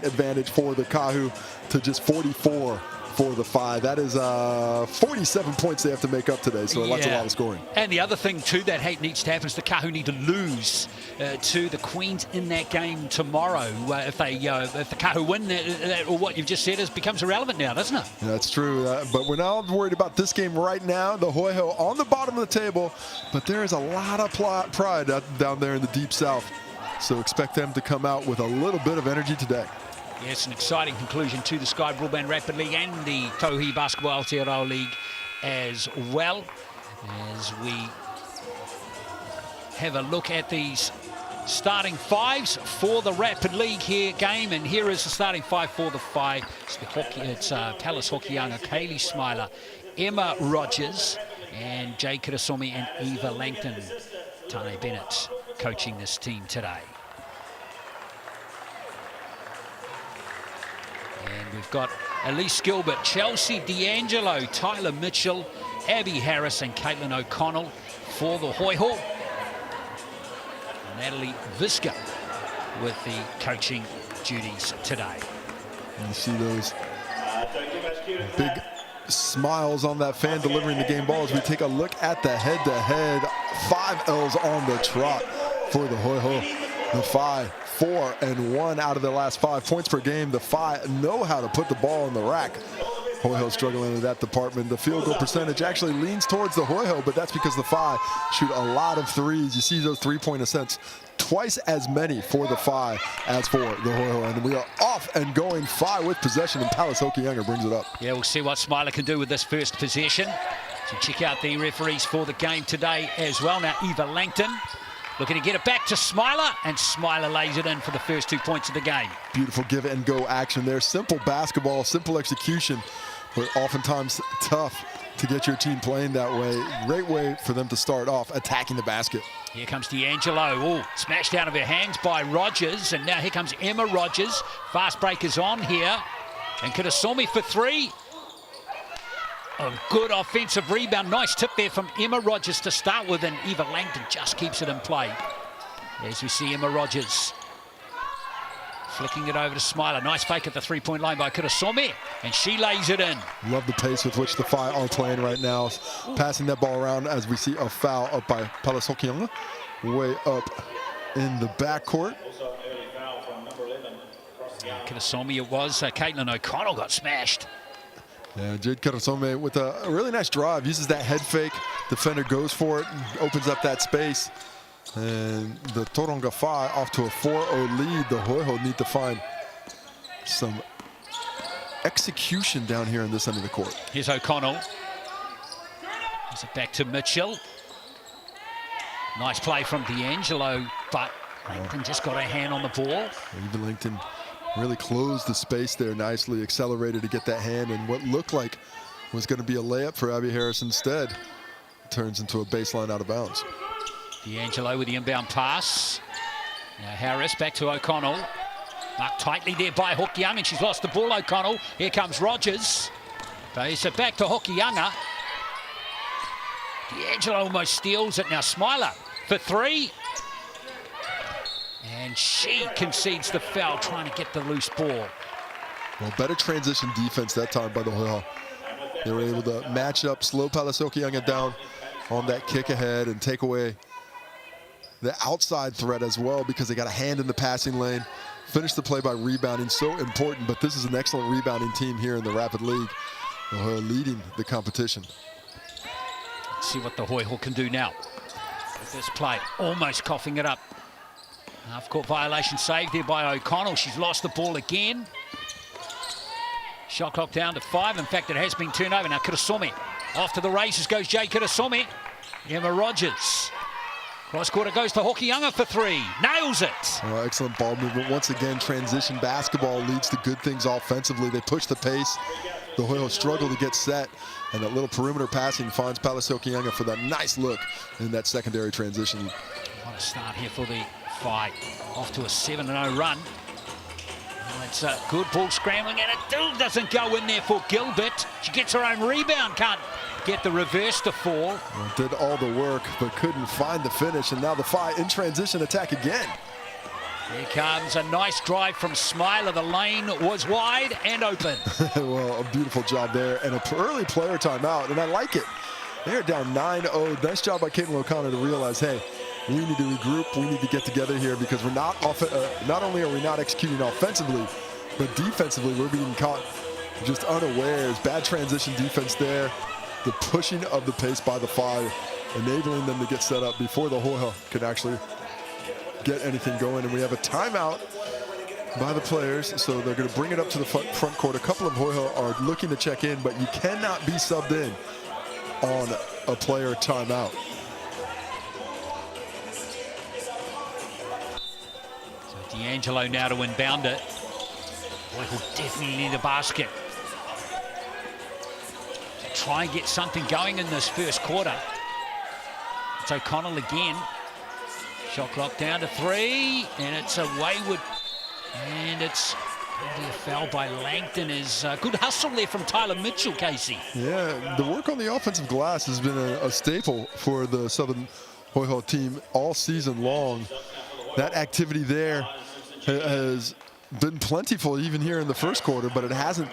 advantage for the Kahu to just 44 for the Phi. That is 47 points they have to make up today, so that's a lot of scoring. And the other thing too that needs to happen is the Kahu need to lose to the Queens in that game tomorrow. If the Kahu win, or what you've just said becomes irrelevant now, doesn't it? Yeah, that's true, but we're not worried about this game right now. The Hoiho on the bottom of the table, but there is a lot of pride down there in the Deep South. So expect them to come out with a little bit of energy today. Yes, an exciting conclusion to the Sky Broadband Rapid League and the Tauihi Basketball Aotearoa League as well. As we have a look at these starting fives for the Rapid League game, and here is the starting five for the Phi. It's Palace Hokianga, Kaylee Smiler, Emma Rogers, and Jay Kirasomi and Eva Langton. Tane Bennett coaching this team today. And we've got Elise Gilbert, Chelsea D'Angelo, Tyler Mitchell, Abby Harris and Caitlin O'Connell for the Hoiho. Natalie Visca with the coaching duties today. And you see those big smiles on that fan delivering the game ball as we take a look at the head-to-head. 5 L's on the trot for the Hoiho. The Phi 4-1 out of their last 5 points per game. The Phi know how to put the ball in the rack. Hoiho struggling in that department. The field goal percentage actually leans towards the Hoiho, but that's because the Phi shoot a lot of threes. You see those three-point attempts, twice as many for the Phi as for the Hoiho. And we are off and going. Phi with possession, and Palace Hokianga brings it up. Yeah, we'll see what Smiler can do with this first possession. So check out the referees for the game today as well. Now Eva Langton looking to get it back to Smiler, and Smiler lays it in for the first 2 points of the game. Beautiful give and go action there. Simple basketball, simple execution, but oftentimes tough to get your team playing that way. Great way for them to start off attacking the basket. Here comes D'Angelo. Oh, smashed out of her hands by Rogers, and now here comes Emma Rogers. Fast break is on here, and Kirasomi for three. A good offensive rebound. Nice tip there from Emma Rogers to start with, and Eva Langton just keeps it in play. As we see Emma Rogers flicking it over to Smiler. Nice fake at the three-point line by Kirasomi, and she lays it in. Love the pace with which the Phi are playing right now. Passing that ball around as we see a foul up by Palace Hokianga. Way up in the backcourt. Kirasomi it was. Caitlin O'Connell got smashed. Yeah, Jade Kirasomi with a really nice drive. Uses that head fake. Defender goes for it, opens up that space. And the Tauranga Phi off to a 4-0 lead. The Hoiho need to find some execution down here in this end of the court. Here's O'Connell. Gives it back to Mitchell. Nice play from D'Angelo, but Langton just got a hand on the ball. Even Langton really closed the space there nicely, accelerated to get that hand, and what looked like was going to be a layup for Abby Harris instead turns into a baseline out of bounds. D'Angelo with the inbound pass. Now Harris back to O'Connell. Marked tightly there by Hokianga, and she's lost the ball, O'Connell. Here comes Rogers. Plays it back to Hokianga. D'Angelo almost steals it. Now Smiler for three. And she concedes the foul, trying to get the loose ball. Well, better transition defense that time by the Hoiho. They were able to match up, slow Palace Hokianga down on that kick ahead and take away the outside threat as well, because they got a hand in the passing lane. Finish the play by rebounding, so important, but this is an excellent rebounding team here in the Rapid League. The Hoiho leading the competition. Let's see what the Hoiho can do now with this play. Almost coughing it up. Half-court violation saved there by O'Connell. She's lost the ball again. Shot clock down to 5. In fact, it has been turned over. Now Kirasomi. Off to the races goes Jay Kirasomi. Emma Rogers. Cross-quarter goes to Hokianga for three. Nails it. Oh, excellent ball movement. Once again, transition basketball leads to good things offensively. They push the pace. The Hoiho struggle to get set. And that little perimeter passing finds Palace Hokianga for that nice look in that secondary transition. What a start here for the Phi. Off to a 7-0 run. Well, it's a good ball scrambling, and it still doesn't go in there for Gilbert. She gets her own rebound, can't get the reverse to fall. Well, did all the work, but couldn't find the finish, and now the Phi in transition attack again. Here comes a nice drive from Smiler. The lane was wide and open. Well, a beautiful job there, and an early player timeout, and I like it. They're down 9-0. Nice job by Caitlin O'Connor to realize, hey, we need to regroup. We need to get together here because we're not only are we not executing offensively, but defensively we're being caught just unawares. Bad transition defense there. The pushing of the pace by the 5, enabling them to get set up before the Hoiho can actually get anything going. And we have a timeout by the players, so they're going to bring it up to the front court. A couple of Hoiho are looking to check in, but you cannot be subbed in on a player timeout. So D'Angelo now to inbound it. Hoiho definitely need a basket. To try and get something going in this first quarter. It's O'Connell again. Shot clock down to 3, and it's a wayward, and it's going to be a foul by Langton. Is good hustle there from Tyler Mitchell, Casey. Yeah, the work on the offensive glass has been a staple for the Southern Hoiho team all season long. That activity there has been plentiful even here in the first quarter, but it hasn't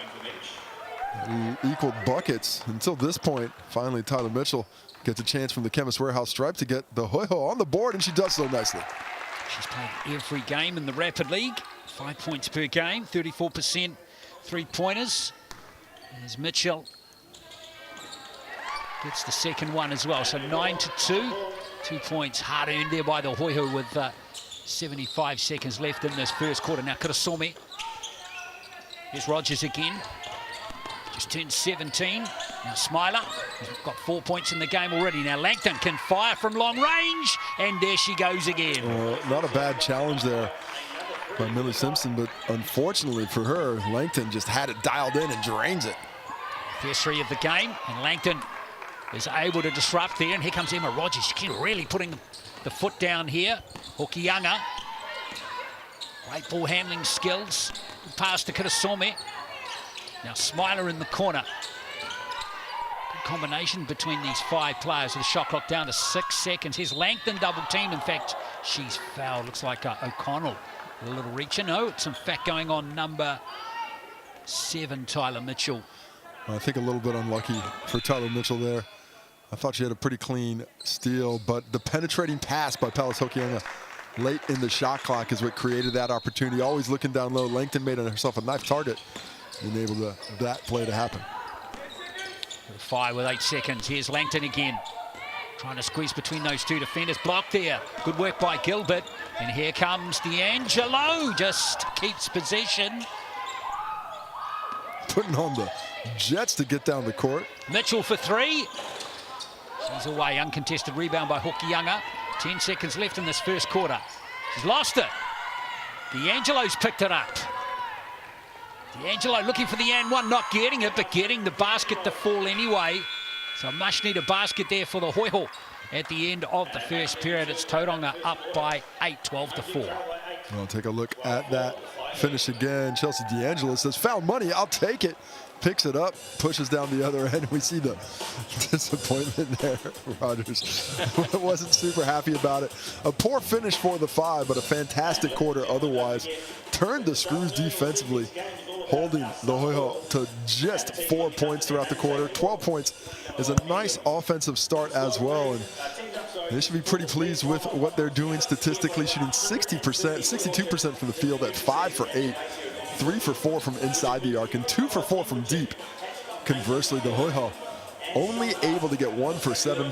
equaled buckets until this point. Finally, Tyler Mitchell gets a chance from the Chemist Warehouse stripe to get the Hoiho on the board, and she does so nicely. She's played every game in the Rapid League. 5 points per game, 34% three-pointers. As Mitchell gets the second one as well. So 9-2. 2 points hard earned there by the Hoiho with 75 seconds left in this first quarter. Now Kurasome. Here's Rogers again. Just turned 17. Now Smiler has got 4 points in the game already. Now Langton can fire from long range, and there she goes again. Not a bad challenge there by Millie Simpson, but unfortunately for her, Langton just had it dialed in and drains it. First 3 of the game, and Langton is able to disrupt there, and here comes Emma Rogers. She's really putting the foot down here. Hokianga. Great ball handling skills. Good pass to Kurasome. Now Smiler in the corner. Good combination between these 5 players. The shot clock down to 6 seconds. Here's Langton double team. In fact, she's fouled. Looks like O'Connell. A little reach. No, it's in fact going on number 7, Tyler Mitchell. I think a little bit unlucky for Tyler Mitchell there. I thought she had a pretty clean steal, but the penetrating pass by Palis Hokianga late in the shot clock is what created that opportunity. Always looking down low. Langton made herself a knife target. Enabled that play to happen. 5 with 8 seconds. Here's Langton again. Trying to squeeze between those 2 defenders. Blocked there. Good work by Gilbert. And here comes D'Angelo. Just keeps possession. Putting on the Jets to get down the court. Mitchell for 3. She's away. Uncontested rebound by Hokianga. 10 seconds left in this first quarter. She's lost it. D'Angelo's picked it up. D'Angelo looking for the and one, not getting it, but getting the basket to fall anyway. So much need a basket there for the Hoiho at the end of the first period. It's Tauranga up by 8, 12-4. Well, take a look at that finish again. Chelsea D'Angelo says, found money, I'll take it. Picks it up, pushes down the other end. We see the disappointment there. Rogers wasn't super happy about it. A poor finish for the 5, but a fantastic quarter otherwise. Turned the screws defensively, holding the Hoiho to just 4 points throughout the quarter. 12 points is a nice offensive start as well. And they should be pretty pleased with what they're doing statistically, shooting 60%, 62% from the field at 5 for 8. 3 for 4 from inside the arc and 2 for 4 from deep. Conversely, the Hoiho only able to get 1 for 7.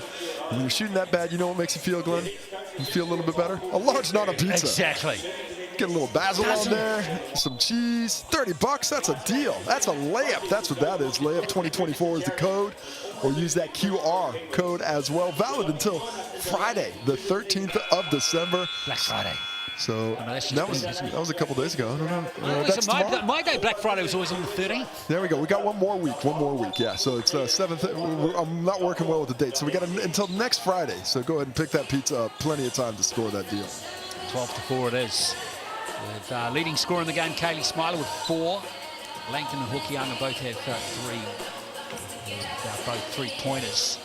When you're shooting that bad, you know what makes you feel, Glenn? You feel a little bit better? A large nut of pizza. Exactly. Get a little basil on there, some cheese, $30, that's a deal. That's a layup, that's what that is. Layup 2024 is the code, or use that QR code as well. Valid until Friday, the 13th of December. Black Friday. So that was a couple days ago. I don't know. That's my day, Black Friday, was always on the 13th. There we go. We got one more week. Yeah, so it's 7th. I'm not working well with the date, so we got until next Friday. So go ahead and pick that pizza up. Plenty of time to score that deal. 12-4 it is. With leading scorer in the game, Kaylee Smiler with 4. Langton and Hokianga both have 3. Both 3-pointers.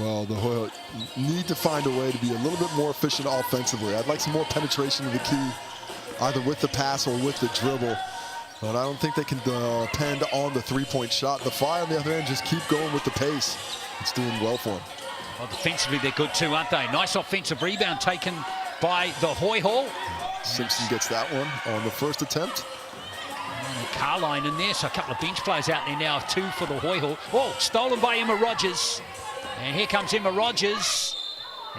Well, the Hoiho need to find a way to be a little bit more efficient offensively. I'd like some more penetration of the key, either with the pass or with the dribble. But I don't think they can depend on the three-point shot. The Phi, on the other end, just keep going with the pace. It's doing well for them. Well, defensively, they're good too, aren't they? Nice offensive rebound taken by the Hoiho. Simpson gets that one on the first attempt. And Carline in there, so a couple of bench players out there now, 2 for the Hoiho. Oh, stolen by Emma Rogers. And here comes Emma Rogers.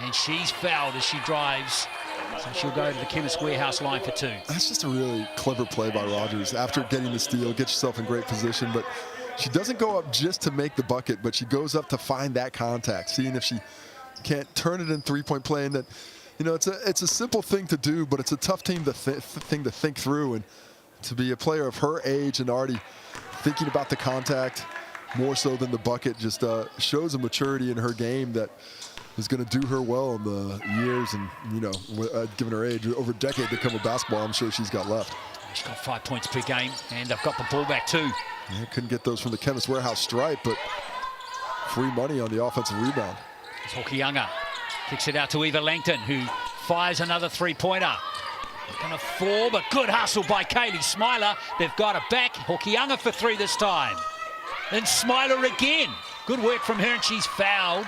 And she's fouled as she drives. So she'll go to the Chemist Warehouse line for 2. That's just a really clever play by Rogers. After getting the steal, gets herself in great position, but she doesn't go up just to make the bucket, but she goes up to find that contact, seeing if she can't turn it in three-point play. And that, you know, it's a simple thing to do, but it's a tough thing to think through. And to be a player of her age and already thinking about the contact more so than the bucket just shows a maturity in her game that is going to do her well in the years and, you know, given her age, over a decade to come with basketball, I'm sure she's got left. She's got 5 points per game, and they've got the ball back too. Yeah, couldn't get those from the Chemist Warehouse stripe, but free money on the offensive rebound. It's Hokianga. Kicks it out to Eva Langton, who fires another three-pointer. Gonna fall, but good hustle by Kaylee Smiler. They've got it back. Hokianga for 3 this time. And Smiler again. Good work from her, and she's fouled.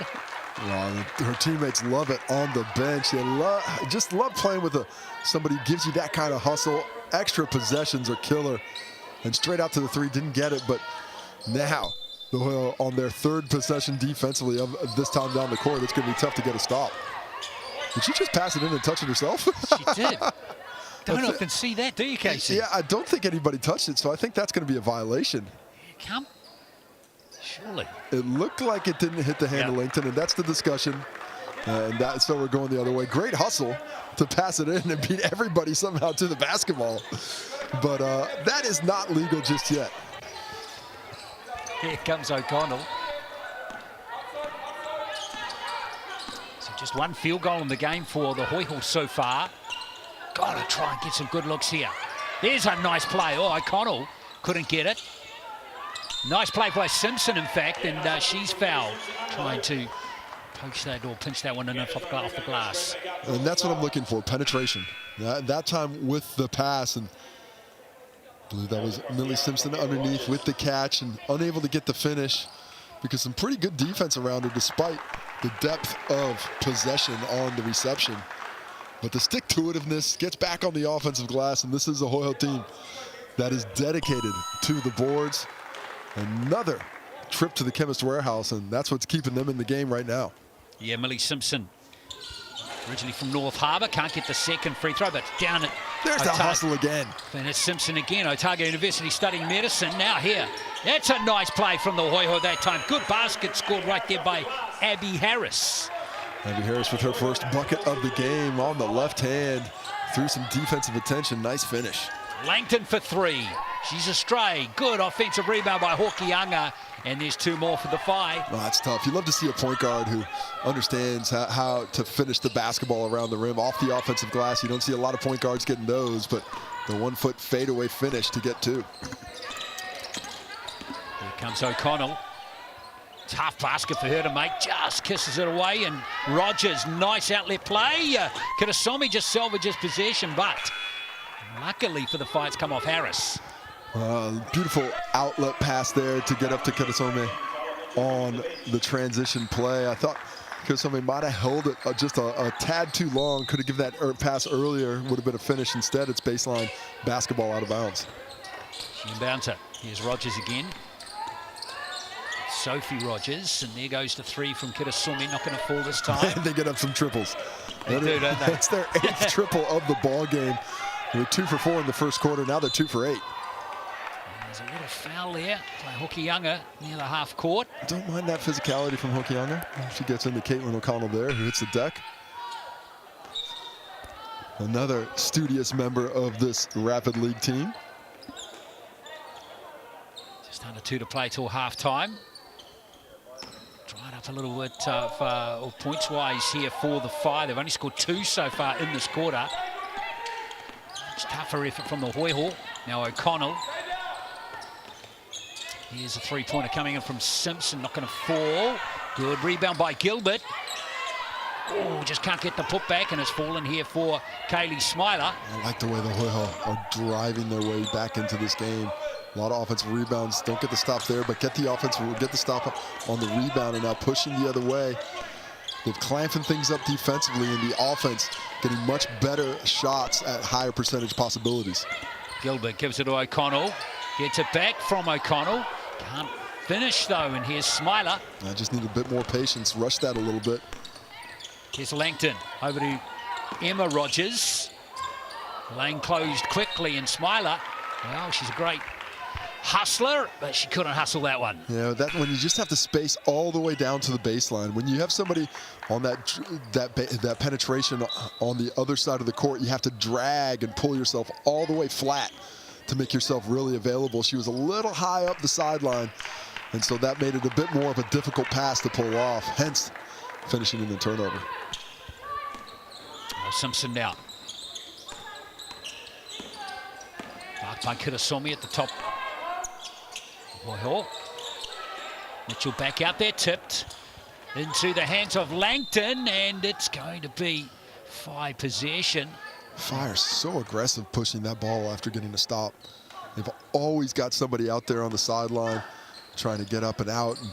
Wow, her teammates love it on the bench. They just love playing with somebody who gives you that kind of hustle. Extra possessions are killer. And straight out to the 3, didn't get it, but now the Hoiho on their 3rd possession defensively of this time down the court, it's going to be tough to get a stop. Did she just pass it in and touch it herself? She did. Don't often see that, do you, Casey? Yeah, I don't think anybody touched it, so I think that's going to be a violation. Come. Surely. It looked like it didn't hit the hand of Langton, and that's the discussion. And so we're going the other way. Great hustle to pass it in and beat everybody somehow to the basketball. But that is not legal just yet. Here comes O'Connell. So just 1 field goal in the game for the Hoiho so far. Got to try and get some good looks here. There's a nice play. Oh, O'Connell couldn't get it. Nice play by Simpson, in fact, and she's fouled. Trying to poach that or pinch that one in off the glass. And that's what I'm looking for, penetration. That time with the pass, and I believe that was Millie Simpson underneath with the catch and unable to get the finish because some pretty good defense around her despite the depth of possession on the reception. But the stick-to-itiveness gets back on the offensive glass, and this is a Hoiho team that is dedicated to the boards. Another trip to the Chemist Warehouse, and that's what's keeping them in the game right now. Yeah, Millie Simpson, originally from North Harbour, can't get the second free throw, but down at There's the hustle again. And it's Simpson again, Otago University studying medicine. Now here, that's a nice play from the Hoiho that time. Good basket scored right there by Abby Harris. Abby Harris with her first bucket of the game on the left hand. Through some defensive attention, nice finish. Langton for 3. She's astray. Good offensive rebound by Hokianga. And there's 2 more for the Phi. Oh, that's tough. You love to see a point guard who understands how to finish the basketball around the rim off the offensive glass. You don't see a lot of point guards getting those, but the 1-foot fadeaway finish to get 2. Here comes O'Connell. Tough basket for her to make. Just kisses it away. And Rogers, nice outlet play. Kirasomi just salvages possession, but luckily for the Phi, it's come off Harris. Beautiful outlet pass there to get up to Kirasomi on the transition play. I thought Kirasomi might have held it just a tad too long. Could have given that pass earlier. Would have been a finish. Instead, it's baseline basketball out of bounds. She inbounds it. Here's Rogers again. Sophie Rogers, and there goes the 3 from Kirasomi. Not going to fall this time. They get up some triples. They do, don't they? It's their 8th triple of the ball game. They were 2 for 4 in the first quarter. Now they're 2 for 8. There's a little foul there by Hokianga near the half court. Don't mind that physicality from Hokianga. She gets into Caitlin O'Connell there, who hits the deck. Another studious member of this Rapid League team. Just under 2 to play till halftime. Dried up a little bit points-wise here for the Phi. They've only scored 2 so far in this quarter. It's tougher effort from the Hoiho. Now O'Connell. Here's a 3-pointer coming in from Simpson, not going to fall. Good rebound by Gilbert. Oh, just can't get the putback, and it's fallen here for Kaylee Smiler. I like the way the Hoiho are driving their way back into this game. A lot of offensive rebounds. Don't get the stop there, but get the stop on the rebound, and now pushing the other way. They're clamping things up defensively, and the offense getting much better shots at higher percentage possibilities. Gilbert gives it to O'Connell. Gets it back from O'Connell. Can't finish, though, and here's Smiler. I just need a bit more patience. Rush that a little bit. Here's Langton over to Emma Rogers. Lane closed quickly, and Smiler, well, she's a great hustler, but she couldn't hustle that one. Yeah, that when you just have to space all the way down to the baseline. When you have somebody on that penetration on the other side of the court, you have to drag and pull yourself all the way flat to make yourself really available. She was a little high up the sideline, and so that made it a bit more of a difficult pass to pull off, hence finishing in the turnover. Simpson now. Marked by Kirasomi at the top. Hoiho. Mitchell back out there, tipped into the hands of Langton, and it's going to be Phi possession. Phi's so aggressive pushing that ball after getting a stop. They've always got somebody out there on the sideline trying to get up and out, and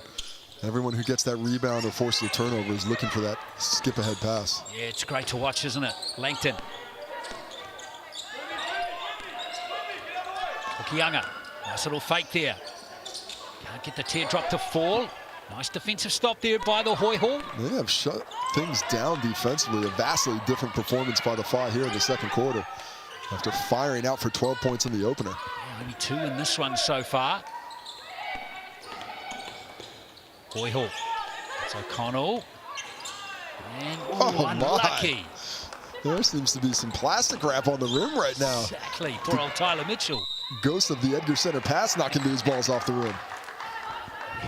everyone who gets that rebound or forces a turnover is looking for that skip-ahead pass. Yeah, it's great to watch, isn't it? Langton. Okianga, nice little fake there. Can't get the teardrop to fall. Nice defensive stop there by the Hoiho. They have shut things down defensively. A vastly different performance by the Phi here in the second quarter after firing out for 12 points in the opener. Yeah, only 2 in this one so far. Hoiho. It's O'Connell. And unlucky. There seems to be some plastic wrap on the rim right now. Exactly. Poor old Tyler Mitchell. Ghost of the Edgar Centre pass knocking these balls off the rim.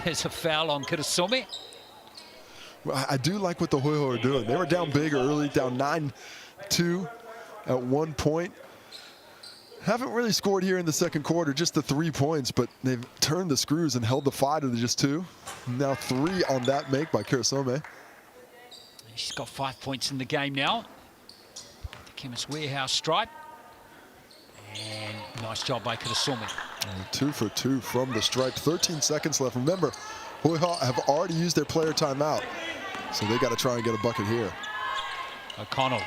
There's a foul on Kirasomi. Well, I do like what the Hoiho are doing. They were down big early, down 9-2 at one point. Haven't really scored here in the second quarter, just the 3 points, but they've turned the screws and held the Phi to just 2. Now 3 on that make by Kirasomi. She's got 5 points in the game now. The Chemist Warehouse stripe. And nice job by Kirasomi. 2 for 2 from the stripe. 13 seconds left. Remember, Hoiho have already used their player timeout, so they got to try and get a bucket here. O'Connell.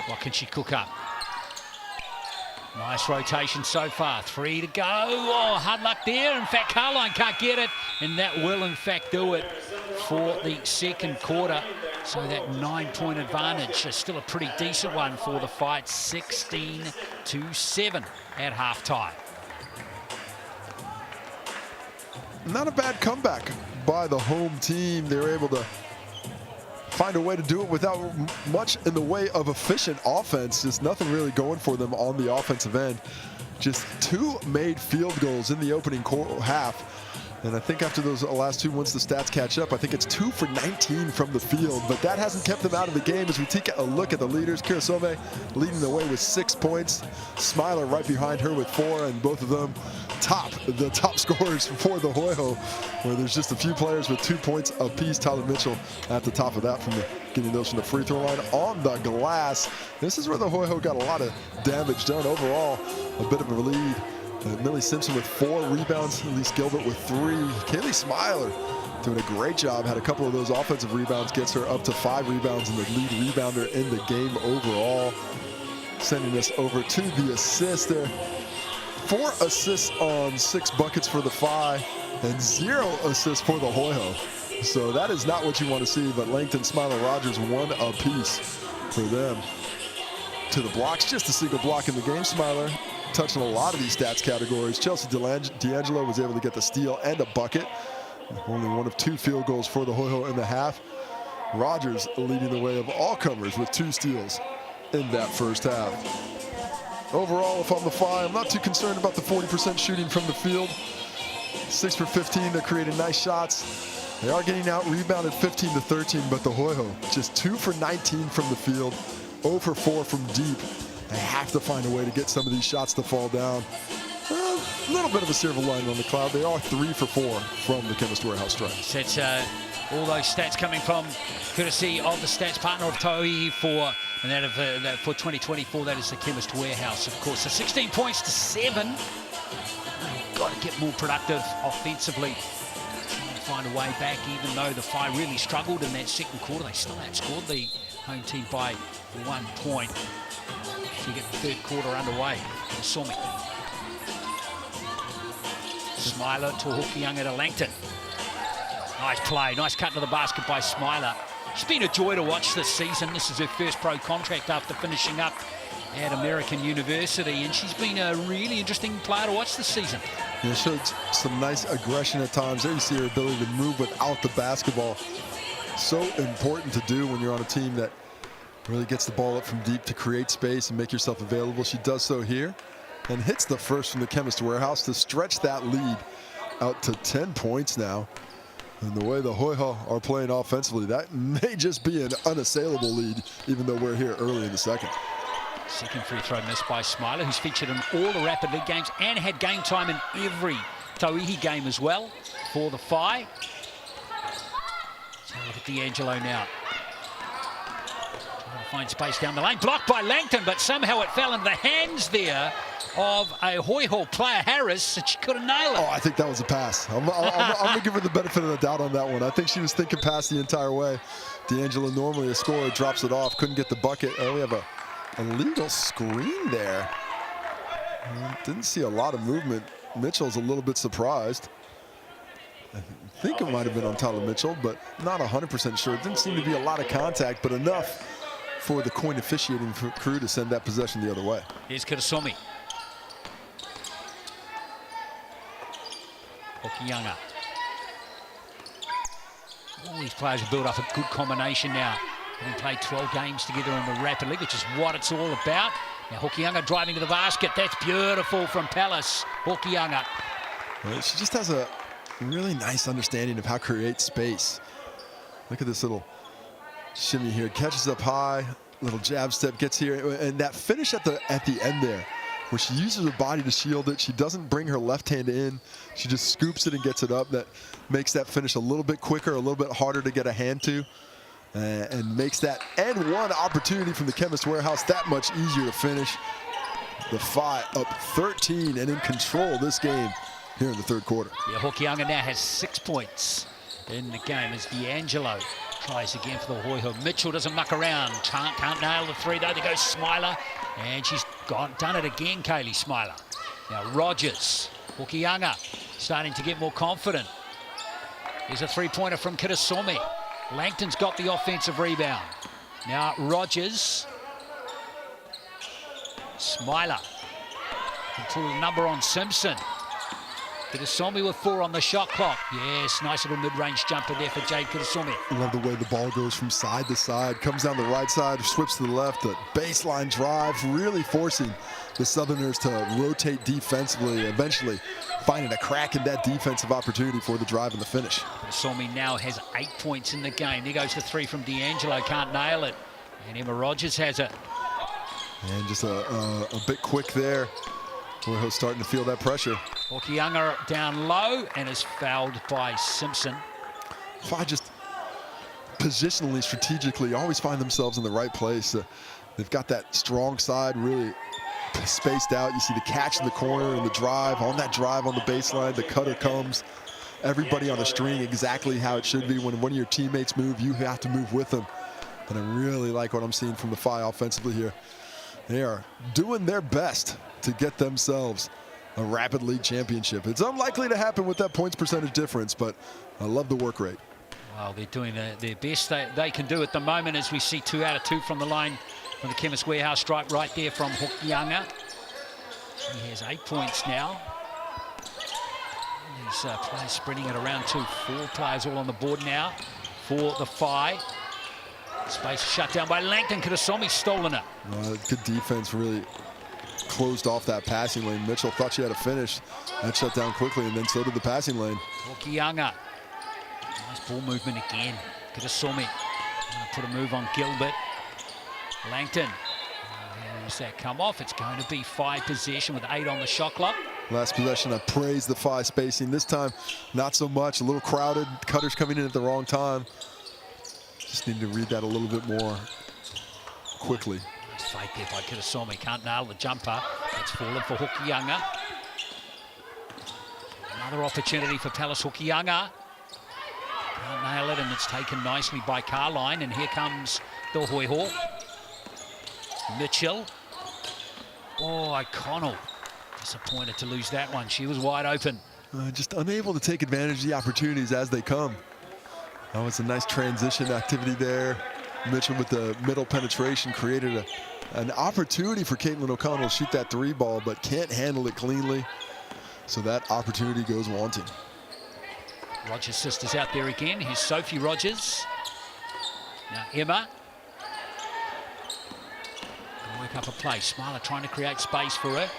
What can she cook up? Nice rotation so far. 3 to go. Oh, hard luck there. In fact, Carline can't get it, and that will, in fact, do it for the second quarter. So that 9-point advantage is still a pretty decent one for the fight. 16-7 at halftime. Not a bad comeback by the home team. They were able to find a way to do it without much in the way of efficient offense. Just nothing really going for them on the offensive end. Just 2 made field goals in the opening half. And I think after those last 2, once the stats catch up, I think it's 2 for 19 from the field. But that hasn't kept them out of the game as we take a look at the leaders. Kirasomi leading the way with 6 points. Smiler right behind her with 4, and both of them the top scorers for the Hoiho, where there's just a few players with 2 points apiece. Tyler Mitchell at the top of that from getting those from the free throw line. On the glass, this is where the Hoiho got a lot of damage done. Overall, a bit of a lead. Millie Simpson with 4 rebounds, Elise Gilbert with 3. Kaylee Smiler doing a great job. Had a couple of those offensive rebounds, gets her up to 5 rebounds and the lead rebounder in the game overall. Sending us over to the assist there. 4 assists on 6 buckets for the Phi and 0 assists for the Hoiho. So that is not what you want to see, but Langton, Smiler, Rogers, 1 apiece for them. To the blocks, just a single block in the game. Smiler touching a lot of these stats categories. Chelsea D'Angelo was able to get the steal and a bucket. Only 1 of 2 field goals for the Hoiho in the half. Rogers leading the way of all comers with 2 steals in that first half. Overall, if I'm the Phi, I'm not too concerned about the 40% shooting from the field. 6 for 15, they're creating nice shots. They are getting out rebounded 15 to 13, but the Hoiho just 2 for 19 from the field, 0 for 4 from deep. They have to find a way to get some of these shots to fall down. A little bit of a silver lining on the cloud. They are 3 for 4 from the Chemist Warehouse strike. So it's all those stats coming from courtesy of the stats partner of Tauihi and that of for 2024. That is the Chemist Warehouse, of course. So 16 points to 7. They've got to get more productive offensively. Trying to find a way back, even though the Whai really struggled in that second quarter. They still outscored the home team by 1 point. To get the third quarter underway. Somi. Smiler to Hokianga to Langton. Nice play, nice cut to the basket by Smiler. She's been a joy to watch this season. This is her first pro contract after finishing up at American University, and she's been a really interesting player to watch this season. Yeah, showed some nice aggression at times. There you see her ability to move without the basketball. So important to do when you're on a team that really gets the ball up from deep to create space and make yourself available. She does so here and hits the first from the Chemist Warehouse to stretch that lead out to 10 points now. And the way the Hoiho are playing offensively, that may just be an unassailable lead, even though we're here early in the second. Second free throw missed by Smiler, who's featured in all the Rapid League games and had game time in every Tauihi game as well for the Whai. So look at D'Angelo now. Trying to find space down the lane. Blocked by Langton, but somehow it fell into the hands there of a Hoiho player, Harris, and she couldn't nail it. Oh, I think that was a pass. I'm going to give her the benefit of the doubt on that one. I think she was thinking pass the entire way. D'Angelo, normally a scorer, drops it off, couldn't get the bucket. Oh, we have a illegal screen there. Didn't see a lot of movement. Mitchell's a little bit surprised. I think it might have been on Tyler Mitchell, but not 100% sure. It didn't seem to be a lot of contact, but enough for the coin officiating crew to send that possession the other way. Here's Kirasomi. Hokianga. All these players have built up a good combination now. Having played 12 games together in the Rapid League, which is what it's all about. Now Hokianga driving to the basket. That's beautiful from Palace. Hokianga. Well, she just has a really nice understanding of how to create space. Look at this little shimmy here. Catches up high, little jab step, gets here, and that finish at the end there, where she uses her body to shield it. She doesn't bring her left hand in. She just scoops it and gets it up. That makes that finish a little bit quicker, a little bit harder to get a hand to, and makes that and one opportunity from the Chemist Warehouse that much easier to finish. The Whai up 13 and in control this game here in the third quarter. Yeah, Hokianga now has 6 points in the game as D'Angelo tries again for the Hoiho. Mitchell doesn't muck around. Can't nail the three though. There goes Smiler. And she's done it again, Kaylee Smiler. Now Rogers, Hokianga starting to get more confident. Here's a three-pointer from Kirasomi. Langton's got the offensive rebound. Now Rogers. Smiler. Can put a number on Simpson. Kirasomi with 4 on the shot clock. Yes, nice little mid-range jumper there for Jade Kirasomi. Love the way the ball goes from side to side, comes down the right side, slips to the left, the baseline drive, really forcing the Southerners to rotate defensively, eventually finding a crack in that defensive opportunity for the drive and the finish. Kirasomi now has 8 points in the game. There goes the 3 from D'Angelo, can't nail it. And Emma Rogers has it. And just a bit quick there. Hoiho's starting to feel that pressure. Hokianga down low and is fouled by Simpson. Whai just positionally, strategically, always find themselves in the right place. They've got that strong side really spaced out. You see the catch in the corner and the drive. On that drive on the baseline, the cutter comes. Everybody on a string exactly how it should be. When one of your teammates move, you have to move with them. And I really like what I'm seeing from the Whai offensively here. They are doing their best to get themselves a Rapid League championship. It's unlikely to happen with that points percentage difference, but I love the work rate. Well, they're doing their best they can do at the moment as we see 2 out of 2 from the line from the Chemist Warehouse strike right there from Hokianga. She has 8 points now. These players spreading it around to 4 players all on the board now for the Whai. Space shut down by Langton. Kirasomi stolen it. Good defense, really closed off that passing lane. Mitchell thought she had a finish. That shut down quickly, and then so did the passing lane. Hokianga. Nice ball movement again. Kirasomi. Put a move on Gilbert. Langton. Does that come off? It's going to be 5 possession with 8 on the shot clock. Last possession, I praised the 5 spacing. This time, not so much. A little crowded. Cutters coming in at the wrong time. Just need to read that a little bit more quickly. Nice fake there by Kitasomi. Can't nail the jumper. It's fallen for Hokianga. Another opportunity for Palace Hokianga. Can't nail it, and it's taken nicely by Carline. And here comes the Hoiho. Mitchell. Oh, O'Connell. Disappointed to lose that one. She was wide open. Just unable to take advantage of the opportunities as they come. That was a nice transition activity there. Mitchell with the middle penetration created an opportunity for Caitlin O'Connell to shoot that 3 ball, but can't handle it cleanly. So that opportunity goes wanting. Rogers' sisters out there again. Here's Sophie Rogers. Now Emma. Gonna work up a play. Smiler trying to create space for her.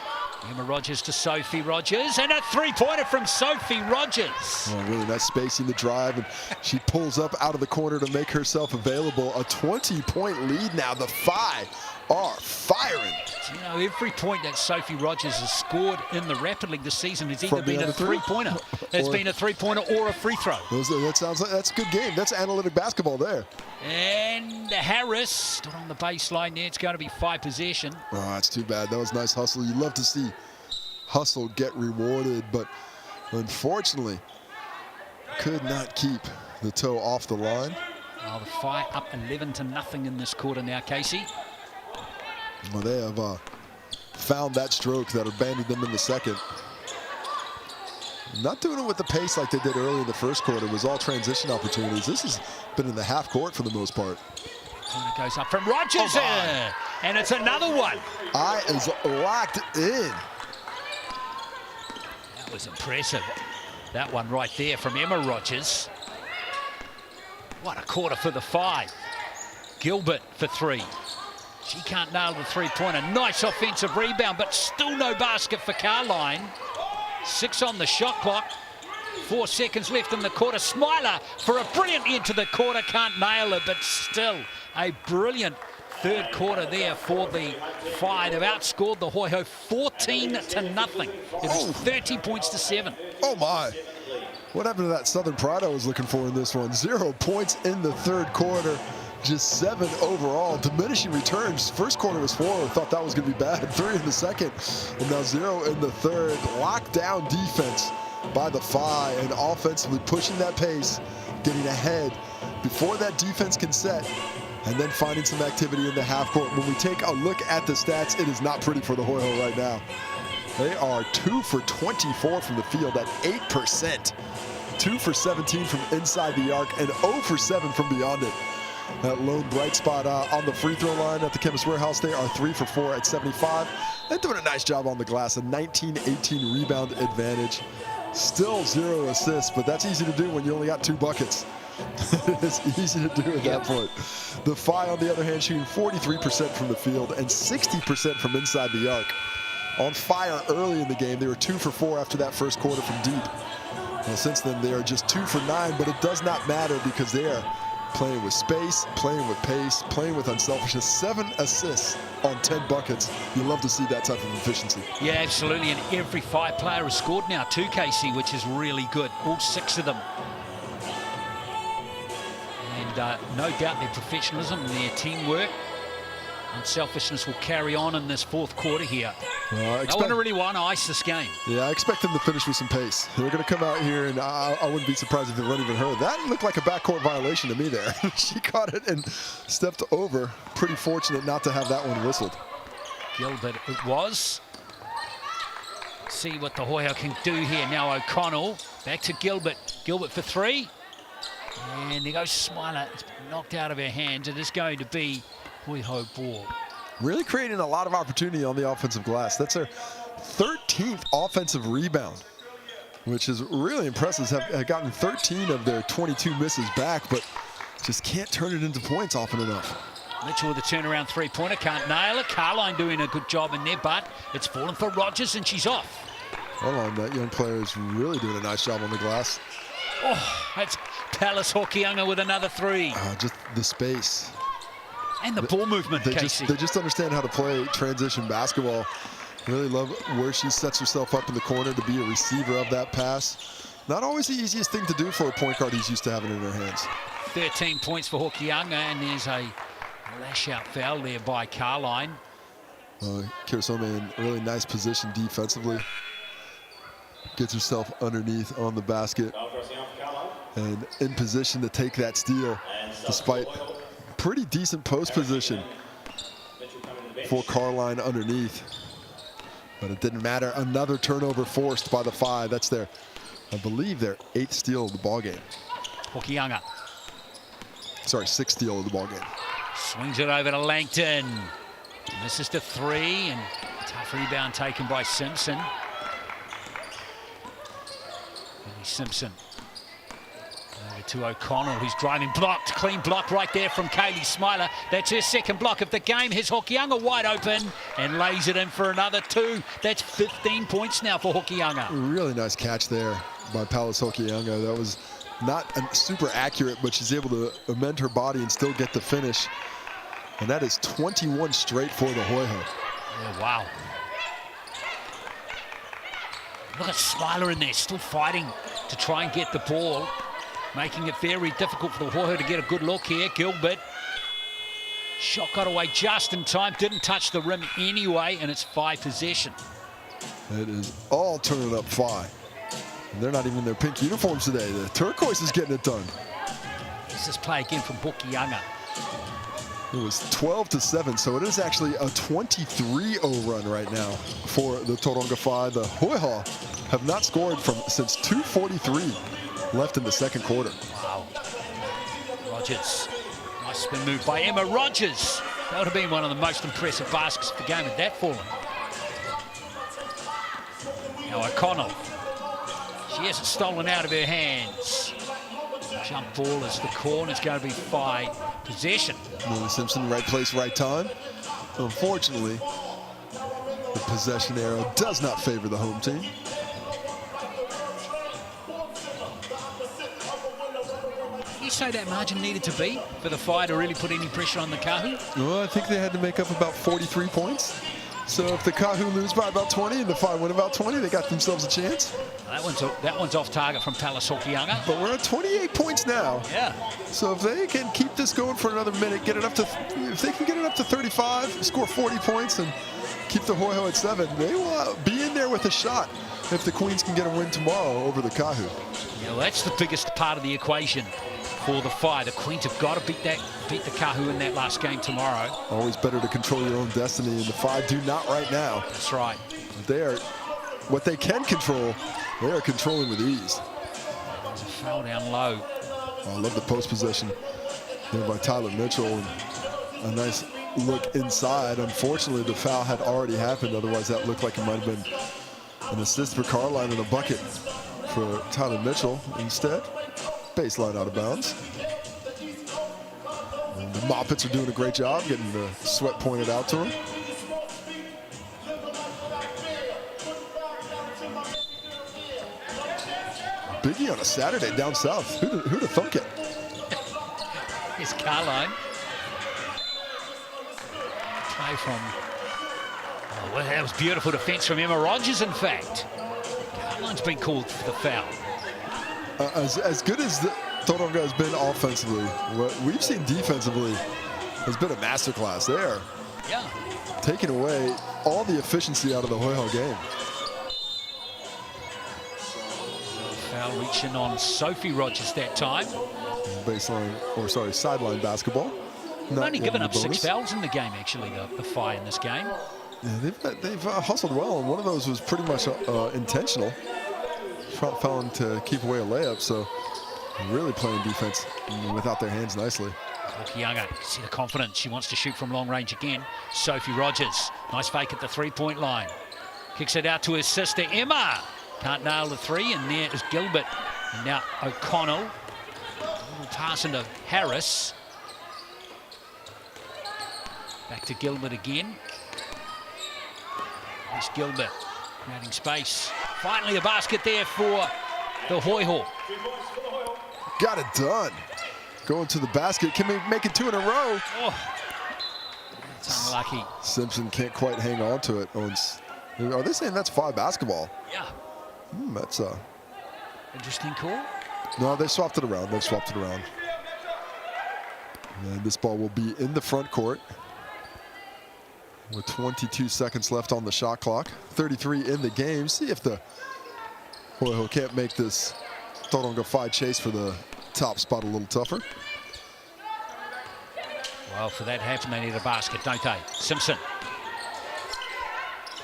Emma Rogers to Sophie Rogers, and a 3-pointer from Sophie Rogers. Oh, really nice spacing the drive, and she pulls up out of the corner to make herself available. A 20-point lead now. The Phi are firing. You know, every point that Sophie Rogers has scored in the Rapid League this season has either been a 3-pointer. It's been a 3-pointer or a free throw. That sounds like that's a good game. That's analytic basketball there. And Harris stood on the baseline there. It's going to be 5 possession. Oh, that's too bad. That was nice hustle. You love to see hustle get rewarded, but unfortunately could not keep the toe off the line. Well, the Phi up 11-0 in this quarter now, Casey. Well, they have found that stroke that abandoned them in the second. Not doing it with the pace like they did early in the first quarter. It was all transition opportunities. This has been in the half court for the most part. Corner goes up from Rogers, and it's another one. Eye is locked in. That was impressive. That one right there from Emma Rogers. What a quarter for the Phi. Gilbert for 3. She can't nail the 3-pointer. Nice offensive rebound, but still no basket for Carline. 6 on the shot clock. 4 seconds left in the quarter. Smiler for a brilliant end to the quarter. Can't nail it, but still a brilliant third quarter there for the Phi. They've outscored the Hoiho 14-0. It was 30 points to 7. Oh my. What happened to that Southern pride I was looking for in this one? 0 points in the third quarter. Just 7 overall. Diminishing returns. First quarter was 4. Thought that was going to be bad. 3 in the second. And now 0 in the third. Lockdown defense by the Phi. And offensively pushing that pace. Getting ahead before that defense can set. And then finding some activity in the half court. When we take a look at the stats, it is not pretty for the Hoiho right now. They are 2 for 24 from the field at 8%. 2 for 17 from inside the arc. And 0 for 7 from beyond it. That lone bright spot on the free throw line at the Chemist Warehouse. They are 3 for 4 at 75. They're doing a nice job on the glass. A 19-18 rebound advantage. Still 0 assists, but that's easy to do when you only got 2 buckets. It's easy to do at that point. The Phi, on the other hand, shooting 43% from the field and 60% from inside the arc. On fire early in the game. They were 2 for 4 after that first quarter from deep. Well, since then, they are just 2 for 9, but it does not matter because they are playing with space, playing with pace, playing with unselfishness. 7 assists on 10 buckets. You love to see that type of efficiency. Yeah, absolutely. And every Phi player has scored now too, Casey, which is really good. All 6 of them. And no doubt their professionalism and their teamwork, unselfishness will carry on in this fourth quarter here. No one really want to ice this game. Yeah, I expect them to finish with some pace. They're going to come out here, and I wouldn't be surprised if they run even her. That looked like a backcourt violation to me there. She caught it and stepped over. Pretty fortunate not to have that one whistled. Gilbert it was. See what the Hoiho can do here. Now O'Connell, back to Gilbert. Gilbert for 3. And there goes Smiler. It's been knocked out of her hands. It is going to be Hoiho ball. Really creating a lot of opportunity on the offensive glass. That's her 13th offensive rebound, which is really impressive. Have gotten 13 of their 22 misses back, but just can't turn it into points often enough. Mitchell with a turnaround 3-pointer, can't nail it. Carline doing a good job in there, but it's fallen for Rogers and she's off. Hold on, that young player is really doing a nice job on the glass. Oh, that's Palace Hokianga with another 3. Just the space. And the ball movement, Casey. They just understand how to play transition basketball. Really love where she sets herself up in the corner to be a receiver of that pass. Not always the easiest thing to do for a point guard who's used to having it in her hands. 13 points for Hokianga, and there's a lash-out foul there by Carline. Kirasome in a really nice position defensively. Gets herself underneath on the basket and in position to take that steal despite pretty decent post position for Carline underneath. But it didn't matter. Another turnover forced by the Phi. That's their, I believe, their 8th steal of the ball game. Hokianga. Sorry, 6th steal of the ball game. Swings it over to Langton. Misses to 3, and tough rebound taken by Simpson. Simpson over to O'Connell, who's driving, blocked, clean block right there from Kaylee Smiler. That's her 2nd block of the game. Here's Hokianga wide open and lays it in for another 2. That's 15 points now for Hokianga. Really nice catch there by Palace Hokianga. That was not super accurate, but she's able to amend her body and still get the finish. And that is 21 straight for the Hoiho. Yeah, wow. Look at Smiler in there, still fighting to try and get the ball, making it very difficult for the Hoiho to get a good look here. Gilbert, shot got away just in time, didn't touch the rim anyway, and it's 5 possession. It is all turning up Phi. And they're not even in their pink uniforms today. The turquoise is getting it done. Let's just play again from Hokianga. It was 12-7, so it is actually a 23-0 run right now for the Tauranga Phi. The Hoiho have not scored since 2:43 left in the 2nd quarter. Wow. Rogers. Nice spin move by Emma Rogers. That would have been one of the most impressive baskets of the game had that fallen. Now O'Connell. She has it stolen out of her hands. Jump ball as the corner's going to be Phi possession. Lily Simpson, right place, right time. Unfortunately, the possession arrow does not favor the home team. You say that margin needed to be for the Phi to really put any pressure on the Kahu? Well, I think they had to make up about 43 points. So if the Kahu lose by about 20 and the Phi win about 20, they got themselves a chance. That one's off target from Palace Hokianga. But we're at 28 points now. Yeah. So if they can keep this going for another minute, get it up to, if they can get it up to 35, score 40 points, and keep the Hoiho at 7, they will be in there with a shot if the Queens can get a win tomorrow over the Kahu. Yeah, well, that's the biggest part of the equation for the Phi. The Queens have got to beat the Kahu in that last game tomorrow. Always better to control your own destiny, and the Phi do not right now. That's right. They are, what they can control, they are controlling with ease. There's a foul down low. Oh, I love the post possession there by Tyler Mitchell. And a nice look inside. Unfortunately, the foul had already happened. Otherwise, that looked like it might have been an assist for Carline and a bucket for Tyler Mitchell. Instead, baseline out of bounds. And the Moppets are doing a great job getting the sweat pointed out to them. Biggie on a Saturday down south. Who'd have thunk it? Here's Carline. Play from... Oh, well, that was beautiful defense from Emma Rogers, in fact. Carline's been called for the foul. As good as the Tauranga has been offensively, what we've seen defensively has been a masterclass there. Yeah. Taking away all the efficiency out of the Hoiho game. Foul reaching on Sophie Rogers that time. Baseline, or sorry, sideline basketball. They've only given up 6 fouls in the game, actually, the Phi in this game. Yeah, they've hustled well, and one of those was pretty much intentional. Fouling to keep away a layup, so really playing defense without their hands nicely. Hokianga, see the confidence. She wants to shoot from long range again. Sophie Rogers, nice fake at the three-point line. Kicks it out to her sister, Emma. Can't nail the 3, and there is Gilbert. And now O'Connell. A little pass into Harris. Back to Gilbert again. There's Gilbert, creating space. Finally a basket there for the Hoiho. Got it done. Going to the basket. Can we make it 2 in a row? Oh. Lucky. Simpson can't quite hang on to it. Are they saying that's FIBA basketball? Yeah. That's Interesting call. No, they swapped it around. They've swapped it around. And this ball will be in the front court with 22 seconds left on the shot clock. 33 in the game. See if the Hoiho can't make this Tauranga Whai chase for the top spot a little tougher. Well, for that to happen, they need a basket, don't they? Simpson.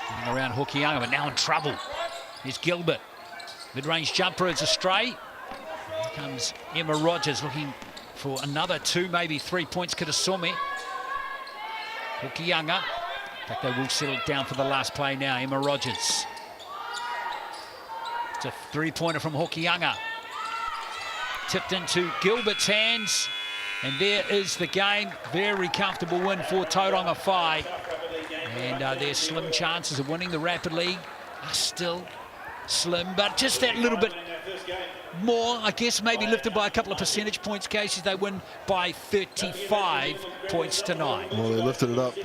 Getting around Hokianga, but now in trouble. Here's Gilbert. Mid-range jumper is astray. Here comes Emma Rogers looking for another 2, maybe 3 points. Kitasumi. Hokianga. In fact, they will settle it down for the last play now. Emma Rogers. It's a 3-pointer from Hokianga. Tipped into Gilbert's hands. And there is the game. Very comfortable win for Tauranga Whai. And their slim chances of winning the Rapid League are still slim, but just that little bit more, I guess, maybe lifted by a couple of percentage points. Cases they win by 35 points to 9. Well, they lifted it up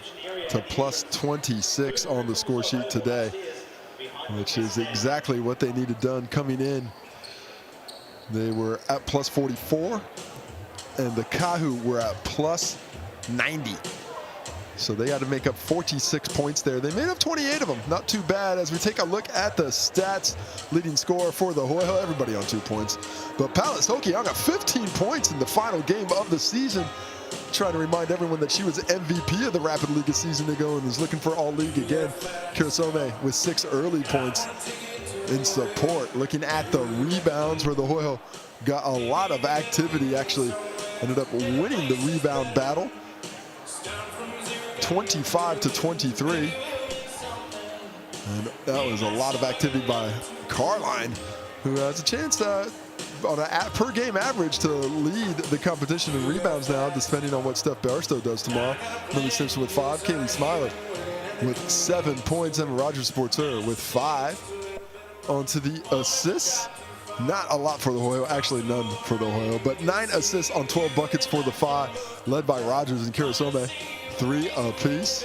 to plus 26 on the score sheet today, which is exactly what they needed done coming in. They were at plus 44, and the Kahu were at plus 90. So they had to make up 46 points there. They made up 28 of them. Not too bad. As we take a look at the stats, leading scorer for the Hoiho, everybody on 2 points. But Palace Hokianga, 15 points in the final game of the season. Trying to remind everyone that she was MVP of the Rapid League a season ago and is looking for all league again. Kirasome with 6 early points in support. Looking at the rebounds, where the Hoiho got a lot of activity, actually ended up winning the rebound battle. 25-23, and that was a lot of activity by Carline, who has a chance to, on a per game average, to lead the competition in rebounds now, depending on what Steph Barstow does tomorrow. Millie Simpson with 5, Kaylee Smiler with 7 points, Emma Rogers supports her with 5. On to the assists. Not a lot for the Hoiho, actually none for the Hoiho, but 9 assists on 12 buckets for the Whai, led by Rogers and Kirasome. 3 apiece.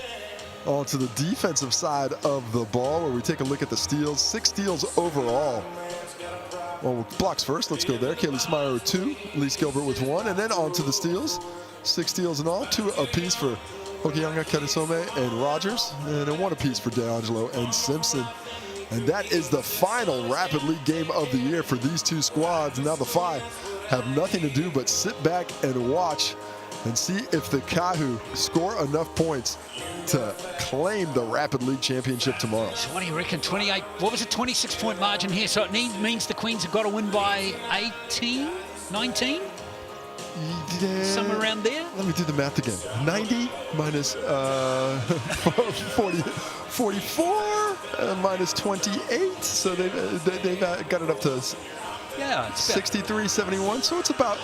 On to the defensive side of the ball, where we take a look at the steals. 6 steals overall. Well, blocks first. Let's go there. Kaylee Smyer with 2, Elise Gilbert with 1, and then on to the steals. 6 steals in all, 2 apiece for Hokianga, Kitasome, and Rogers, and then 1 apiece for DeAngelo and Simpson. And that is the final Rapid League game of the year for these 2 squads. Now the Whai have nothing to do but sit back and watch and see if the Kahu score enough points to claim the Rapid League Championship tomorrow. So what do you reckon? 28, what was a 26-point margin here? So it means the Queens have got to win by 18, 19? Yeah. Somewhere around there? Let me do the math again. 90 minus 44 minus 28. So they've got it up to... Yeah, it's 63-71, so it's about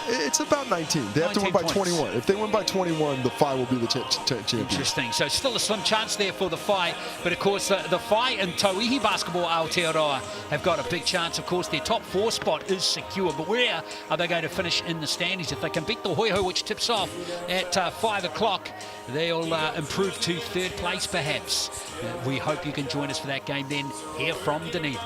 19. They have to win by 21. If they win by 21, the Whai will be the champion. Interesting. So still a slim chance there for the Whai, but of course the Whai and Tauihi Basketball Aotearoa have got a big chance. Of course, their top 4 spot is secure, but where are they going to finish in the standings? If they can beat the Hoiho, which tips off at 5 o'clock, they'll improve to 3rd place perhaps. We hope you can join us for that game then, here from Dunedin.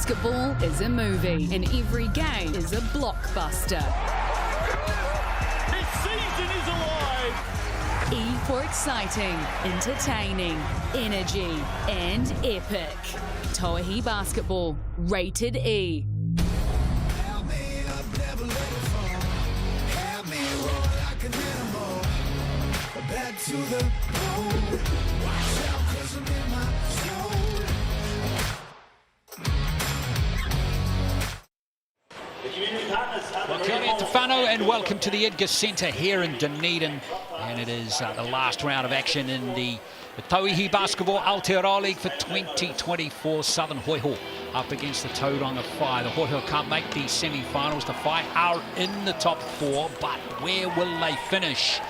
Basketball is a movie and every game is a blockbuster. This season is alive! E for exciting, entertaining, energy and epic. Tauihi Basketball, rated E. Back to the road. Watch out, 'cause I'm in my zone. Well, kia ora te whānau and welcome to the Edgar Centre here in Dunedin. And it is the last round of action in the Tauihi Basketball Aotearoa League for 2024. Southern Hoiho up against the Tauranga Whai. The Hoiho can't make the semi-finals. The Whai are in the top four, but where will they finish?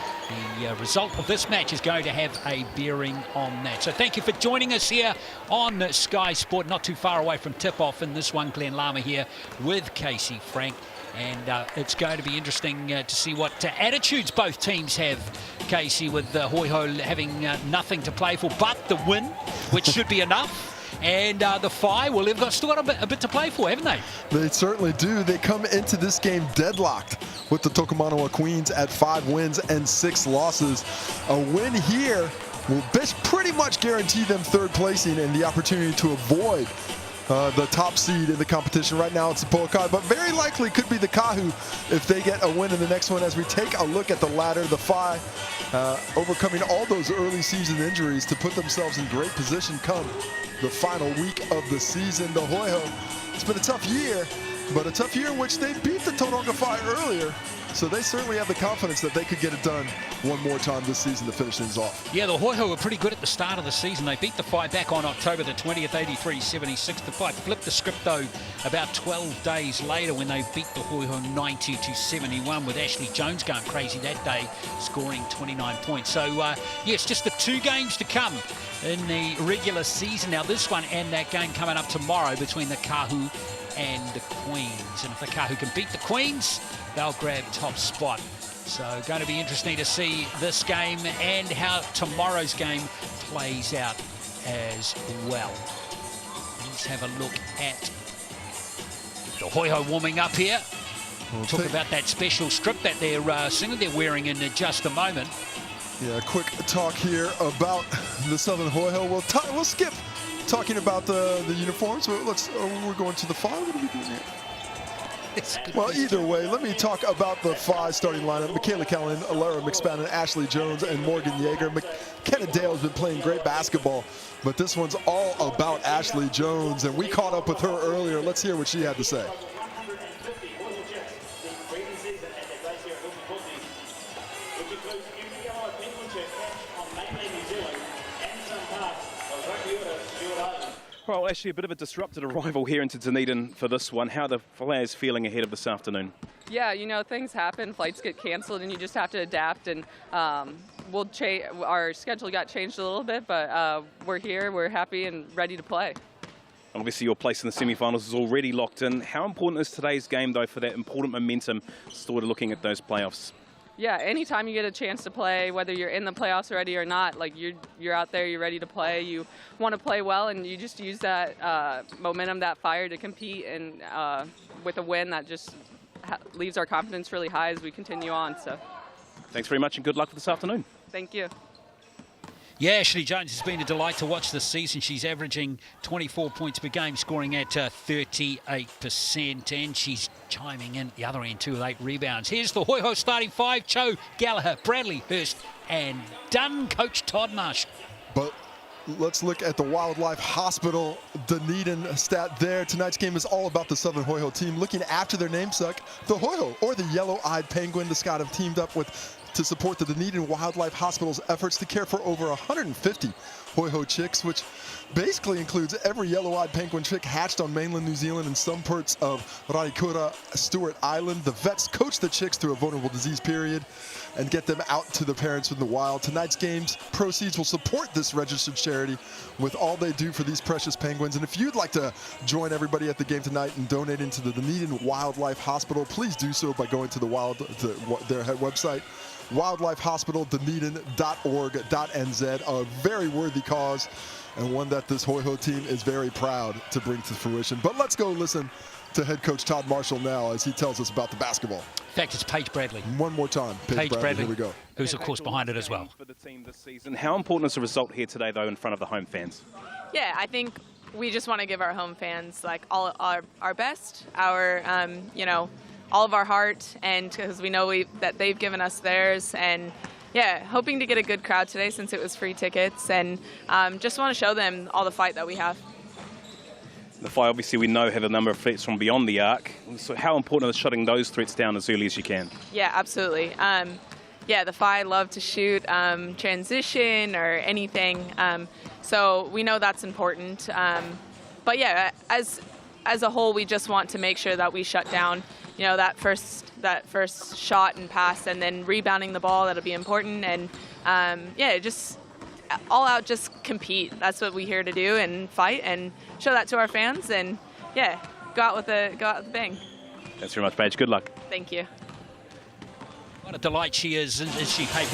The result of this match is going to have a bearing on that. So thank you for joining us here on Sky Sport, not too far away from tip-off in this one. Glenn Lama here with Casey Frank. And it's going to be interesting to see what attitudes both teams have, Casey, with Hoiho having nothing to play for but the win, which should be enough. And the Whai, well, they've still got a bit to play for, haven't they? They certainly do. They come into this game deadlocked with the Tokomanawa Queens at 5 wins and 6 losses. A win here will pretty much guarantee them third placing and the opportunity to avoid the top seed in the competition. Right now it's the Poakai, but very likely could be the Kahu if they get a win in the next one. As we take a look at the ladder, the Whai overcoming all those early season injuries to put themselves in great position come the final week of the season. The Hoiho, it's been a tough year, but a tough year in which they beat the Tauranga Whai earlier. So they certainly have the confidence that they could get it done one more time this season to finish things off. Yeah, the Hoiho were pretty good at the start of the season. They beat the Whai back on October the 20th, 83-76. The Whai flipped the script, though, about 12 days later when they beat the Hoiho 90-71, with Ashley Jones going crazy that day, scoring 29 points. So, yes, just the 2 games to come in the regular season. Now, this one and that game coming up tomorrow between the Kahu and the Queens. And if the Kahu can beat the Queens, they'll grab top spot. So going to be interesting to see this game and how tomorrow's game plays out as well. Let's have a look at the Hoiho warming up here. We'll talk about that special strip that they're singing they're wearing in just a moment. Yeah, quick talk here about the Southern Hoiho. We'll skip talking about the uniforms. We're going to the Whai. What are we doing here? Well, either way, let me talk about the Whai starting lineup. Michaela Callan, Alara McSpann, Ashley Jones, and Morgan Yeager. McKenna Dale has been playing great basketball, but this one's all about Ashley Jones, and we caught up with her earlier. Let's hear what she had to say. Well, actually, a bit of a disrupted arrival here into Dunedin for this one. How are the players feeling ahead of this afternoon? Yeah, you know, things happen. Flights get canceled, and you just have to adapt. And our schedule got changed a little bit, but we're here, we're happy, and ready to play. Obviously, your place in the semi-finals is already locked in. How important is today's game, though, for that important momentum sort of looking at those playoffs? Yeah, anytime you get a chance to play, whether you're in the playoffs already or not, like you're out there, you're ready to play, you want to play well, and you just use that momentum, that fire to compete, and with a win that just leaves our confidence really high as we continue on. So, thanks very much and good luck for this afternoon. Thank you. Yeah, Ashley Jones has been a delight to watch this season. She's averaging 24 points per game, scoring at 38%, and she's chiming in at the other end too with 8 rebounds. Here's the Hoiho starting 5: Cho, Gallagher, Bradley, Hurst, and Dunn. Coach Todd Marsh. But let's look at the Wildlife Hospital Dunedin stat there. Tonight's game is all about the Southern Hoiho team looking after their namesake, the Hoiho, or the yellow-eyed penguin. The Scott have teamed up to support the Dunedin Wildlife Hospital's efforts to care for over 150 Hoiho chicks, which basically includes every yellow-eyed penguin chick hatched on mainland New Zealand and some parts of Raikura, Stewart Island. The vets coach the chicks through a vulnerable disease period and get them out to the parents in the wild. Tonight's game's proceeds will support this registered charity with all they do for these precious penguins. And if you'd like to join everybody at the game tonight and donate into the Dunedin Wildlife Hospital, please do so by going to their website, wildlifehospitaldunedin.org.nz. A very worthy worthy cause and one that this Hoiho team is very proud to bring to fruition. But let's go listen to head coach Todd Marshall now as he tells us about the basketball. In fact, it's Paige Bradley. One more time, Paige Bradley. Here we go. Who's, of course, behind it as well. For the team this season, how important is the result here today, though, in front of the home fans? Yeah, I think we just want to give our home fans like all our best, our all of our heart, and because we know that they've given us theirs, and yeah, hoping to get a good crowd today since it was free tickets, and just want to show them all the fight that we have. The FI, obviously, we know have a number of threats from beyond the arc. So how important is shutting those threats down as early as you can? Yeah, absolutely. Yeah, the FI love to shoot transition or anything, so we know that's important. But yeah, as a whole, we just want to make sure that we shut down, that first shot and pass, and then rebounding the ball. That'll be important, and yeah, just all out, just compete. That's what we're here to do, and fight and show that to our fans, and yeah, go out with a bang. Thanks very much, Paige. Good luck. Thank you. What a delight she is, isn't she? Paige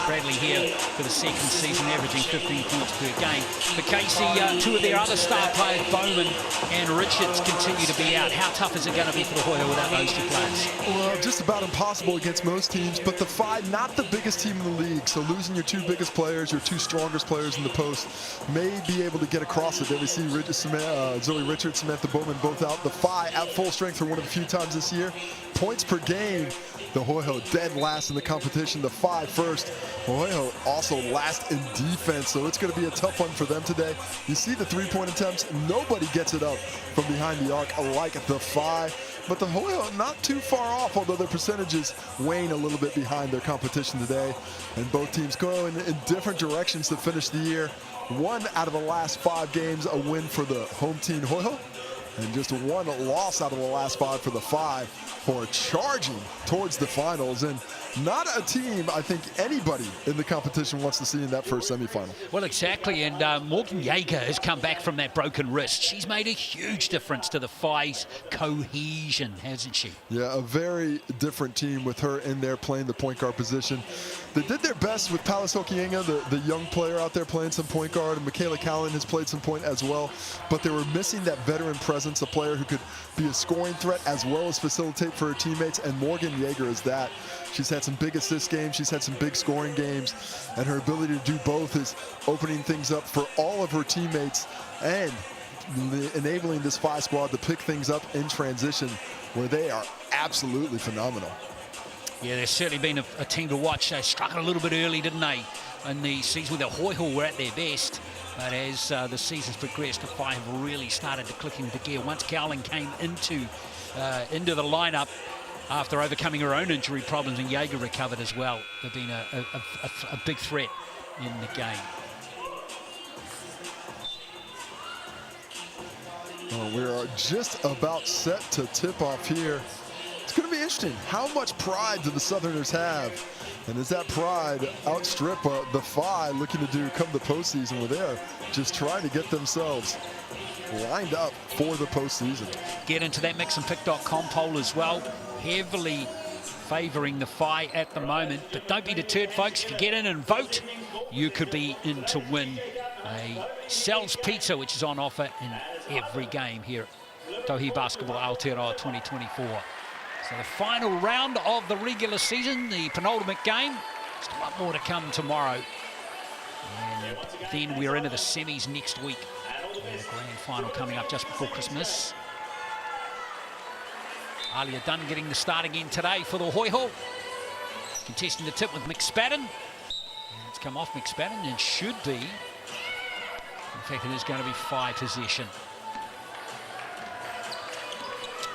Bradley here for the second season, averaging 15 points per game. For Casey, two of their other star players, Bowman and Richards, continue to be out. How tough is it going to be for the Hoiho without those two players? Well, just about impossible against most teams, but the FI, not the biggest team in the league, so losing your two biggest players, your two strongest players in the post, may be able to get across it. There we see Zoe Richards, Samantha Bowman both out. The FI at full strength for one of the few times this year. Points per game, the Hoiho dead last in the competition, the FI first. Hoiho also last in defense, so it's going to be a tough one for them today. You see the three-point attempts, nobody gets it up from behind the arc like the FI, but the Hoiho not too far off, although their percentages wane a little bit behind their competition today. And both teams go in different directions to finish the year. 1 out of the last 5 games, a win for the home team Hoiho, and just 1 loss out of the last 5 for the FI, who are charging towards the finals, and not a team I think anybody in the competition wants to see in that first semifinal. Well, exactly, and Morgan Yeager has come back from that broken wrist. She's made a huge difference to the FI's cohesion, hasn't she? Yeah, a very different team with her in there playing the point guard position. They did their best with Palis Hokienga, the young player out there playing some point guard, and Michaela Callan has played some point as well, but they were missing that veteran presence, a player who could be a scoring threat as well as facilitate for her teammates, and Morgan Yeager is that. She's had some big assist games, she's had some big scoring games, and her ability to do both is opening things up for all of her teammates and enabling this FI squad to pick things up in transition, where they are absolutely phenomenal. Yeah, there's certainly been a team to watch. They struck it a little bit early, didn't they, in the season with the Hoiho were at their best. But as the season's progressed, the FI have really started to click into gear. Once Cowling came into the lineup after overcoming her own injury problems, and Yeager recovered as well, they've been a big threat in the game. Well, we are just about set to tip off here. It's going to be interesting. How much pride do the Southerners have? And does that pride outstrip the FI looking to do come the postseason, where they're just trying to get themselves lined up for the postseason? Get into that mixandpick.com poll as well. Heavily favouring the FI at the moment, but don't be deterred, folks. If you get in and vote, you could be in to win a Sal's Pizza, which is on offer in every game here at Tauihi Basketball Aotearoa 2024. So the final round of the regular season, the penultimate game. Just a lot more to come tomorrow. And then we're into the semis next week. And a grand final coming up just before Christmas. Alia Dunn getting the start again today for the Hoiho. Contesting the tip with McSpadden. And it's come off McSpadden and should be. In fact, it is going to be FI possession.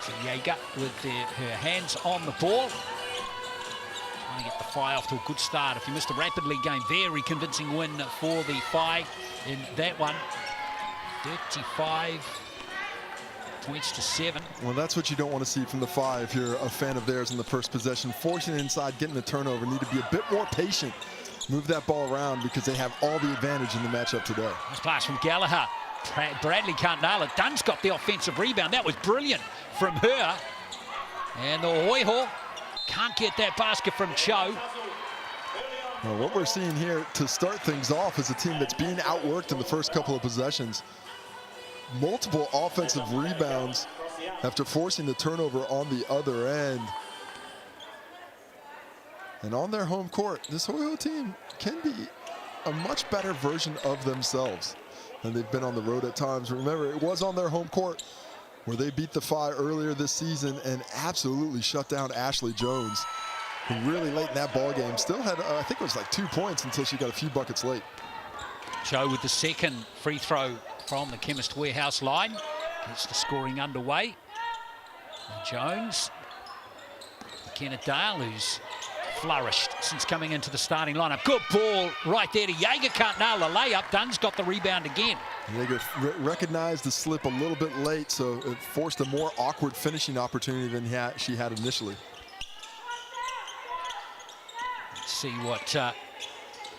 So Yeager with her hands on the ball. Trying to get the FI off to a good start. If you missed the Rapid League game, very convincing win for the FI in that one. 35 points to 7. Well, that's what you don't want to see from the FI if you're a fan of theirs in the first possession. Forcing it inside, getting the turnover. Need to be a bit more patient. Move that ball around because they have all the advantage in the matchup today. Nice pass from Gallagher. Bradley can't nail it. Dunn's got the offensive rebound. That was brilliant from her. And the Hoiho can't get that basket from Cho. Well, what we're seeing here to start things off is a team that's being outworked in the first couple of possessions. Multiple offensive rebounds after forcing the turnover on the other end. And on their home court, this Hoiho team can be a much better version of themselves than they've been on the road at times. Remember, it was on their home court where they beat the Phi earlier this season and absolutely shut down Ashley Jones, who really late in that ball game still had, I think it was like 2 points until she got a few buckets late. Joe with the second free throw from the Chemist Warehouse line. Gets the scoring underway. And Jones, McKenna Dale, who's flourished since coming into the starting lineup. Good ball right there to Jaeger. Can't nail the layup. Dunn's got the rebound again. Jaeger recognized the slip a little bit late, so it forced a more awkward finishing opportunity than she had initially. Let's see what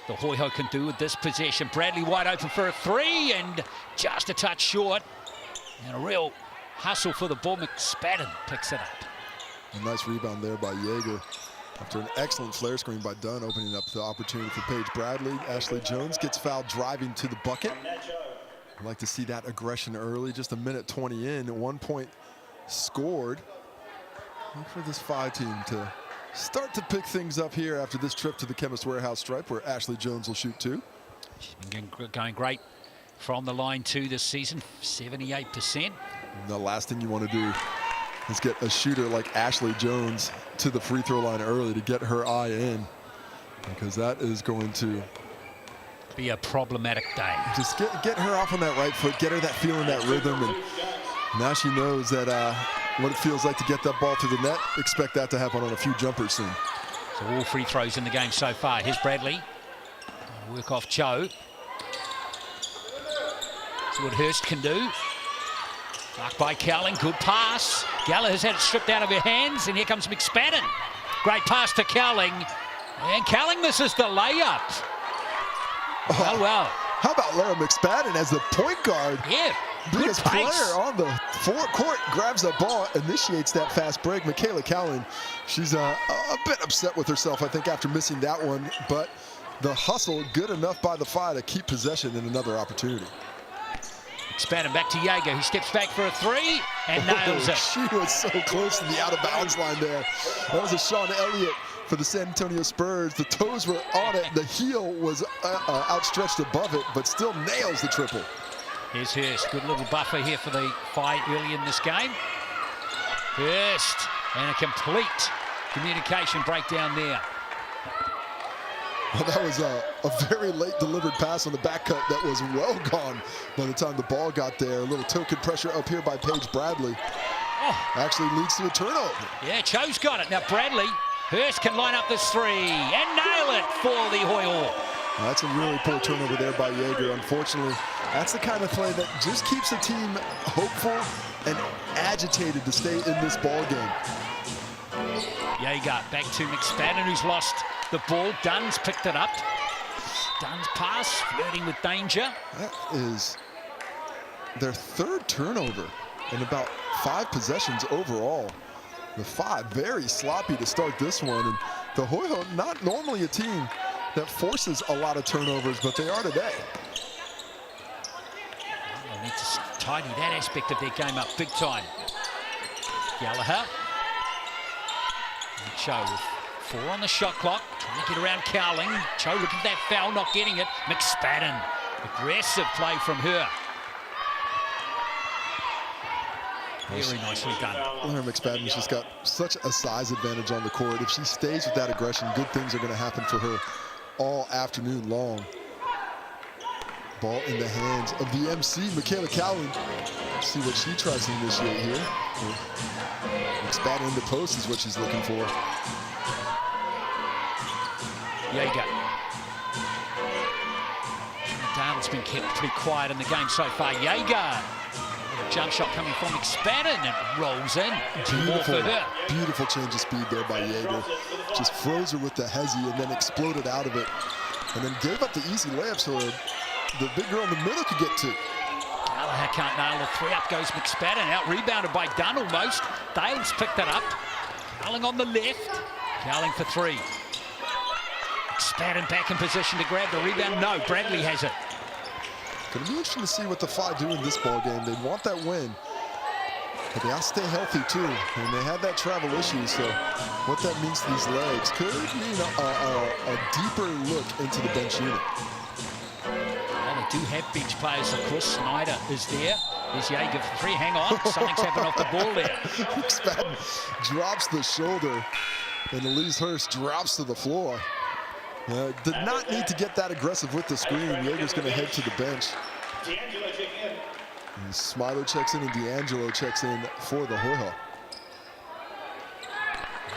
the Hoiho can do with this possession. Bradley wide open for a three and just a touch short. And a real hustle for the ball. McSpadden picks it up. A nice rebound there by Jaeger after an excellent flare screen by Dunn, opening up the opportunity for Paige Bradley. Ashley Jones gets fouled driving to the bucket. I'd like to see that aggression early. Just a minute 20 in, 1 point scored. Look for this Phi team to start to pick things up here after this trip to the Chemist Warehouse stripe, where Ashley Jones will shoot two. She's been going great from the line too this season, 78%. And the last thing you want to do is get a shooter like Ashley Jones to the free throw line early to get her eye in, because that is going to be a problematic day. Just get her off on that right foot, get her that feeling, that rhythm, and now she knows that what it feels like to get that ball to the net. Expect that to happen on a few jumpers soon. So all free throws in the game so far. Here's Bradley. Work off Cho. See what Hurst can do. Marked by Cowling, good pass. Gallagher's had it stripped out of her hands, and here comes McSpadden. Great pass to Cowling, and Cowling misses the layup. Oh, well. How about Lara McSpadden as the point guard? Yeah, biggest player on the court, grabs that ball, initiates that fast break. Michaela Cowling, she's a bit upset with herself, I think, after missing that one, but the hustle good enough by the Phi to keep possession in another opportunity. McSpadden back to Jaeger, who steps back for a three and nails it. She was so close to the out-of-bounds line there. That was a Sean Elliott for the San Antonio Spurs. The toes were on it. The heel was outstretched above it, but still nails the triple. Here's Hurst. Good little buffer here for the Phi early in this game. Hurst, and a complete communication breakdown there. Well, that was a very late delivered pass on the back cut that was well gone by the time the ball got there. A little token pressure up here by Paige Bradley. Actually leads to a turnover. Yeah, Cho's got it. Now Bradley, Hurst can line up this three and nail it for the Hoiho. That's a really poor turnover there by Jaeger. Unfortunately, that's the kind of play that just keeps the team hopeful and agitated to stay in this ball game. Jaeger back to McSpadden, who's lost the ball. Dunn's picked it up. Dunn's pass, flirting with danger. That is their third turnover in about 5 possessions overall. The Phi very sloppy to start this one, and the Hoiho not normally a team that forces a lot of turnovers, but they are today. They need to tidy that aspect of their game up big time. Gallagher. And Cho with 4 on the shot clock, trying to get around Cowling. Cho looking at that foul, not getting it. McSpadden, aggressive play from her. Very nicely done. Lara McSpadden's just got such a size advantage on the court. If she stays with that aggression, good things are going to happen for her all afternoon long. Ball in the hands of the MC, Michaela Cowling. Let's see what she tries to initiate here. McSpadden in the post is what she's looking for. Jaeger. Dale's been kept pretty quiet in the game so far. Jaeger. Jump shot coming from McSpadden and rolls in. Beautiful change of speed there by Jaeger. Just froze her with the hezzy and then exploded out of it. And then gave up the easy layup so the big girl in the middle could get to. Gallagher can't nail the three. Up goes McSpadden. Out rebounded by Dunn almost. Dale's picked it up. Cowling on the left. Cowling for 3. McSpadden back in position to grab the rebound. No, Bradley has it. Going to be interesting to see what the Phi do in this ball game. They want that win, but they have to stay healthy too. And they had that travel issue, so what that means to these legs could mean a deeper look into the bench unit. Well, they do have bench players, of course. Snyder is there. There's Jaeger for three. Hang on, something's happened off the ball there. McSpadden drops the shoulder, and Elise Hurst drops to the floor. Did not need to get that aggressive with the screen. Jaeger's going to head to the bench. And Smiler checks in and D'Angelo checks in for the Hoiho.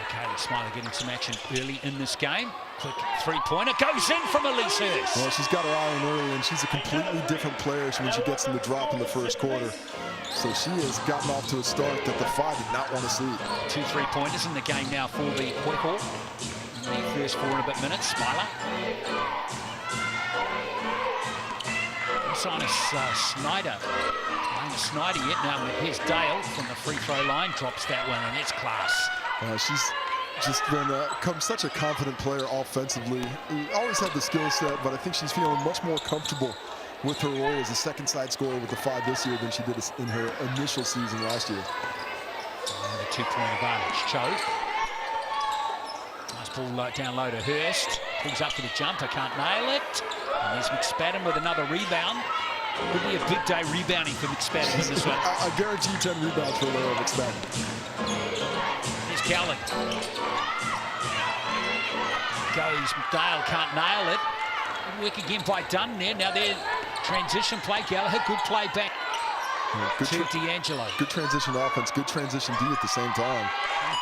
Okay, Smiler getting some action early in this game. Quick three-pointer goes in from Elise Hurst. Well, she's got her eye on early, and she's a completely different player when she gets in the drop in the first quarter. So she has gotten off to a start that the Phi did not want to see. 2 3-pointers in the game now for the Hoiho. In the first 4 and a bit minutes, Smiler. Sinus Snyder. Snyder yet. Now here's Dale from the free throw line. Drops that one, and it's class. She's just become such a confident player offensively. Always had the skill set, but I think she's feeling much more comfortable with her role as a second side scorer with the Phi this year than she did in her initial season last year. And the 2-point advantage. Cho. Nice ball down low to Hurst. Pulls up for the jumper, can't nail it. And there's McSpadden with another rebound. Could be a big day rebounding for McSpadden in this one. I guarantee 10 rebounds for Laura McSpadden. Here's Cowling. Goes Dale, can't nail it. Good work again by Dunn there. Now their transition play. Gallagher, good play back to D'Angelo. Good transition offense, good transition D at the same time.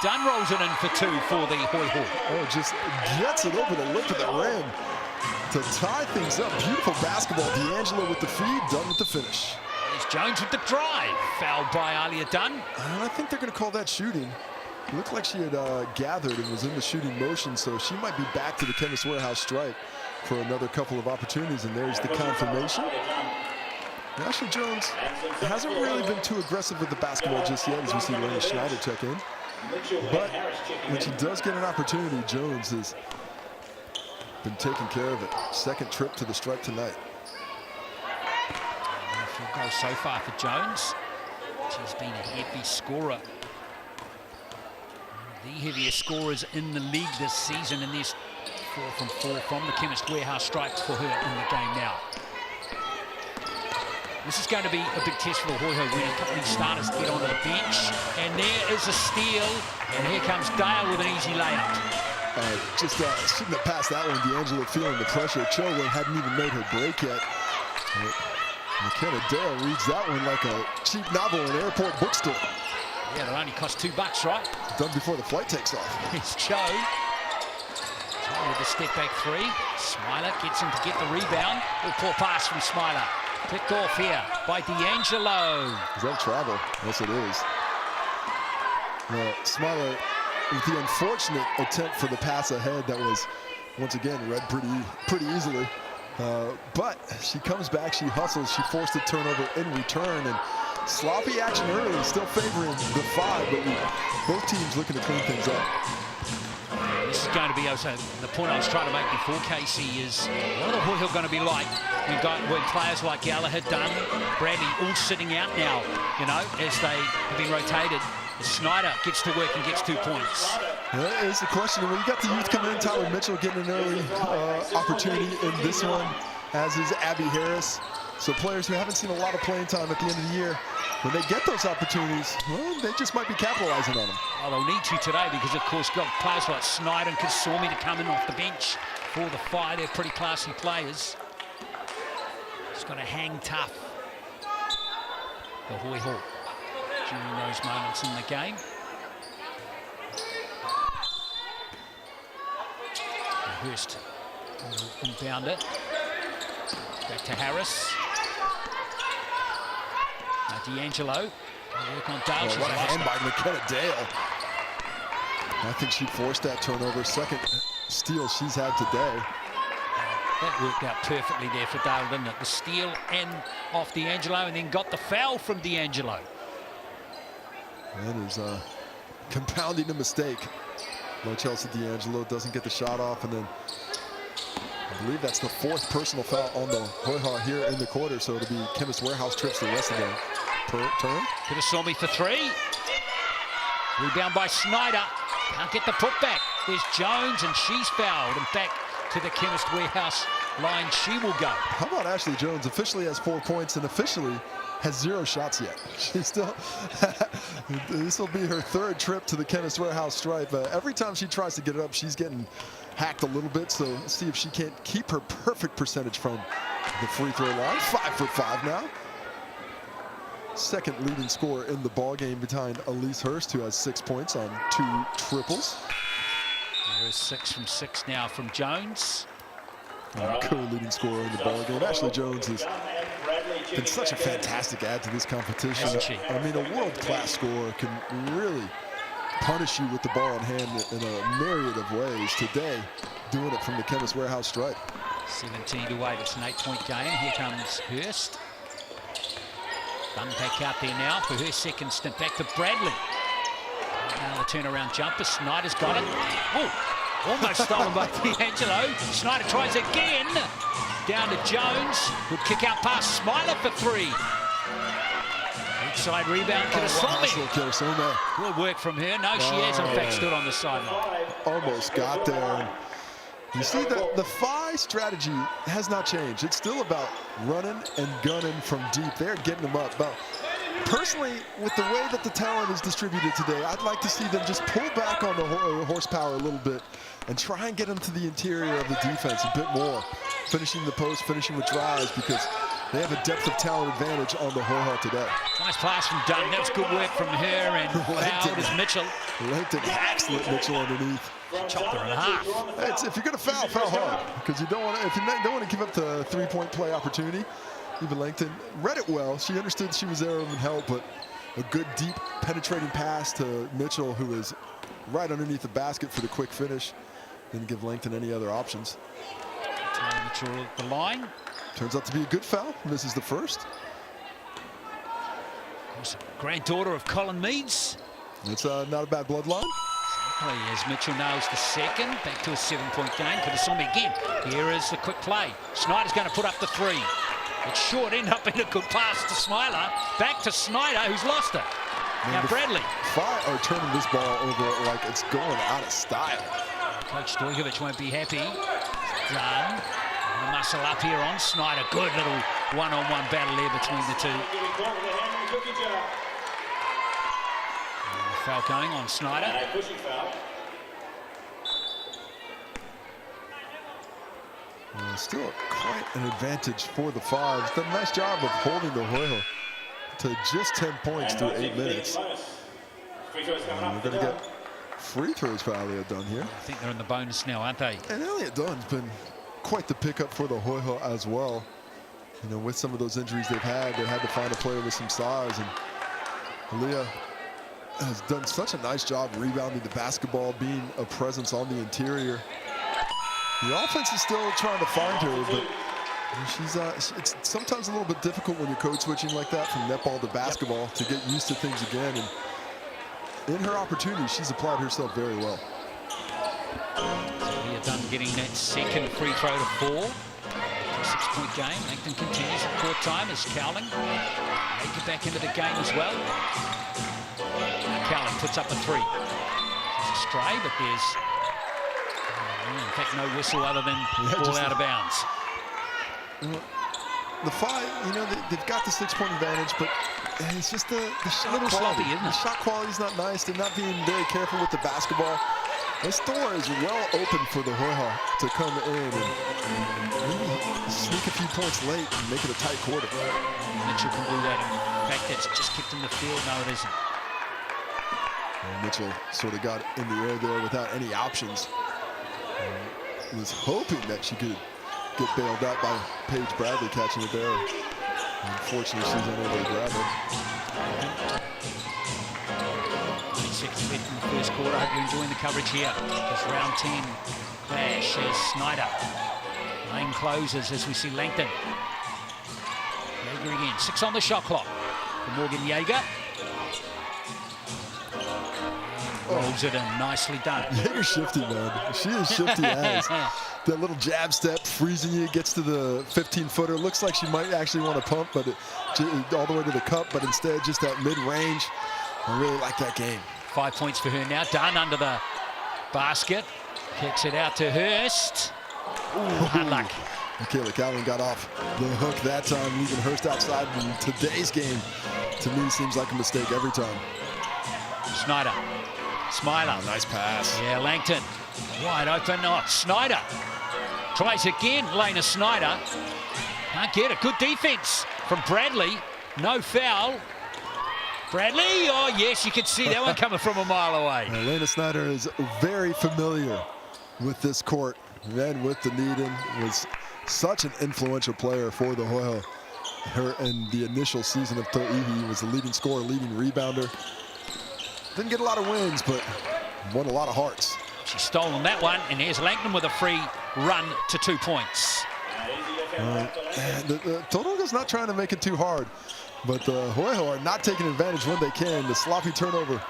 Dunn rolls it in for 2 for the Hoiho. Oh, just gets it over the lip of the rim to tie things up. Beautiful basketball. D'Angelo with the feed, Dunn with the finish. There's Jones with the drive. Fouled by Alia Dunn. I think they're going to call that shooting. It looked like she had gathered and was in the shooting motion, so she might be back to the Chemist Warehouse stripe for another couple of opportunities, and there's the confirmation. Ashley Jones hasn't really been too aggressive with the basketball just yet, as we see Lena Schneider check in. But when she does get an opportunity, Jones has been taking care of it. Second trip to the stripe tonight. Field goal so far for Jones. She's been a heavy scorer. The heaviest scorers in the league this season, and there's 4 from 4 from the Chemist Warehouse stripes for her in the game now. This is going to be a big test for the Hoiho when a couple of these starters get onto the bench. And there is a steal, and here comes Dale with an easy layup. Just shouldn't have passed that one. D'Angelo feeling the pressure. Chilwell hadn't even made her break yet. McKenna Dale reads that one like a cheap novel in an airport bookstore. Yeah, they only cost $2, right? Done before the flight takes off. It's Cho. Cho with the step back 3. Smiler gets him to get the rebound. Oh, poor pass from Smiler. Picked off here by D'Angelo. Is that travel? Yes, it is. Well, Smiler with the unfortunate attempt for the pass ahead that was, once again, read pretty easily. But she comes back, she hustles, she forced a turnover in return, and sloppy action early, still favoring the Phi, but both teams looking to clean things up. This is going to be also the point I was trying to make before, Casey, is what are the Hoiho going to be like when players like Gallagher, Dunn, Bradley all sitting out now, you know, as they have been rotated. Snyder gets to work and gets 2 points. That is the question. When you got the youth coming in, Tyler Mitchell getting an early opportunity in this one, as is Abby Harris. So players who haven't seen a lot of playing time at the end of the year, when they get those opportunities, well, they just might be capitalizing on them. Well, they'll need to today because, of course, got players like Snyder and Kasumi to come in off the bench for the Phi. They're pretty classy players. Just got to hang tough. The Hoiho during those moments in the game. Hurst will inbound it. Back to Harris. Now D'Angelo. Work on Dale. What a hand by McKenna Dale. I think she forced that turnover. Second steal she's had today. That worked out perfectly there for Dale, didn't it? The steal and off D'Angelo, and then got the foul from D'Angelo. That is compounding a mistake. No, Chelsea D'Angelo doesn't get the shot off, and then I believe that's the 4th personal foul on the Hoiho here in the quarter, so it'll be Chemist Warehouse trips the rest of the turn. Kitasomi for 3. Rebound by Snyder. Can't get the putback. There's Jones, and she's fouled. And back to the Chemist Warehouse line she will go. How about Ashley Jones? Officially has 4 points and officially has 0 shots yet. She's still, this will be her 3rd trip to the Chemist Warehouse stripe. Every time she tries to get it up, she's getting hacked a little bit. So let's see if she can't keep her perfect percentage from the free throw line. 5 for 5 now. 2nd leading scorer in the ball game behind Elise Hurst, who has 6 points on 2 triples. There's 6 from 6 now from Jones. Co-leading scorer in the ball game. Ashley Jones has been such a fantastic add to this competition. I mean, a world-class scorer can really punish you with the ball in hand in a myriad of ways. Today, doing it from the Chemist Warehouse stripe. 17-8. It's an 8-point game. Here comes Hurst. Dunn back out there now for her 2nd stint. Back to Bradley. Now the turnaround jumper. Snyder's got it. Oh, almost stolen by D'Angelo. Snyder tries again. Down to Jones. Good kick out pass. Smiler for 3. Inside rebound. Kitasomi. Good work from her. No, she has in fact stood on the sideline. Almost got there. You see that the Phi strategy has not changed. It's still about running and gunning from deep. They're getting them up. But personally, with the way that the talent is distributed today, I'd like to see them just pull back on the horsepower a little bit and try and get them to the interior of the defense a bit more. Finishing the post, finishing with drives, because they have a depth of talent advantage on the Hoiho today. Nice pass from Dunn. That was good work from her, and fouled is Mitchell. Langton hacks Mitchell underneath. Chopped her in half. If you're going to foul, foul hard, because you don't want to. If you don't want to give up the 3-point play opportunity. Even Langton read it well. She understood she was there and help, but a good deep penetrating pass to Mitchell, who was right underneath the basket for the quick finish. Didn't give Langton any other options. Mitchell at the line. Turns out to be a good foul. Misses the first. Granddaughter of Colin Meads. It's not a bad bloodline. As Mitchell nails the 2nd, back to a 7-point game. Kitasomi again. Here is the quick play. Snyder's going to put up the 3. It's short, end up in a good pass to Smiler. Back to Snyder, who's lost it. Now Bradley. Phi are turning this ball over like it's going out of style. Coach Stojkovic won't be happy. Dunn. The muscle up here on Snyder. Good little one-on-one battle there between the two. Foul going on Snyder. Still quite an advantage for the Fives. Done a nice job of holding the Hoiho to just 10 points through 8 minutes. And we're going to get free throws for Elliot Dunn here. I think they're in the bonus now, aren't they? And Elliot Dunn's been quite the pickup for the Hoiho as well. You know, with some of those injuries they've had, they had to find a player with some size. And Aaliyah has done such a nice job rebounding the basketball, being a presence on the interior. The offense is still trying to find her, but it's sometimes a little bit difficult when you're code switching like that from netball to basketball to get used to things again. And in her opportunity, she's applied herself very well. Leah Dunn getting that 2nd free throw to 4. 6-point game. Langton continues at court time as Cowling. They get back into the game as well. Cowling puts up a 3. It's a stray, but there's in fact no whistle other than ball out of bounds. The Phi, you know, they've got the 6-point advantage, but it's just the shot little quality. sloppy, isn't it? The shot quality is not nice. They're not being very careful with the basketball. This door is well open for the Hoiho to come in and maybe sneak a few points late and make it a tight quarter. Mitchell can do that. In fact, that's just kicked in the field. No, it isn't. And Mitchell sort of got in the air there without any options. Was hoping that she could get bailed out by Paige Bradley catching it there. Unfortunately, she's unable to grab it. 9 seconds left in the first quarter. I hope you're enjoying the coverage here. Just round 10 clash as Snyder. Lane closes as we see Langton. Jaeger again. 6 on the shot clock for Morgan Jaeger. Rolls it in, nicely done. Jaeger's shifty, man. She is shifty as. that little jab step, freezing you, gets to the 15-footer. Looks like she might actually want to pump, but all the way to the cup, but instead just that mid-range. I really like that game. 5 points for her now. Dunn under the basket. Kicks it out to Hurst. Ooh, hard luck. Michaela Cowan got off the hook that time, leaving Hurst outside in today's game. To me, seems like a mistake every time. Snyder. Smiler. Oh, nice pass. Yeah, Langton. Wide open. Oh, Snyder. Tries again, Lena Snyder. Can't get it. Good defense from Bradley. No foul. Bradley, oh yes, you can see that one coming from a mile away. Lena Snyder is very familiar with this court and with Dunedin. Was such an influential player for the Hoiho. Her in the initial season of Tauihi was the leading scorer, leading rebounder. Didn't get a lot of wins, but won a lot of hearts. She's stolen that one, and here's Langton with a free run to 2 points. Totoroga's not trying to make it too hard, but the Hoiho are not taking advantage when they can. The sloppy turnover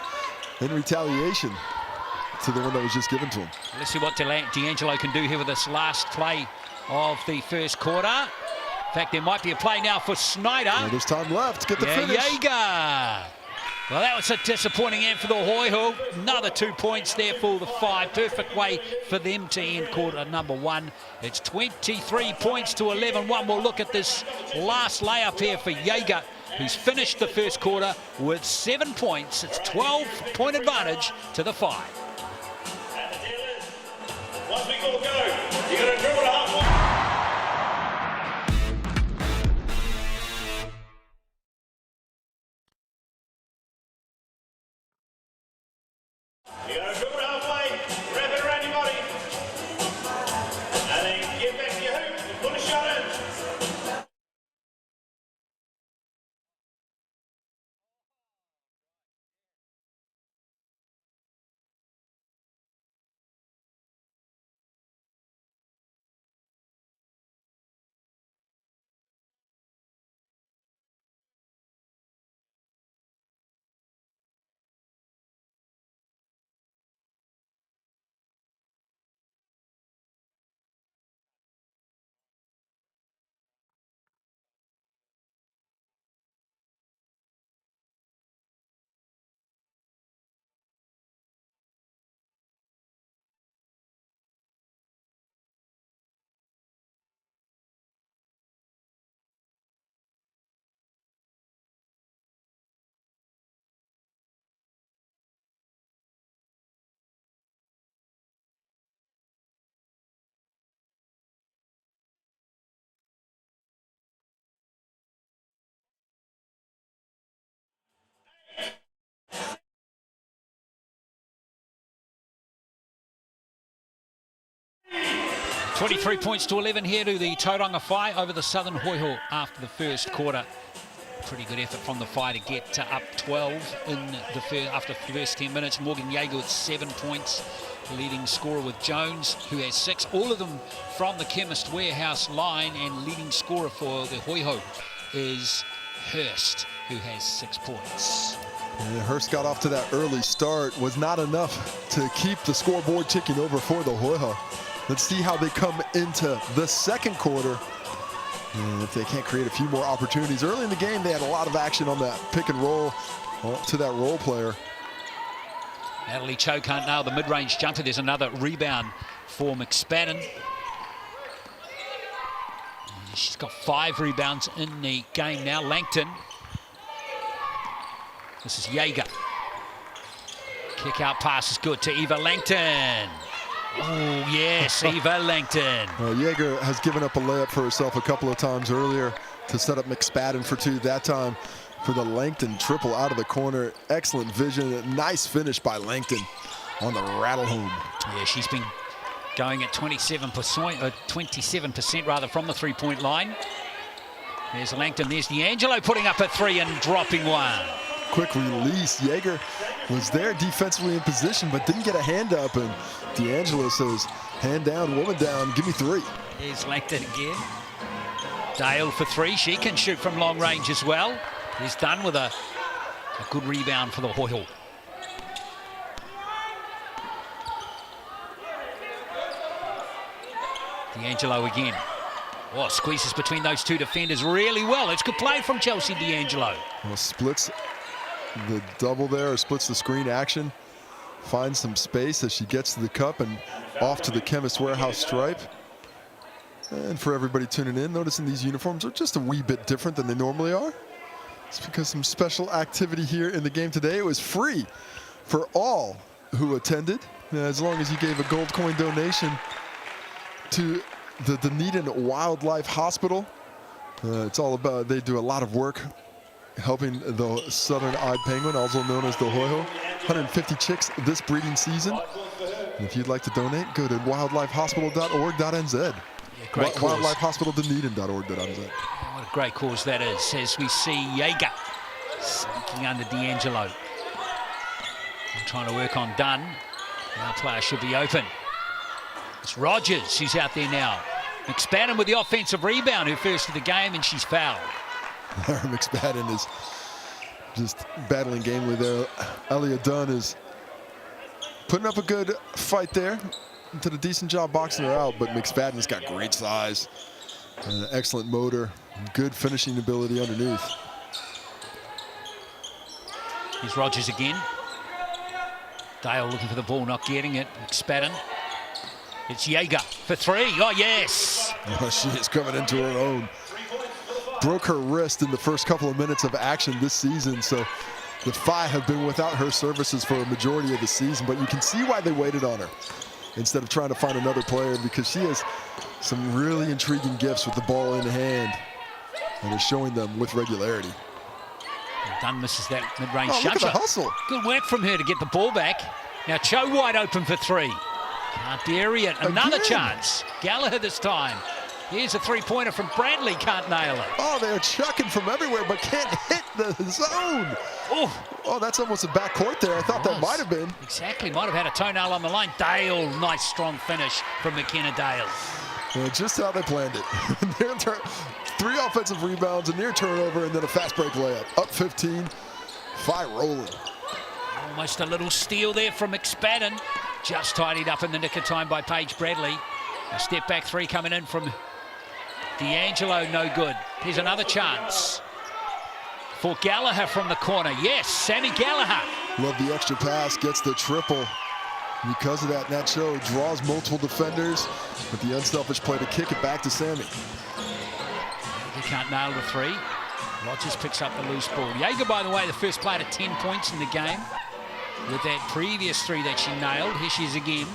in retaliation to the one that was just given to him. Let's see what D'Angelo can do here with this last play of the first quarter. In fact, there might be a play now for Snyder. Well, there's time left to get the finish. Jaeger. Well, that was a disappointing end for the Hoiho. Another 2 points there for the Five. Perfect way for them to end quarter number one. It's 23 points to 11. One more look at this last layup here for Jaeger, who's finished the first quarter with 7 points. It's 12-point advantage to the Five. Once we go, you're going to dribble to half court. You're going to dribble halfway, wrap it around your body, and then get back to your hoop and put a shot in. Twenty-three points to 11 here to the Tauranga Whai over the Southern Hoiho after the first quarter. Pretty good effort from the Whai to get up 12 in the after the first 10 minutes. Morgan Jaeger with 7 points, the leading scorer with Jones, who has 6. All of them from the Chemist Warehouse line, and leading scorer for the Hoiho is Hurst, who has 6 points. And Hurst got off to that early start, was not enough to keep the scoreboard ticking over for the Hoiho. Let's see how they come into the second quarter. And if they can't create a few more opportunities. Early in the game, they had a lot of action on that pick and roll to that role player. Natalie Cho can't nail the mid-range jumper. There's another rebound for McSpadden. She's got 5 rebounds in the game now. Langton. This is Jaeger. Kick out pass is good to Eva Langton. Oh, yes, Eva Langton. Well, Jaeger has given up a layup for herself a couple of times earlier to set up McSpadden for 2. That time for the Langton triple out of the corner. Excellent vision. Nice finish by Langton on the rattle home. Yeah, she's been going at 27% rather from the three-point line. There's Langton. There's D'Angelo putting up a 3 and dropping one. Quick release. Jaeger was there defensively in position, but didn't get a hand up, and D'Angelo says, hand down, woman down, give me 3. Here's Langton again. Dale for 3. She can shoot from long range as well. He's done with a good rebound for the Hoiho. D'Angelo again. Oh, squeezes between those two defenders really well. It's good play from Chelsea D'Angelo. Well, splits the double there, or splits the screen action. Finds some space as she gets to the cup and off to the Chemist Warehouse stripe. And for everybody tuning in, noticing these uniforms are just a wee bit different than they normally are. It's because some special activity here in the game today. It was free for all who attended, as long as you gave a gold coin donation to the Dunedin Wildlife Hospital. It's all about, they do a lot of work helping the southern-eyed penguin, also known as the Hoiho. 150 chicks this breeding season. And if you'd like to donate, go to wildlifehospital.org.nz. Yeah, great cause. Wildlifehospitaldunedin.org.nz. What a great cause that is, as we see Jaeger sneaking under D'Angelo. And trying to work on Dunn. Our player should be open. It's Rogers who's out there now. McSpadden with the offensive rebound, her first of the game, and she's fouled. McSpadden is just battling gamely there. Elia Dunn is putting up a good fight there. Did a decent job boxing her out, but McSpadden's got great size, excellent motor, good finishing ability underneath. Here's Rogers again. Dale looking for the ball, not getting it. McSpadden. It's Jaeger for three. Oh, yes. Oh, she is coming into her own. Broke her wrist in the first couple of minutes of action this season, so the Phi have been without her services for a majority of the season, but you can see why they waited on her instead of trying to find another player, because she has some really intriguing gifts with the ball in hand and is showing them with regularity. Dunn misses that mid-range look shot. at the hustle. Good work from her to get the ball back. Now Cho wide open for three. Can't bury it. Another Again. Chance. Gallagher this time. Here's a three-pointer from Bradley. Can't nail it. Oh, they're chucking from everywhere, but can't hit the zone. Oh, that's almost a backcourt there. I thought that might have been. Exactly. Might have had a toenail on the line. Dale, nice strong finish from McKenna Dale. Just how they planned it. 3 offensive rebounds, a near turnover, and then a fast break layup. Up 15, Phi rolling. Almost a little steal there from McSpadden. Just tidied up in the nick of time by Paige Bradley. A step back three coming in from D'Angelo, no good. Here's another chance for Gallagher from the corner. Yes, Sammy Gallagher. Love the extra pass, gets the triple. Because of that, Nacho draws multiple defenders, but the unselfish play to kick it back to Sammy. He can't nail the three. Rogers picks up the loose ball. Jaeger, by the way, the first player to 10 points in the game with that previous three that she nailed. Here she is again.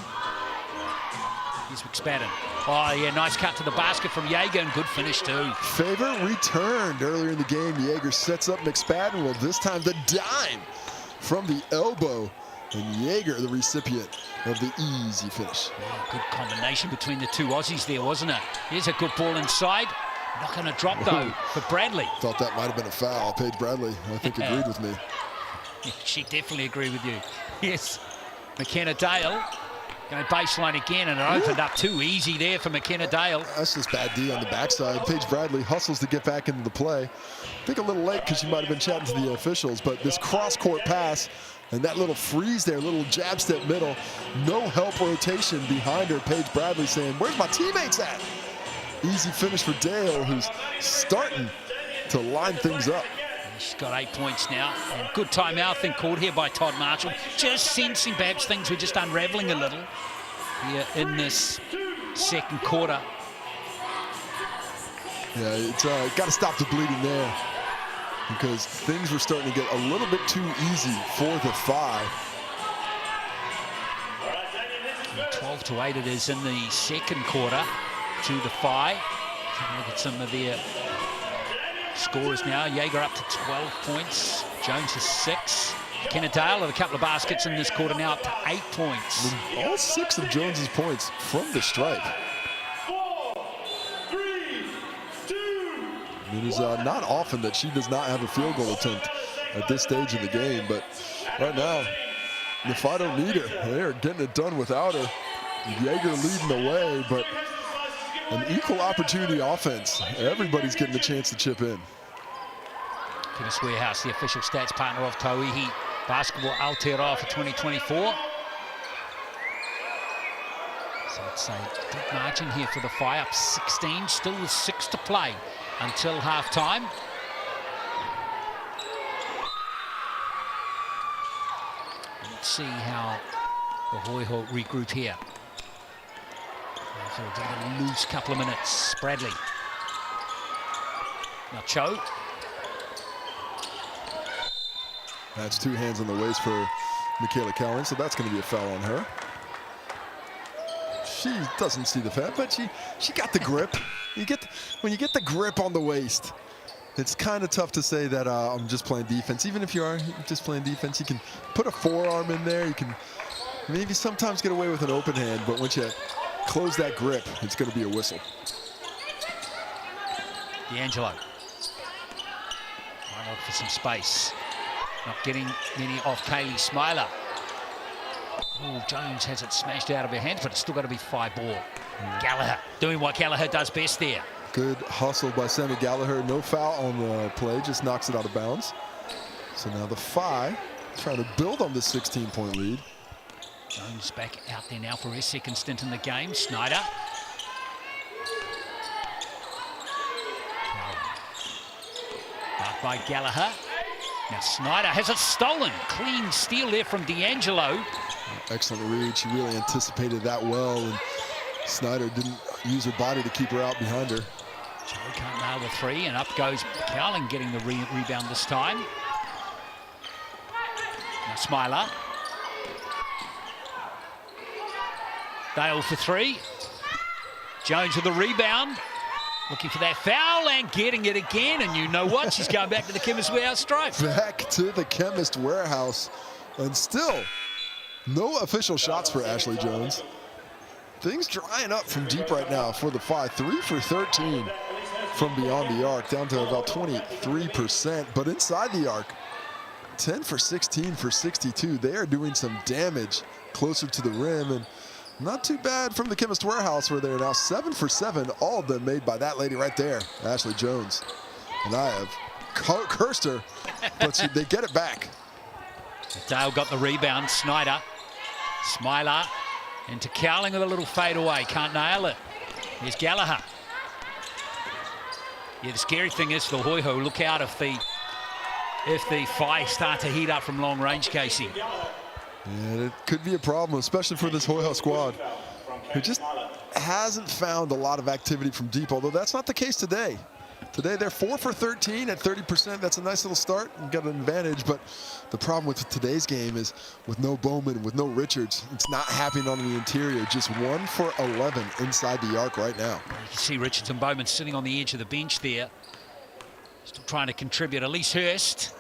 Here's McSpadden. Oh, yeah, nice cut to the basket from Jaeger, and good finish, too. Favor returned earlier in the game. Jaeger sets up McSpadden. Well, this time the dime from the elbow. And Jaeger, the recipient of the easy finish. Oh, good combination between the two Aussies there, wasn't it? Here's a good ball inside. Not going to drop, though, for Bradley. Thought that might have been a foul. Paige Bradley, I think, agreed with me. Yeah, she definitely agreed with you. Yes, McKenna Dale going baseline again, and it opened up too easy there for McKenna Dale. That's just bad D on the backside. Paige Bradley hustles to get back into the play. I think a little late because she might have been chatting to the officials, but this cross-court pass and that little freeze there, little jab step middle, no help rotation behind her. Paige Bradley saying, where's my teammates at? Easy finish for Dale, who's starting to line things up. She's got 8 points now, and good timeout thing called here by Todd Marshall. Just sensing perhaps things were just unraveling a little here in this second quarter. Yeah, it's got to stop the bleeding there because things were starting to get a little bit too easy for the Phi. 12-8 it is in the second quarter to the Phi. Look at some of their scores now. Jaeger up to 12 points. Jones is 6. McKenna Dale with a couple of baskets in this quarter now up to 8 points. All 6 of Jones's points from the stripe. 4, 3, 2. It is not often that she does not have a field goal attempt at this stage of the game, but right now, the Phi don't need her. They are getting it done without her. Jaeger leading the way, but an equal opportunity offense. Everybody's getting the chance to chip in. Chemist Warehouse, the official stats partner of Tauihi Basketball Aotearoa for 2024. So it's a good margin here for the Whai, up 16, still with 6 to play until half-time. Let's see how the Hoiho regroup here. So we're going to lose a couple of minutes. Bradley. Now Cho. That's 2 hands on the waist for Michaela Cowling, so that's going to be a foul on her. She doesn't see the foul, but she got the grip. When you get the grip on the waist, it's kind of tough to say that I'm just playing defense. Even if you are just playing defense, you can put a forearm in there. You can maybe sometimes get away with an open hand, but once you close that grip, it's going to be a whistle. D'Angelo. Trying out for some space. Not getting many off Kaylee Smiler. Oh, Jones has it smashed out of her hands, but it's still got to be 5 ball. Gallagher doing what Gallagher does best there. Good hustle by Sammy Gallagher. No foul on the play, just knocks it out of bounds. So now the Whai trying to build on this 16-point lead. Jones back out there now for his second stint in the game. Snyder. Marked by Gallagher. Now Snyder has it stolen. Clean steal there from D'Angelo. Excellent read. She really anticipated that well, and Snyder didn't use her body to keep her out behind her. Joe can't nail the 3, and up goes Cowling getting the rebound this time. Now Smiler. Dale for 3. Jones with the rebound. Looking for that foul and getting it again. And you know what? She's going back to the Chemist Warehouse stripe. Back to the Chemist Warehouse. And still, no official shots for Ashley Jones. Things drying up from deep right now for the Whai. 3 for 13 from beyond the arc, down to about 23%. But inside the arc, 10 for 16 for 62. They are doing some damage closer to the rim. And not too bad from the Chemist Warehouse, where they're now 7 for 7, all of them made by that lady right there, Ashley Jones. And I have cursed her, but they get it back. Dale got the rebound. Snyder. Smiler into Cowling with a little fadeaway. Can't nail it. Here's Gallagher. Yeah, the scary thing is for Hoiho, look out if the Whai start to heat up from long range, Casey. Yeah, it could be a problem, especially for this Hoiho squad, who just hasn't found a lot of activity from deep, although that's not the case today. Today they're 4 for 13 at 30%. That's a nice little start. You've got an advantage, but the problem with today's game is with no Bowman, with no Richards, it's not happening on the interior. Just 1 for 11 inside the arc right now. You can see Richards and Bowman sitting on the edge of the bench there. Still trying to contribute. Elise Hurst.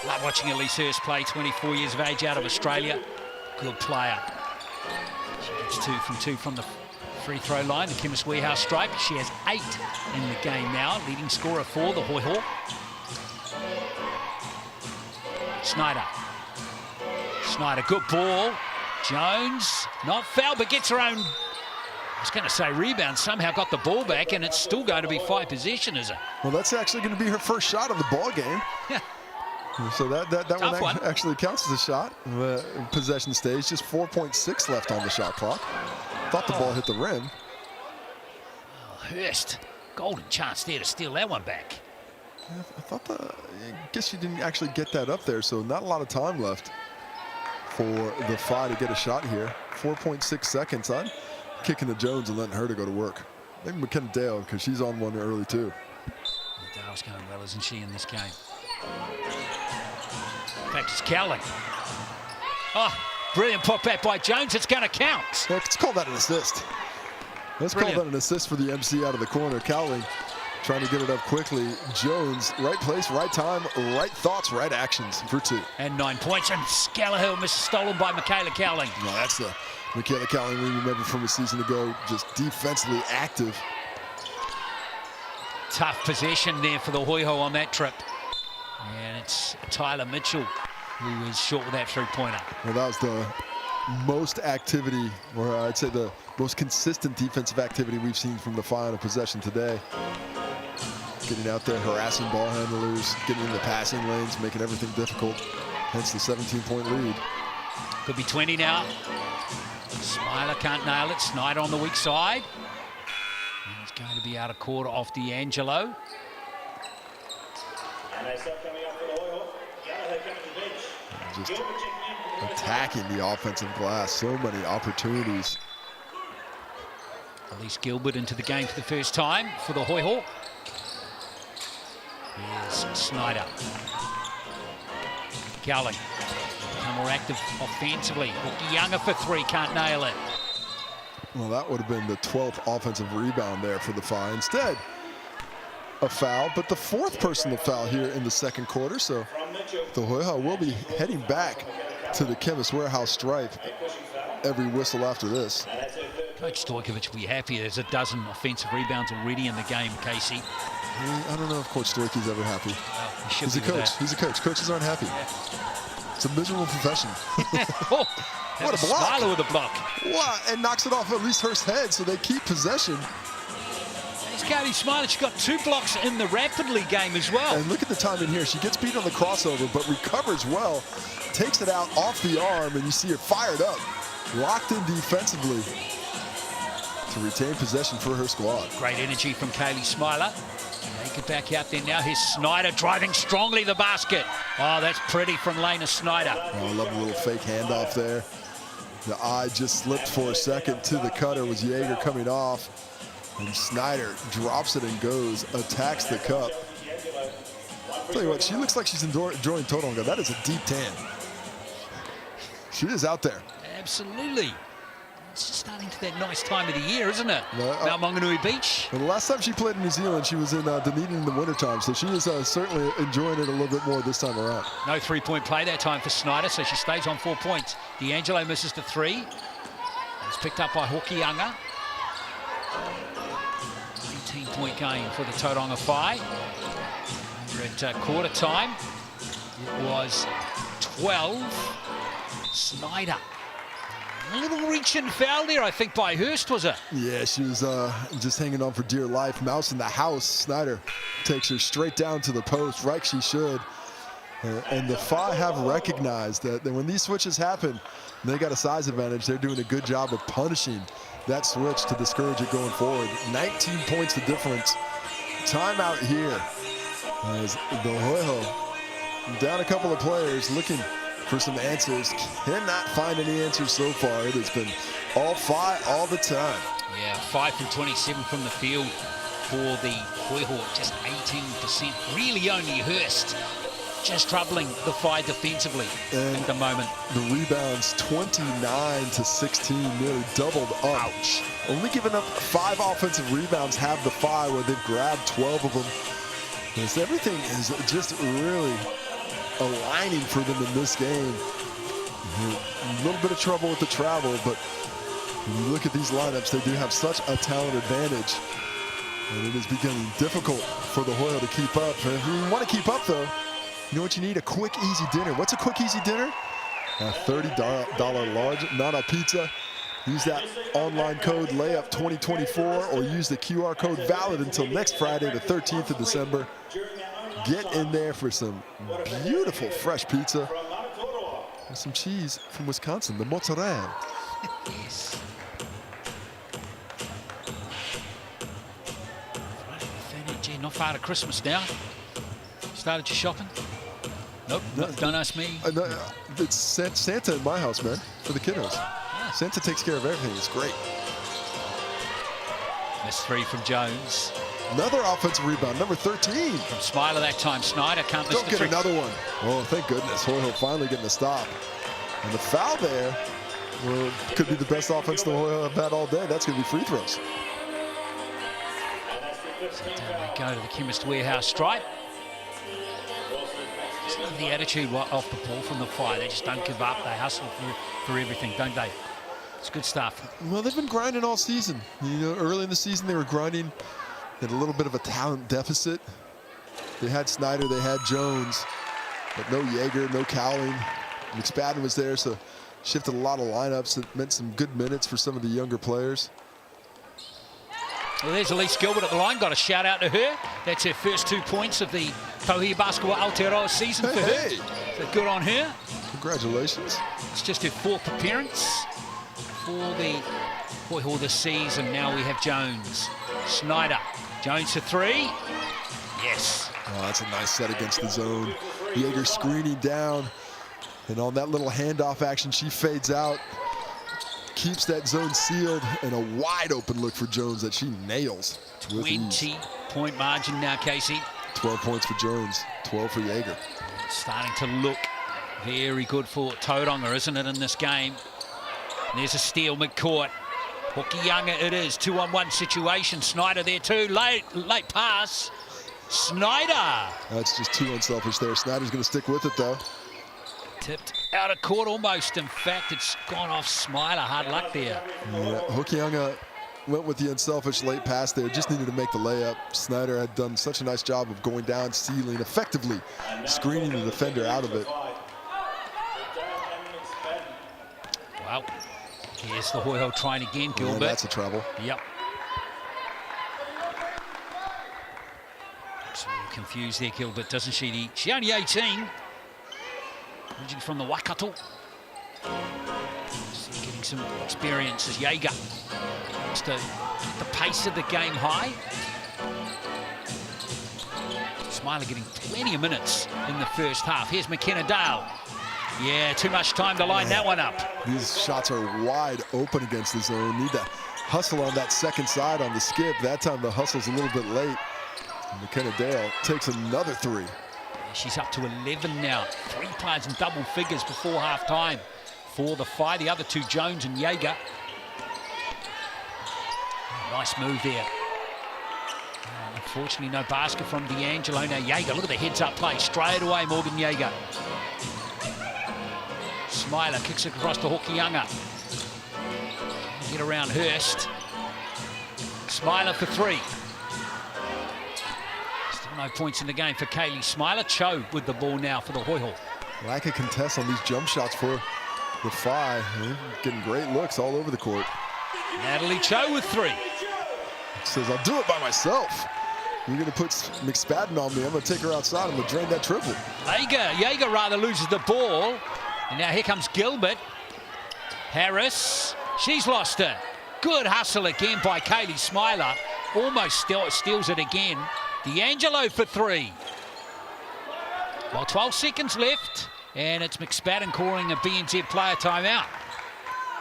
Love watching Elise Hurst play, 24 years of age, out of Australia. Good player. She gets 2 from 2 from the free throw line, the Chemist Warehouse stripe. She has 8 in the game now, leading scorer for the Hoiho. Snyder. Snyder, good ball. Jones, not foul, but gets her own, I was going to say rebound, somehow got the ball back, and it's still going to be 5 possession, is it? Well, that's actually going to be her first shot of the ball game. So that one actually counts as a shot. Possession stage, just 4.6 left on the shot clock. Thought the ball hit the rim. Oh, Hurst, golden chance there to steal that one back. Yeah, I guess you didn't actually get that up there, so not a lot of time left for the Whai to get a shot here. 4.6 seconds. I'm kicking to Jones and letting her to go to work. Maybe McKenna Dale, because she's on one early too. Dale's going well, isn't she, in this game? In fact, it's Cowling. Oh, brilliant pop back by Jones. It's going to count. Let's call that an assist. Let's call that an assist for the MC out of the corner. Cowling trying to get it up quickly. Jones, right place, right time, right thoughts, right actions for 2. And 9 points. And Scalahill misses, stolen by Michaela Cowling. No, that's the Michaela Cowling we remember from a season ago, just defensively active. Tough possession there for the Hoiho on that trip. And it's Tyler Mitchell who was short with that 3-pointer. Well, that was the most activity, or I'd say the most consistent defensive activity we've seen from the Whai on a possession today. Getting out there, harassing ball handlers, getting in the passing lanes, making everything difficult. Hence the 17-point lead. Could be 20 now. Smiler can't nail it. Snyder on the weak side. And it's going to be out of quarter off D'Angelo. And they start coming up for the Hoiho. Gallagher coming to the bench. Just Gilbert checking in for the attacking the offensive glass. So many opportunities. Elise Gilbert into the game for the first time for the Hoiho. Here's Snyder. Cowling. Become more active offensively. Hookie Younger for three, can't nail it. Well, that would have been the 12th offensive rebound there for the Phi. Instead, a foul, but the 4th personal foul here in the second quarter. So the Hoiho will be heading back to the Chemist Warehouse stripe every whistle after this. Coach Stojkovic will be happy. There's a dozen offensive rebounds already in the game, Casey. I don't know if Coach Stojkovic is ever happy. Well, He's a coach. He's a coach. Coaches aren't happy. It's a miserable profession. Oh, what a block. Smiler with a block. Wow, and knocks it off at least Hurst's head, so they keep possession. There's Katie Smiler. She's got 2 blocks in the rapidly game as well. And look at the timing here. She gets beat on the crossover, but recovers well, takes it out off the arm, and you see her fired up, locked in defensively to retain possession for her squad. Great energy from Kaylee Smiler. Take it back out there now. Here's Snyder driving strongly the basket. Oh, that's pretty from Lena Snyder. Oh, I love a little fake handoff there. The eye just slipped for a second to the cutter. Was Jaeger coming off. And Snyder drops it and goes, attacks the cup. I'll tell you what, she looks like she's enjoying Tauranga. That is a deep tan. She is out there. Absolutely. It's just starting to that nice time of the year, isn't it? Mount Maunganui Beach. Well, the last time she played in New Zealand, she was in Dunedin in the wintertime, so she is certainly enjoying it a little bit more this time around. No 3-point play that time for Snyder, so she stays on 4 points. D'Angelo misses the 3. It's picked up by Hawke Younger. 18-point game for the Tauranga Phi. We're at quarter time. It was 12. Snyder. A little reach and foul there, I think, by Hurst, was it? Yeah, she was just hanging on for dear life. Mouse in the house. Snyder takes her straight down to the post, right she should. And the Phi have recognized that when these switches happen, they got a size advantage. They're doing a good job of punishing that switch to discourage it going forward. 19 points the difference. Timeout here as the Hoiho down a couple of players looking for some answers. Cannot find any answers so far. It has been all Phi all the time. Yeah, 5 from 27 from the field for the Hoiho, just 18%. Really only Hurst just troubling the Phi defensively at the moment. The rebounds 29 to 16, nearly doubled up. Ouch. Only giving up 5 offensive rebounds have the Phi, where they've grabbed 12 of them. Yes, everything is just really aligning for them in this game. A little bit of trouble with the travel, but when you look at these lineups, they do have such a talent advantage. And it is becoming difficult for the Hoiho to keep up. And if you want to keep up, though, you know what you need? A quick, easy dinner. What's a quick, easy dinner? A $30 large, not a pizza. Use that online code LAYUP2024 or use the QR code valid until next Friday, the 13th of December. Get in there for some beautiful fresh pizza and some cheese from Wisconsin, the mozzarella. Yes. Gee, not far to Christmas now. Started your shopping? Nope, don't ask me. No, it's Santa in my house, man, for the kiddos. Yeah. Santa takes care of everything. It's great. Missed 3 from Jones. Another offensive rebound, number 13. From Smiler that time. Snyder can't miss Don't the get 3. another one. Oh, thank goodness. Hoiho finally getting a stop. And the foul there could be the best offense the Hoiho have had all day. That's going to be free throws. So down they go to the Chemist Warehouse stripe. Just love the attitude off the ball from the Phi. They just don't give up. They hustle for everything, don't they? It's good stuff. Well, they've been grinding all season. You know, early in the season they were grinding. They had a little bit of a talent deficit. They had Snyder, they had Jones, but no Jaeger, no Cowling. McSpadden was there, so shifted a lot of lineups. It meant some good minutes for some of the younger players. Well, there's Elise Gilbert at the line. Got a shout out to her. That's her first 2 points of the Tauihi Basketball Aotearoa season for her. So good on her. Congratulations. It's just her 4th appearance for for the Hoiho this season. Now we have Jones. Snyder. Jones for three. Yes. Oh, that's a nice set against the zone. Jaeger screening down. And on that little handoff action, she fades out. Keeps that zone sealed, and a wide open look for Jones that she nails. 20-point margin now, Casey. 12 points for Jones, 12 for Jaeger. Starting to look very good for Tauranga, isn't it, in this game? There's a steal, McCourt. Hokianga it is, 2-on-1 situation. Snyder there too, late pass. Snyder. That's just too unselfish there. Snyder's going to stick with it, though. Tipped out of court almost. In fact, it's gone off Smiler. Hard luck there. Yeah, Hokianga went with the unselfish late pass there. Just needed to make the layup. Snyder had done such a nice job of going down, sealing, effectively screening the defender out of it. Well, here's the Hoiho trying again, Gilbert. Yeah, that's a trouble. Yep. So confused there, Gilbert, doesn't she? She's only 18. Originally from the Waikato. She's getting some experience as Jaeger wants to keep the pace of the game high. Smiler getting plenty of minutes in the first half. Here's McKenna Dale. Yeah, too much time to line that one up. These shots are wide open against the zone. Need to hustle on that second side on the skip. That time the hustle's a little bit late. McKenna Dale takes another three. She's up to 11 now. 3 players in double figures before half-time for the Phi. The other two, Jones and Jaeger. Nice move there. Unfortunately, no basket from D'Angelo. Now Jaeger, look at the heads-up play. Straight away, Morgan Jaeger. Smiler kicks it across to Hokianga. Get around Hurst. Smiler for three. No points in the game for Kaylee Smiler. Cho with the ball now for the Hoiho. Lack of contest on these jump shots for the Phi. Getting great looks all over the court. Natalie Cho with three. Says, I'll do it by myself. You're going to put McSpadden on me. I'm going to take her outside. I'm going to drain that triple. Jaeger rather loses the ball. And now here comes Gilbert. Harris. She's lost it. Good hustle again by Kaylee Smiler. Almost steals it again. D'Angelo for three. Well, 12 seconds left, and it's McSpadden calling a BNZ player timeout.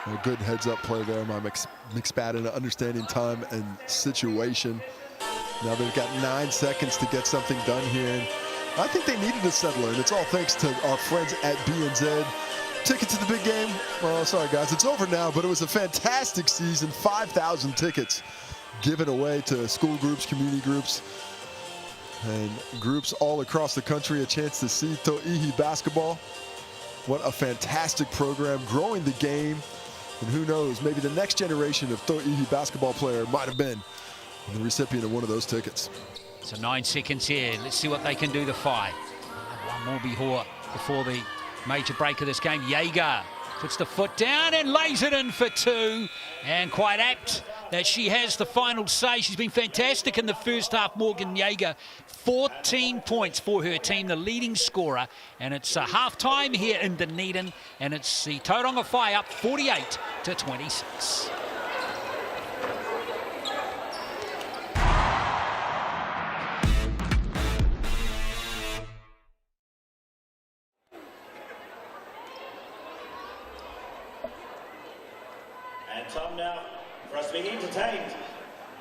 A good heads-up play there by McSpadden, understanding time and situation. Now they've got 9 seconds to get something done here. And I think they needed a settler, and it's all thanks to our friends at BNZ. Ticket to the big game. Well, sorry, guys, it's over now, but it was a fantastic season. 5,000 tickets given away to school groups, community groups, and groups all across the country. A chance to see Tauihi basketball. What a fantastic program, growing the game. And who knows, maybe the next generation of Tauihi basketball player might have been the recipient of one of those tickets. So 9 seconds here. Let's see what they can do, the Phi. One more before the major break of this game. Jaeger puts the foot down and lays it in for two. And quite apt that she has the final say. She's been fantastic in the first half, Morgan Jaeger. 14 points for her team, the leading scorer. And it's half-time here in Dunedin. And it's the Tauranga Phi up 48-26. And time now for us to be entertained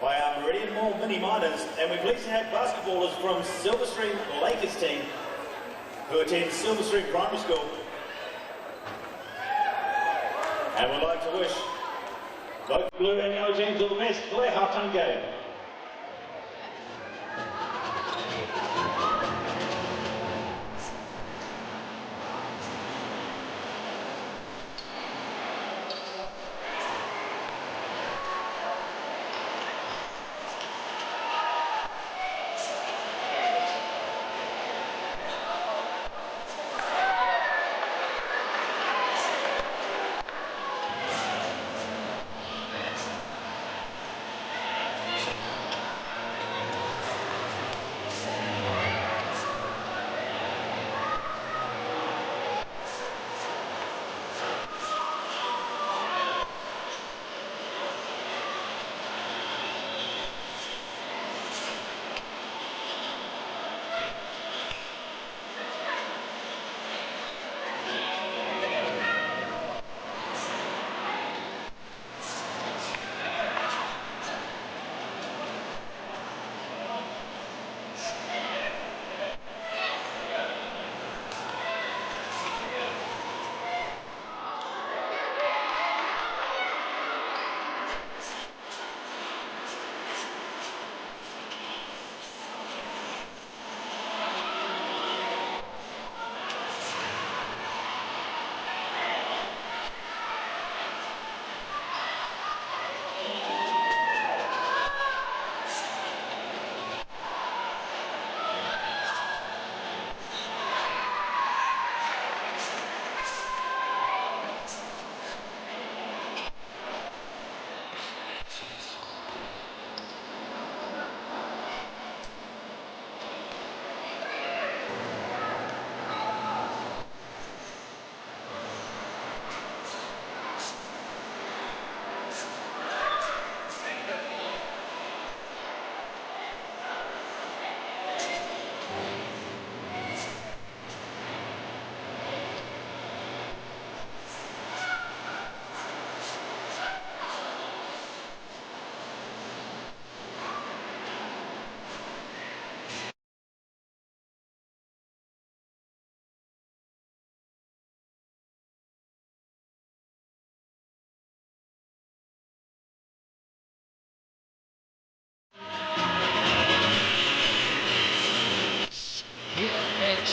by our Meridian Mall Mini Miners, and we're pleased to have basketballers from Silver Stream Lakers team who attend Silver Stream Primary School. And we'd like to wish both Blue and Yellow teams all the best for their halftime game.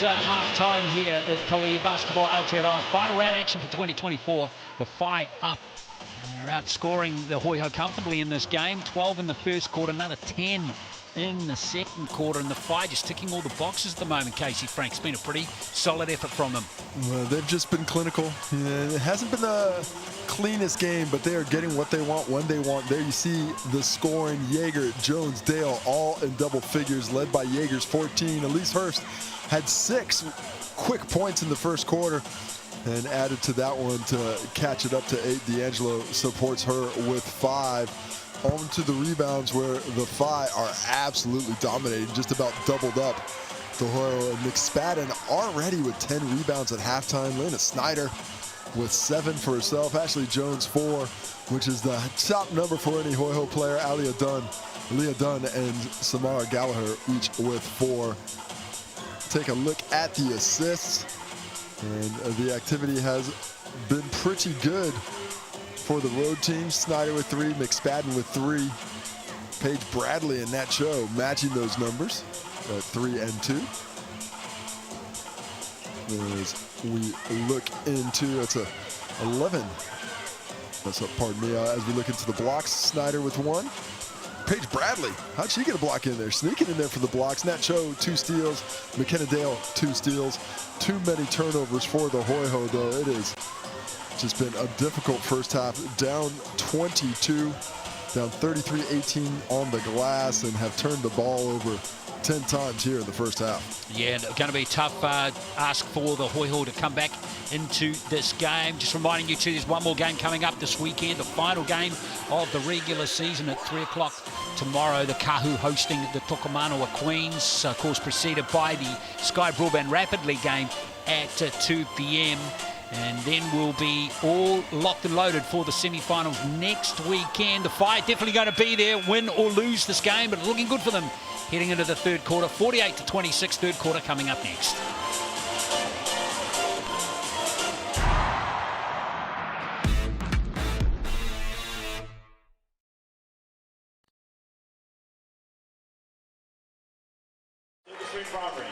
It's half-time here at Tauihi Basketball Aotearoa. Final round action for 2024. The Whai up. They're outscoring the Hoiho comfortably in this game. 12 in the first quarter, another 10 in the second quarter. And the Whai just ticking all the boxes at the moment, Casey Frank. It's been a pretty solid effort from them. Well, they've just been clinical. Yeah, it hasn't been the cleanest game, but they are getting what they want when they want. There you see the scoring. Yeager, Jones, Dale, all in double figures, led by Yeager's 14. Elise Hurst had 6 quick points in the first quarter and added to that one to catch it up to 8. D'Angelo supports her with 5. On to the rebounds, where the Whai are absolutely dominating, just about doubled up. The Hoiho and McSpadden already with 10 rebounds at halftime. Lena Snyder with 7 for herself. Ashley Jones 4, which is the top number for any Hoiho player. Leah Dunn and Samara Gallagher each with 4. Take a look at the assists, and the activity has been pretty good for the road team. Snyder with 3, McSpadden with 3. Paige Bradley and Nat Cho matching those numbers at 3 and 2. As we look into, it's a 11. Pardon me, as we look into the blocks, Snyder with 1. Paige Bradley, how'd she get a block in there? Sneaking in there for the blocks. Nat Cho, 2 steals. McKenna Dale, 2 steals. Too many turnovers for the Hoiho, though. It has just been a difficult first half. Down 22, down 33-18 on the glass, and have turned the ball over 10 times here in the first half. Yeah, and going to be a tough ask for the Hoiho to come back into this game. Just reminding you too, there's one more game coming up this weekend, the final game of the regular season at 3 o'clock tomorrow. The Kahu hosting the Tokomanoa Queens, of course preceded by the Sky Broadband Rapidly game at 2 p.m. And then we'll be all locked and loaded for the semi-finals next weekend. The Whai definitely going to be there, win or lose this game, but looking good for them heading into the third quarter. 48-26, third quarter coming up next. Silver Stream Primary.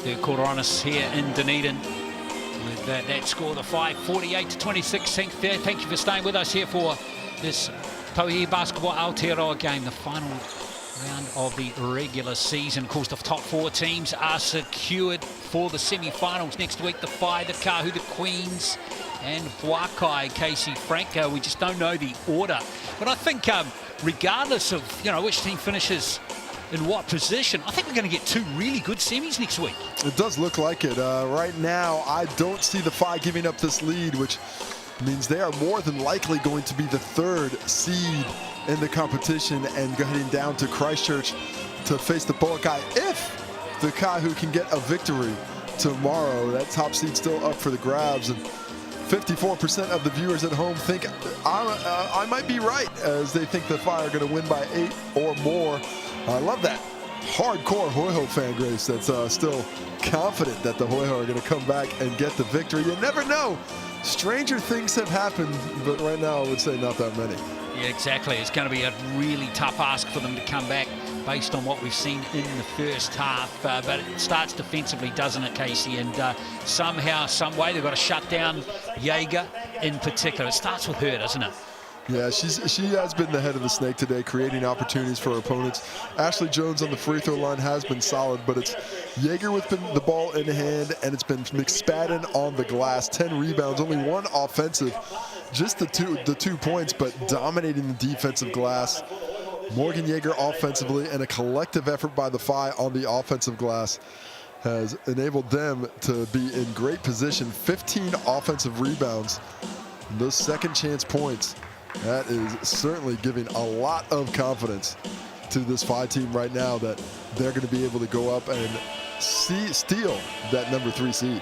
Third quarter on us here in Dunedin. With that score, the 48-26. Thank you for staying with us here for this Tauihi Basketball Aotearoa game, the final round of the regular season. Of course, the top 4 teams are secured for the semi-finals next week. The Whai, the Kahu, the Queens, and Waikai. Casey Franco, we just don't know the order. But I think regardless of which team finishes in what position, I think we're going to get 2 really good semis next week. It does look like it. Right now, I don't see the Whai giving up this lead, which means they are more than likely going to be the 3rd seed in the competition and heading down to Christchurch to face the Polokai. If the Kahu can get a victory tomorrow, that top seed still up for the grabs. And 54% of the viewers at home think I might be right, as they think the Whai are going to win by 8 or more. I love that hardcore Hoiho fan base that's still confident that the Hoiho are going to come back and get the victory. You never know. Stranger things have happened, but right now I would say not that many. Yeah, exactly. It's going to be a really tough ask for them to come back based on what we've seen in the first half. But it starts defensively, doesn't it, Casey? And somehow, some way, they've got to shut down Jaeger in particular. It starts with her, doesn't it? Yeah, she has been the head of the snake today, creating opportunities for her opponents. Ashley Jones on the free throw line has been solid, but it's Jaeger with the ball in hand, and it's been McSpadden on the glass. 10 rebounds, only 1 offensive. Just the two points, but dominating the defensive glass. Morgan Jaeger offensively, and a collective effort by the Whai on the offensive glass has enabled them to be in great position. 15 offensive rebounds, and those second chance points. That is certainly giving a lot of confidence to this Whai team right now that they're going to be able to go up and steal that number 3 seed.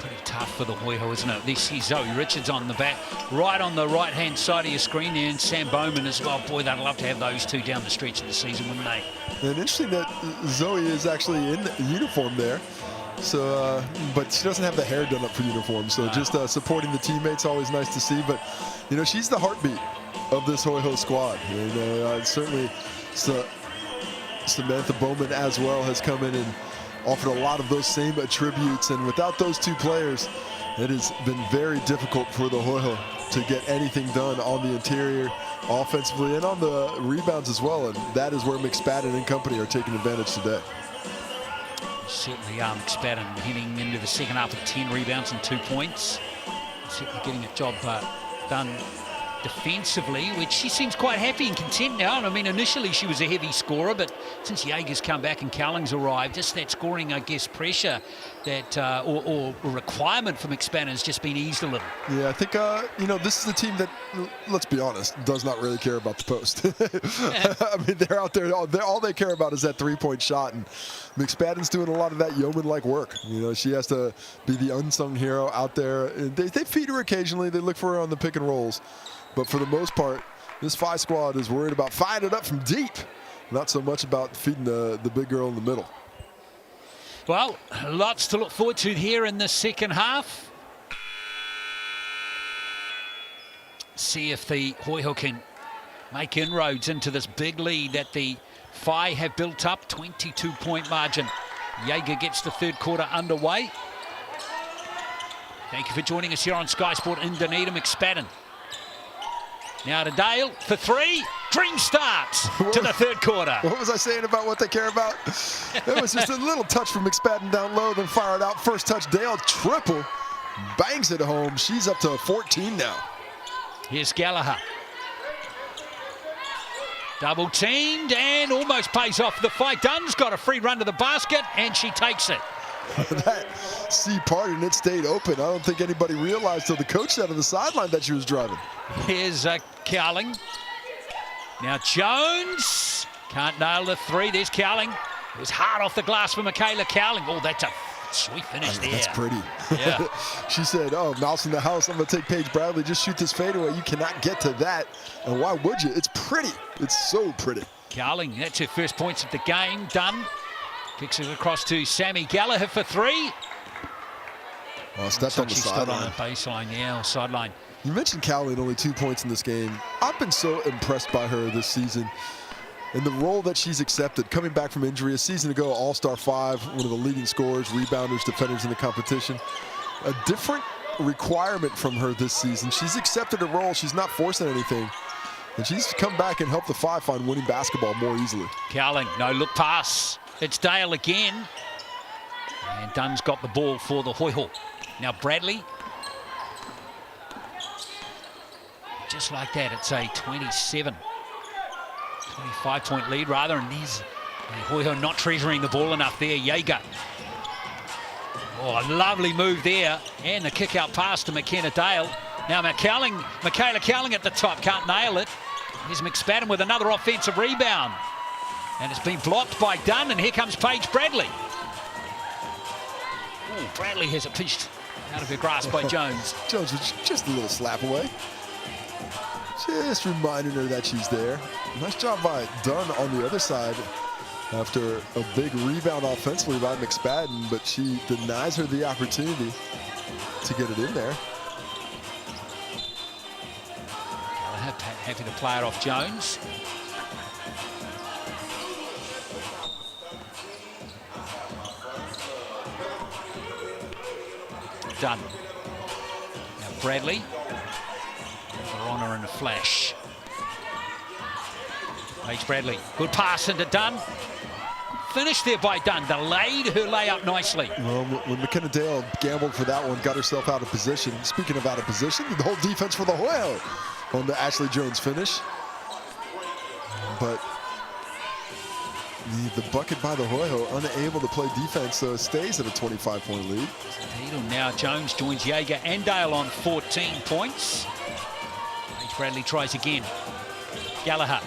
Pretty tough for the Hoiho, isn't it? This is Zoe Richards on the back, right on the right-hand side of your screen there, and Sam Bowman as well. Boy, they'd love to have those 2 down the stretch of the season, wouldn't they? And interesting that Zoe is actually in uniform there. So, but she doesn't have the hair done up for uniform. So just supporting the teammates, always nice to see. But, she's the heartbeat of this Hoiho squad. And certainly Samantha Bowman as well has come in and offered a lot of those same attributes. And without those 2 players, it has been very difficult for the Hoiho to get anything done on the interior offensively and on the rebounds as well. And that is where McSpadden and company are taking advantage today. Certainly McSpadden heading into the second half with 10 rebounds and 2 points. Certainly getting a job done defensively, which she seems quite happy and content now. And I mean, initially she was a heavy scorer, but since Jaeger's come back and Cowling's arrived, just that scoring, I guess, pressure that or requirement from McSpadden has just been eased a little. Yeah, I think this is the team that, let's be honest, does not really care about the post. I mean, they're out there, all they care about is that 3-point shot, and McSpadden's doing a lot of that yeoman-like work. She has to be the unsung hero out there. They feed her occasionally. They look for her on the pick and rolls. But for the most part, this Whai squad is worried about firing it up from deep, not so much about feeding the big girl in the middle. Well, lots to look forward to here in the second half. See if the Hoiho can make inroads into this big lead that the Whai have built up, 22-point margin. Jaeger gets the third quarter underway. Thank you for joining us here on Sky Sport in Dunedin. McSpadden. Now to Dale for 3. Dream starts to the third quarter. What was I saying about what they care about? It was just a little touch from McSpadden down low, then fired out. First touch, Dale triple. Bangs it home. She's up to 14 now. Here's Gallagher. Double teamed and almost pays off the fight. Dunn's got a free run to the basket and she takes it. That C part and it stayed open. I don't think anybody realized till the coach said on the sideline that she was driving. Here's Cowling. Now Jones can't nail the 3. There's Cowling. It was hard off the glass for Michaela Cowling. Oh, that's a sweet finish there. That's pretty. Yeah. She said, oh, mouse in the house. I'm going to take Paige Bradley. Just shoot this fadeaway. You cannot get to that. And why would you? It's pretty. It's so pretty. Cowling, that's her first points of the game. Done. Kicks it across to Sammy Gallagher for 3. Oh, stepped on the sideline. On the baseline, yeah, or sideline. You mentioned Cowling only 2 points in this game. I've been so impressed by her this season. and the role that she's accepted, coming back from injury a season ago, All-Star 5, one of the leading scorers, rebounders, defenders in the competition. A different requirement from her this season. She's accepted a role. She's not forcing anything. And she's come back and helped the Five find winning basketball more easily. Cowling, no look pass. It's Dale again. And Dunn's got the ball for the Hoiho. Now Bradley. Just like that, it's a 25-point lead rather, and there's Hoiho not treasuring the ball enough there. Jaeger. Oh, a lovely move there, and the kick-out pass to McKenna Dale. Now Michaela Cowling at the top, can't nail it. Here's McSpadden with another offensive rebound. And it's been blocked by Dunn, and here comes Paige Bradley. Oh, Bradley has it pitched out of her grasp by Jones. Jones was just a little slap away. Just reminding her that she's there. Nice job by Dunn on the other side after a big rebound offensively by McSpadden, but she denies her the opportunity to get it in there. Happy to play it off Jones. Dunn. Now Bradley. They're on her in a flash. Paige Bradley. Good pass into Dunn. Finished there by Dunn. Delayed her layup nicely. Well, when McKenna Dale gambled for that one, got herself out of position. Speaking of out of position, the whole defense for the Hoiho on the Ashley Jones finish. But the bucket by the Hoiho, unable to play defense, so it stays at a 25-point lead. Now Jones joins Jaeger and Dale on 14 points. Paige Bradley tries again. Gallagher.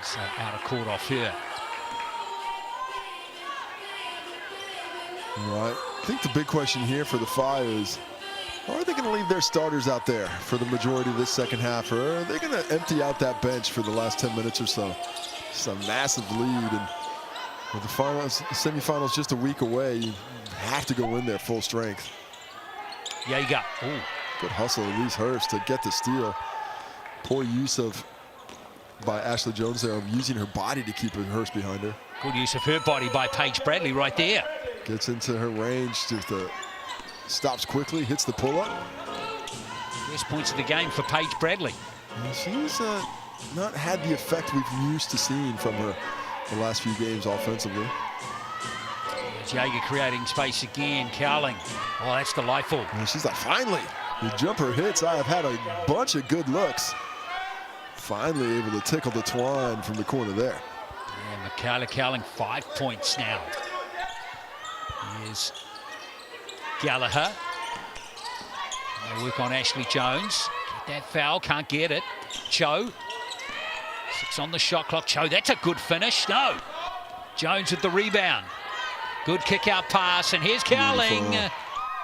So out of court off her. Right. I think the big question here for the Fire is, are they going to leave their starters out there for the majority of this second half, or are they going to empty out that bench for the last 10 minutes or so? It's a massive lead, and with the semifinals just a week away, you have to go in there full strength. Jaeger. Ooh. Good hustle, Elise Hurst, to get the steal. Poor use by Ashley Jones there of using her body to keep Hurst behind her. Good use of her body by Paige Bradley right there. Gets into her range, just stops quickly, hits the pull-up. First points of the game for Paige Bradley. And she's not had the effect we've used to seeing from her the last few games offensively. Jaeger creating space again. Cowling. Oh, that's delightful. And she's like, finally, the jumper hits. I have had a bunch of good looks. Finally able to tickle the twine from the corner there. And Michaela Cowling, 5 points now. Here's Gallagher. They work on Ashley Jones. Get that foul, can't get it. Cho. 6 on the shot clock. Cho, that's a good finish. No. Jones with the rebound. Good kick out pass, and here's Cowling.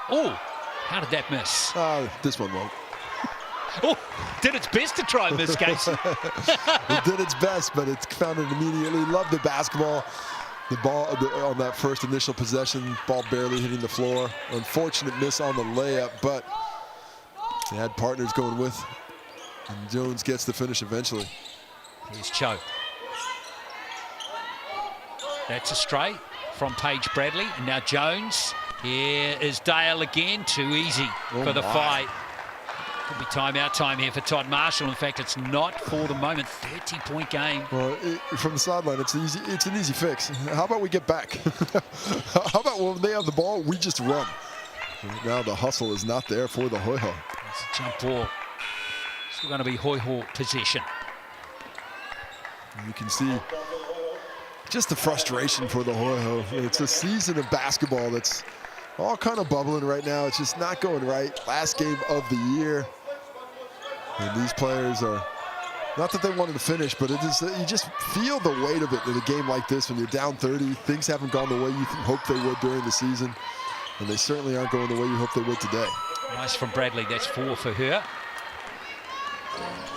Oh, how did that miss? This one won't. Oh, did its best to try and miss, Casey. It did its best, but it found it immediately. Loved the basketball. The ball on that first initial possession, ball barely hitting the floor. Unfortunate miss on the layup, but they had partners going with, and Jones gets the finish eventually. Here's Cho. That's a straight from Paige Bradley, and now Jones. Here is Dale again, too easy for the fight. Could be timeout time here for Todd Marshall. In fact, it's not for the moment. 30-point game. Well, from the sideline, it's an easy fix. How about we get back? How about when they have the ball, we just run? Now the hustle is not there for the Hoiho. It's a jump ball. Still going to be Hoiho possession. You can see just the frustration for the Hoiho. It's a season of basketball that's all kind of bubbling right now. It's just not going right. Last game of the year. And these players are, not that they wanted to finish, but it is, you just feel the weight of it in a game like this when you're down 30. Things haven't gone the way you hoped they would during the season. And they certainly aren't going the way you hoped they would today. Nice from Bradley. That's 4 for her.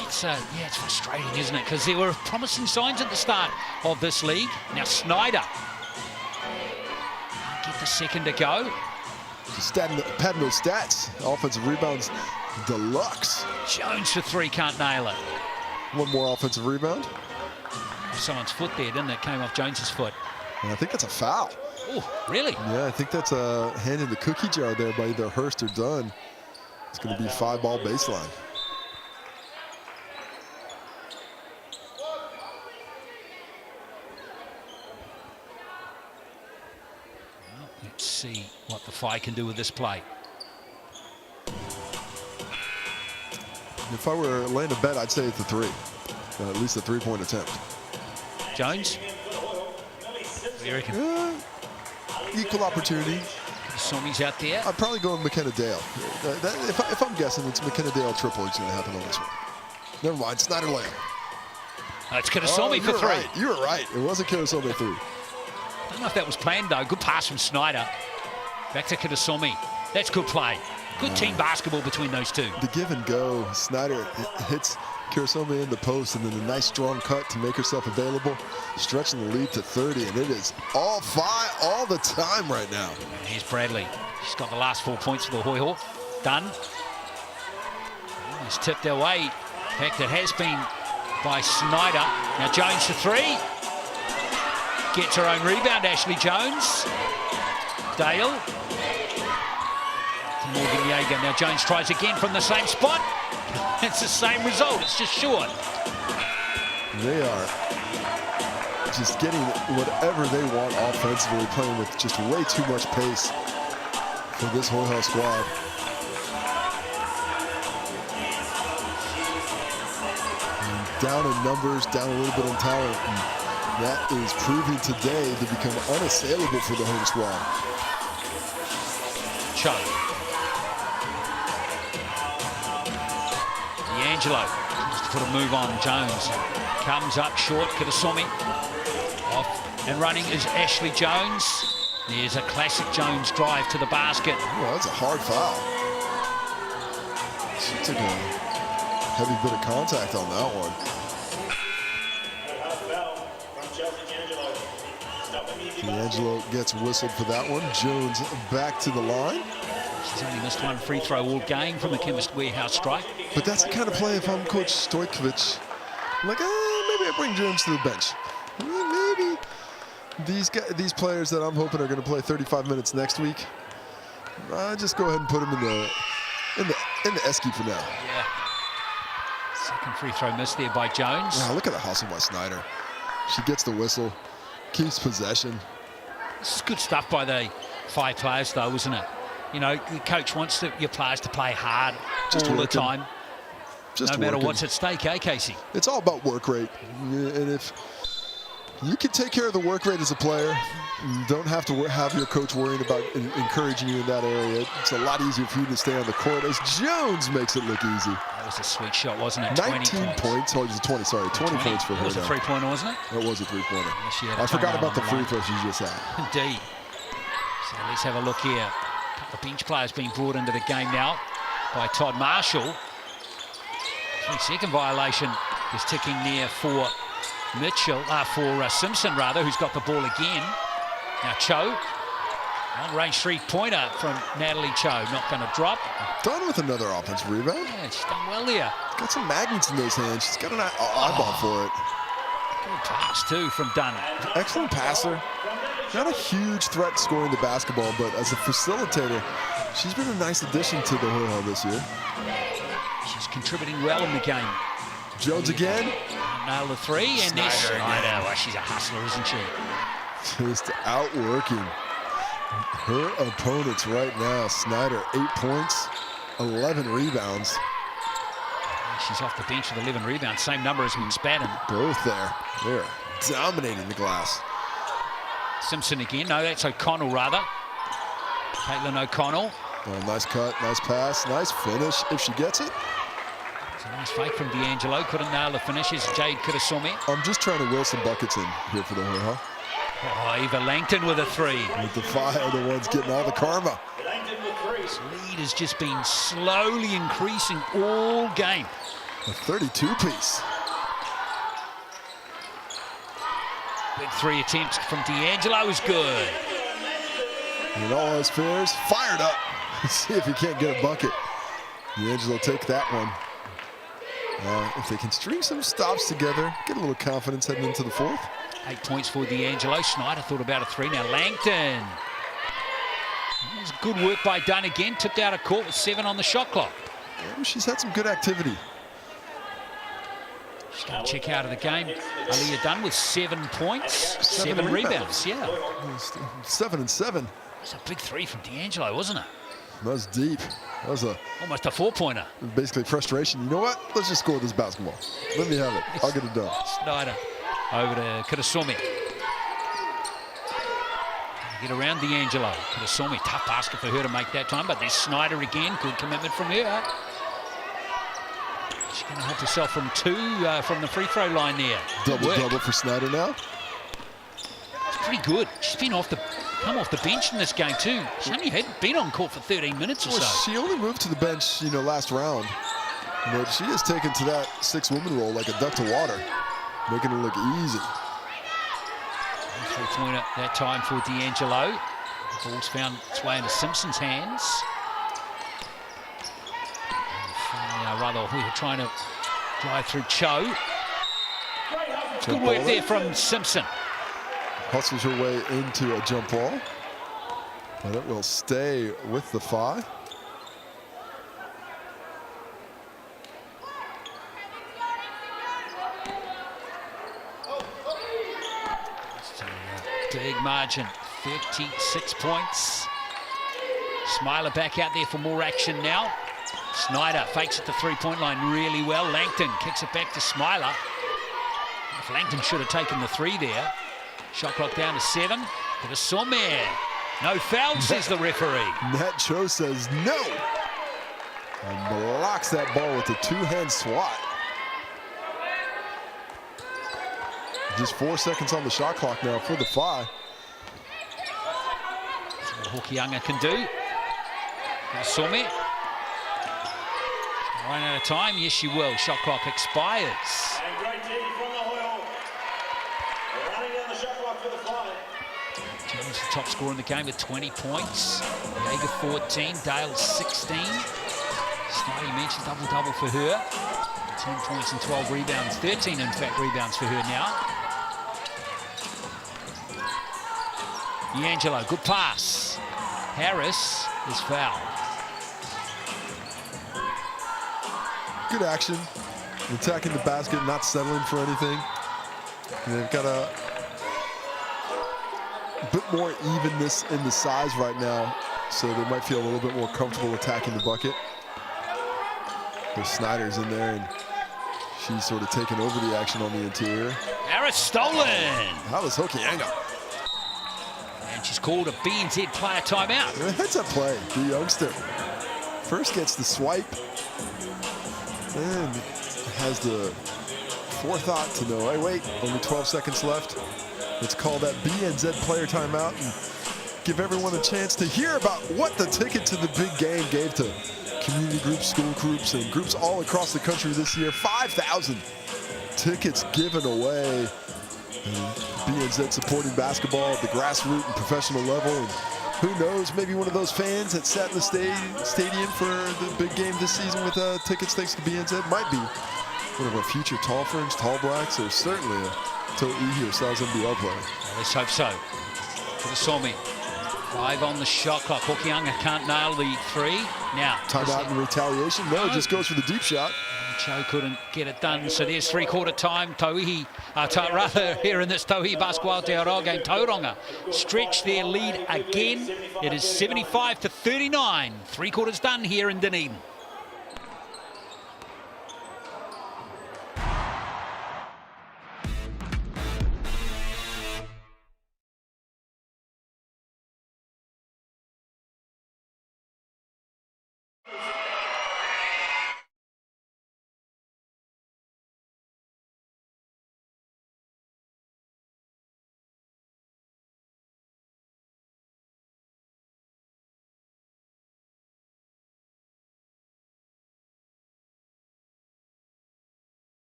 It's frustrating, isn't it? Because there were promising signs at the start of this league. Now Snyder. Can't get the second to go. Just padding those stats. Offensive rebounds deluxe. Jones for 3, can't nail it. One more offensive rebound. Someone's foot there, didn't it? Came off Jones's foot. And I think that's a foul. Oh, really? Yeah, I think that's a hand in the cookie jar there by either Hurst or Dunn. It's going to be 5-ball baseline. Well, let's see what the Phi can do with this play. If I were laying a bet, I'd say it's a three. At least a three-point attempt. Jones? What do you reckon? Equal opportunity. Somi's out there. I'd probably go with McKenna Dale. If I'm guessing, it's McKenna Dale triple is going to happen on this one. Never mind, Snyder layup. It's Karasomi for three. Right. You were right. It wasn't Karasomi three. I don't know if that was planned, though. Good pass from Snyder. Back to Karasomi. That's good play. Good team basketball between those two. The give and go. Snyder hits Karasomi in the post, and then a nice strong cut to make herself available, stretching the lead to 30, and it is all Phi all the time right now. And here's Bradley. She's got the last 4 points for the Hoiho. Done. He's tipped away. In fact, it has been by Snyder. Now Jones to three. Gets her own rebound, Ashley Jones. Dale. To Morgan Yeager. Now Jones tries again from the same spot. It's the same result, it's just short. They are just getting whatever they want offensively, playing with just way too much pace for this Hoiho squad. And down in numbers, down a little bit in talent. And that is proving today to become unassailable for the home squad. Cho. D'Angelo just to put a move on. Jones comes up short. Karasomi off and running is Ashley Jones. There's a classic Jones drive to the basket. Oh, that's a hard foul. She took a heavy bit of contact on that one. D'Angelo gets whistled for that one. Jones back to the line. She's only missed one free throw all game from the Chemist Warehouse strike. But that's the kind of play, if I'm Coach Stojkovic, I'm like, maybe I bring Jones to the bench. Maybe these players that I'm hoping are going to play 35 minutes next week, just go ahead and put them in the esky for now. Yeah. Second free throw missed there by Jones. Wow, look at the hustle by Snyder. She gets the whistle, keeps possession. This is good stuff by the Phi players, though, isn't it? You know, the coach wants your players to play hard all the time. No matter what's at stake, eh, Casey? It's all about work rate. And if you can take care of the work rate as a player, you don't have to have your coach worrying about encouraging you in that area. It's a lot easier for you to stay on the court as Jones makes it look easy. That was a sweet shot, wasn't it? 19 points. Oh, it was 20, sorry. 20 points for her. It was a three-pointer, wasn't it? That was a three-pointer. Yes, I forgot about the free throw she just had. Indeed. So let's have a look here. A couple of bench players being brought into the game now by Todd Marshall. 3-second violation is ticking near for Mitchell, for Simpson rather, who's got the ball again. Now Cho, long-range three-pointer from Natalie Cho, not going to drop. Done with another offensive rebound. Yeah, she's done well there. Got some magnets in those hands. She's got an eyeball for it. Good pass too from Dunn. Excellent passer. Not a huge threat scoring the basketball, but as a facilitator, she's been a nice addition to the Hoiho this year. She's contributing well in the game. Jones again. Nailed the three, and there's Snyder. Well, she's a hustler, isn't she? Just outworking her opponents right now. Snyder, 8 points, 11 rebounds. She's off the bench with 11 rebounds, same number as McSpadden. Both there. They're dominating the glass. Simpson again. No, that's O'Connell rather. Caitlin O'Connell. Oh, nice cut, nice pass, nice finish if she gets it. It's a nice fake from D'Angelo. Couldn't nail the finish. It's Jade Karasomi. I'm just trying to will some buckets in here for the Hoiho. Oh, Eva Langton with a three. With the Phi are the ones getting all the karma. This lead has just been slowly increasing all game. A 32-piece. Big three attempts from D'Angelo is good. And all those players fired up. See if he can't get a bucket. D'Angelo take that one. If they can string some stops together, get a little confidence heading into the fourth. 8 points for D'Angelo. Snyder thought about a 3. Now Langton. That was good work by Dunn again. Tipped out of court with 7 on the shot clock. Yeah, she's had some good activity. She's going to check out of the game. Aaliyah Dunn with 7 points, 7 rebounds. Yeah. 7 and 7. That's a big 3 from D'Angelo, wasn't it? That was deep. That was almost a 4-pointer. Basically frustration. You know what? Let's just score this basketball. Let me have it. I'll get it done. Snyder over to Kurasumi. Get around D'Angelo. Kurasumi, tough basket for her to make that time, but there's Snyder again. Good commitment from her. She's going to help herself from 2 from the free throw line there. Double for Snyder now. It's pretty good. She's been come off the bench in this game too. She only had been on court for 13 minutes or so. She only moved to the bench, last round. But she has taken to that 6-woman role like a duck to water, making it look easy. 3-pointer that time for D'Angelo. The ball's found its way into Simpson's hands. Rather, we were trying to drive through Cho. Good work there from Simpson. Hustles her way into a jump ball. But it will stay with the Phi. Big margin, 36 points. Smiler back out there for more action now. Snyder fakes at the 3-point line really well. Langton kicks it back to Smiler. If Langton should have taken the 3 there. Shot clock down to 7. To the Sommer. No foul, says the referee. Nat Cho says no. And blocks that ball with a 2-hand swat. Just 4 seconds on the shot clock now for the Phi. That's what Hokianga can do. Sommer. Run out of time? Yes, you will. Shot clock expires. And great D from the Hoiho. Running down the shot clock for the Fly. Jones, the top scorer in the game with 20 points. Jaeger 14, Dale 16. Snidey mentioned double-double for her. 10 points and 12 rebounds. 13, in fact, rebounds for her now. D'Angelo, good pass. Harris is fouled. Good action, attacking the basket, not settling for anything. And they've got a bit more evenness in the size right now, so they might feel a little bit more comfortable attacking the bucket. There's Snyder's in there, and she's sort of taking over the action on the interior. Harris stolen. How was Hokianga? And she's called a BNZ player timeout. That's a play, the youngster. First gets the swipe, and has the forethought to know, hey, wait, only 12 seconds left. Let's call that BNZ player timeout and give everyone a chance to hear about what the ticket to the big game gave to community groups, school groups, and groups all across the country this year. 5,000 tickets given away. And BNZ supporting basketball at the grassroots and professional level. And who knows, maybe one of those fans that sat in the stadium for the big game this season with tickets thanks to BNZ might be one of our future tall ferns, tall blacks, or certainly a Tauihi or South NBL player. Well, let's hope so. For the Somi. 5 on the shot clock. Hokianga can't nail the 3. Now. Timeout in retaliation. No, just goes for the deep shot. Cho couldn't get it done, so there's 3-quarter time. Tauihi, rather here in this Tauihi Basketball Aotearoa game, Tauranga stretch their lead again. It is 75-39. 3 quarters done here in Dunedin.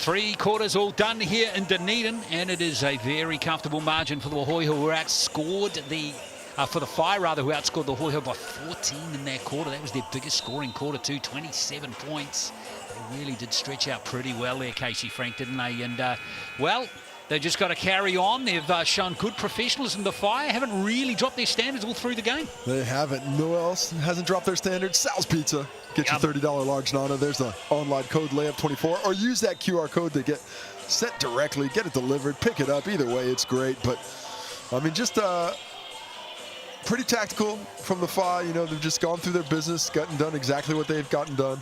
3 quarters all done here in Dunedin, and it is a very comfortable margin for the Hoiho, who outscored the for the Whai, rather, who outscored the Hoiho by 14 in that quarter. That was their biggest scoring quarter too, 27 points. They really did stretch out pretty well there, Casey Frank, didn't they? And well, they've just got to carry on. They've shown good professionalism. The Whai haven't really dropped their standards all through the game. They haven't. No one else hasn't dropped their standards. Sal's Pizza. Get your $30 large Nana. There's the online code layup24, or use that QR code to get sent directly, get it delivered, pick it up. Either way, it's great. But I mean, just pretty tactical from the Whai. You know, they've just gone through their business, gotten done exactly what they've gotten done.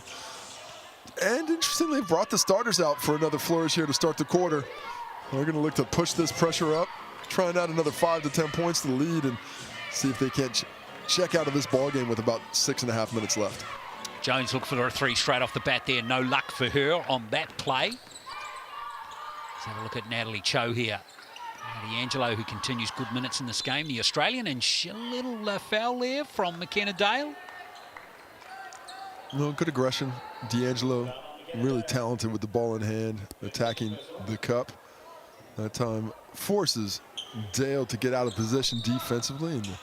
And interestingly, they've brought the starters out for another flourish here to start the quarter. They're going to look to push this pressure up, try and add another 5 to 10 points to the lead, and see if they can't check out of this ball game with about 6.5 minutes left. Jones looked for a 3 straight off the bat there. No luck for her on that play. Let's have a look at Natalie Cho here. D'Angelo, who continues good minutes in this game, the Australian, and a little foul there from McKenna Dale. No, good aggression. D'Angelo, really talented with the ball in hand, attacking the cup. That time forces Dale to get out of position defensively, and the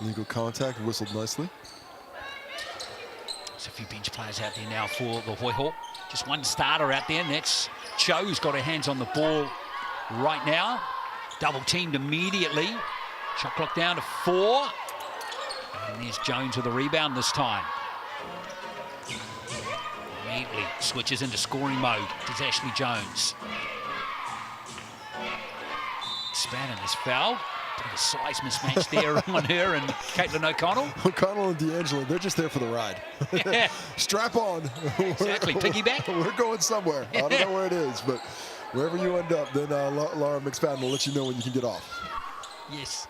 legal contact whistled nicely. There's a few bench players out there now for the Hoiho. Just one starter out there, and that's Cho, who's got her hands on the ball right now. Double teamed immediately. Shot clock down to 4. And there's Jones with a rebound this time. Immediately switches into scoring mode. Does Ashley Jones. Spannon is fouled. Bit of a size mismatch there on her and Caitlin O'Connell. O'Connell and D'Angelo, they're just there for the ride. Yeah. Strap on. Exactly, piggyback. We're going somewhere. I don't know where it is, but wherever you end up, then Laura McSpadden will let you know when you can get off. Yes.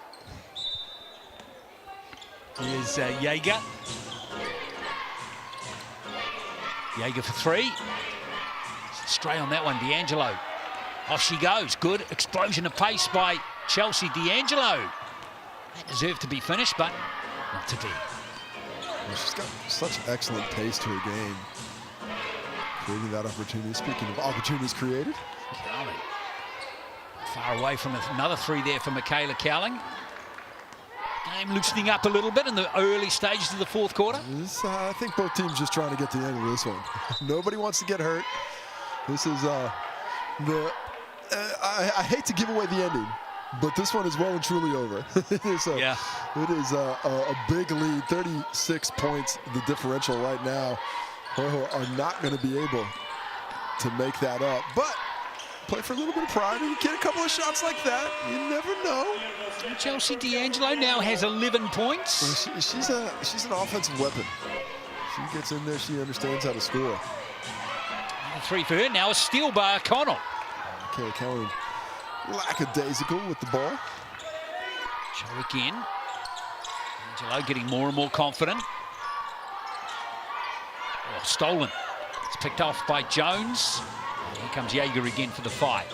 Here's Jaeger. Jaeger for 3. Straight on that one, D'Angelo. Off she goes. Good explosion of pace by Chelsea D'Angelo. That deserved to be finished, but not to be. Well, she's got such excellent pace to her game. Creating that opportunity. Speaking of opportunities created. Cowling. Far away from another 3 there for Michaela Cowling. Game loosening up a little bit in the early stages of the 4th quarter. I think both teams just trying to get to the end of this one. Nobody wants to get hurt. This is I hate to give away the ending, but this one is well and truly over. It is a big lead, 36 points, the differential right now. Hoiho are not going to be able to make that up, but play for a little bit of pride and get a couple of shots like that. You never know. Chelsea D'Angelo now has 11 points. Well, she's an offensive weapon. She gets in there, she understands how to score. 3 for her, now a steal by O'Connell. Okay, Cowan lackadaisical with the ball. Show again. Angelo getting more and more confident. Oh, stolen. It's picked off by Jones. And here comes Jaeger again for the fight.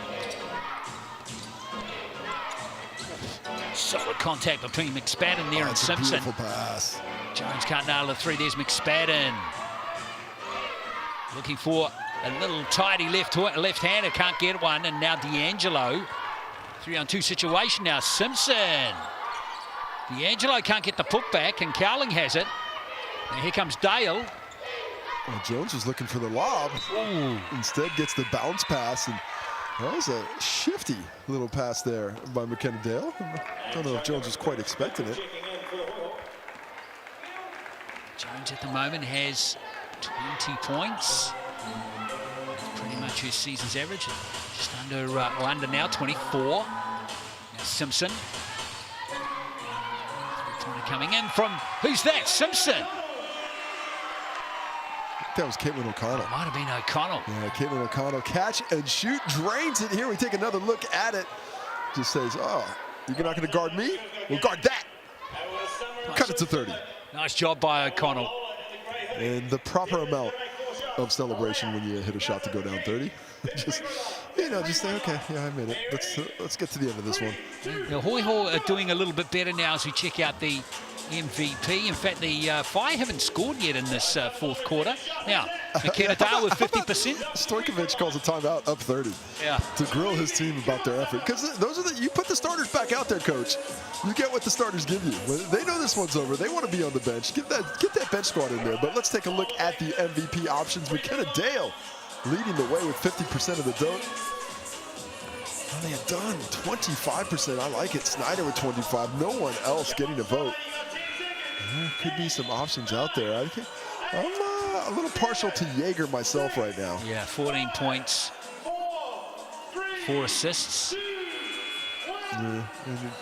Solid contact between McSpadden there and Simpson. Beautiful pass. Jones can't nail the 3. There's McSpadden. Looking for a little tidy left-hander, can't get one, and now D'Angelo. 3-on-2 situation now. Simpson. D'Angelo can't get the putback, and Cowling has it. And here comes Dale. Well, Jones was looking for the lob. Ooh. Instead gets the bounce pass, and that was a shifty little pass there by McKenna Dale. I don't know if Jones was quite expecting it. Jones at the moment has 20 points. Pretty much his season's average. Just under now, 24. Now Simpson. 3-pointer coming in from, who's that? Simpson. That was Caitlin O'Connell. It might have been O'Connell. Yeah, Caitlin O'Connell, catch and shoot, drains it here. We take another look at it. Just says, oh, you're not going to guard me? We'll guard that. Cut it to 30. Nice job by O'Connell. And the proper amount of celebration when you hit a shot to go down 30. Just say, okay, yeah, I made it. Let's get to the end of this one. The Hoiho are doing a little bit better now as we check out the MVP. In fact, the Phi haven't scored yet in this fourth quarter. Now, McKenna Dale with 50%. Stojkovic calls a timeout up 30. Yeah. To grill his team about their effort. Because those are you put the starters back out there, coach. You get what the starters give you. They know this one's over. They want to be on the bench. Get that bench squad in there. But let's take a look at the MVP options. McKenna Dale leading the way with 50% of the vote. They had done 25%. I like it. Snyder with 25. No one else getting a vote. There could be some options out there. I'm a little partial to Jaeger myself right now. Yeah, 14 points, 4 assists. Yeah.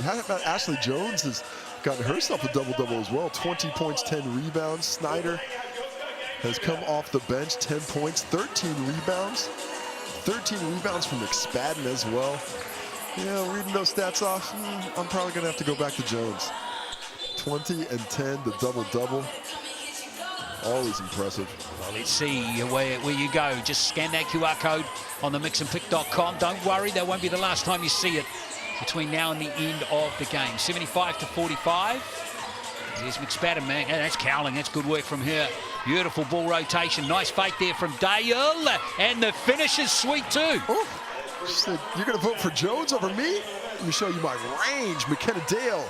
How about Ashley Jones has gotten herself a double-double as well. 20 points, 10 rebounds. Snyder has come off the bench, 10 points, 13 rebounds. 13 rebounds from McSpadden as well. Yeah, reading those stats off, I'm probably going to have to go back to Jones. 20 and 10, the double-double. Always impressive. Well, let's see where you go. Just scan that QR code on the mixandpick.com. Don't worry, that won't be the last time you see it between now and the end of the game. 75-45. There's McSpadden, man. Yeah, that's Cowling. That's good work from her. Beautiful ball rotation. Nice fake there from Dale. And the finish is sweet, too. Oh, she said, you're going to vote for Jones over me? Let me show you my range. McKenna Dale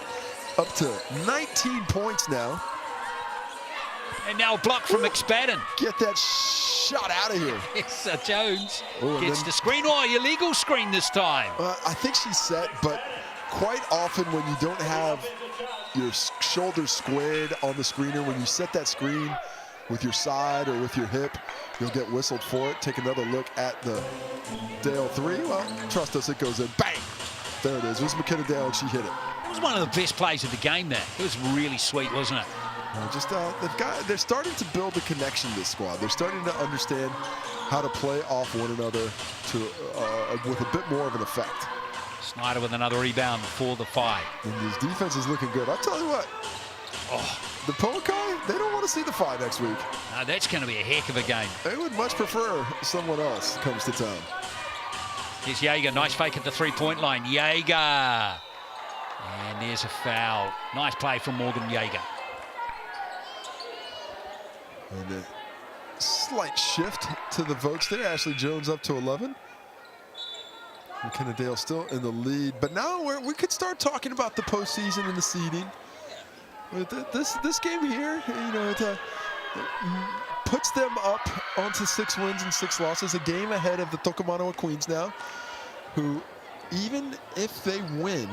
up to 19 points now. And now a block from McSpadden. Get that shot out of here. It's Jones gets the screen. Oh, illegal screen this time. I think she's set, but quite often when you don't have your shoulders squared on the screener, when you set that screen with your side or with your hip, you'll get whistled for it. Take another look at the Dale three. Well, trust us, it goes in. Bang! There it is. It was McKenna Dale, and she hit it. It was one of the best plays of the game there. It was really sweet, wasn't it? They're starting to build a connection, this squad. They're starting to understand how to play off one another with a bit more of an effect. Snyder with another rebound for the Phi. And his defense is looking good. I'll tell you what. The Pokai, they don't want to see the Phi next week. No, that's going to be a heck of a game. They would much prefer someone else comes to town. Here's Jaeger. Nice fake at the three-point line. Jaeger. And there's a foul. Nice play from Morgan Jaeger. And a slight shift to the votes there. Ashley Jones up to 11. McKenna Dale still in the lead. But now we could start talking about the postseason and the seeding. This game here, it puts them up onto 6 wins and 6 losses, a game ahead of the Tokomanoa Queens now, who, even if they win,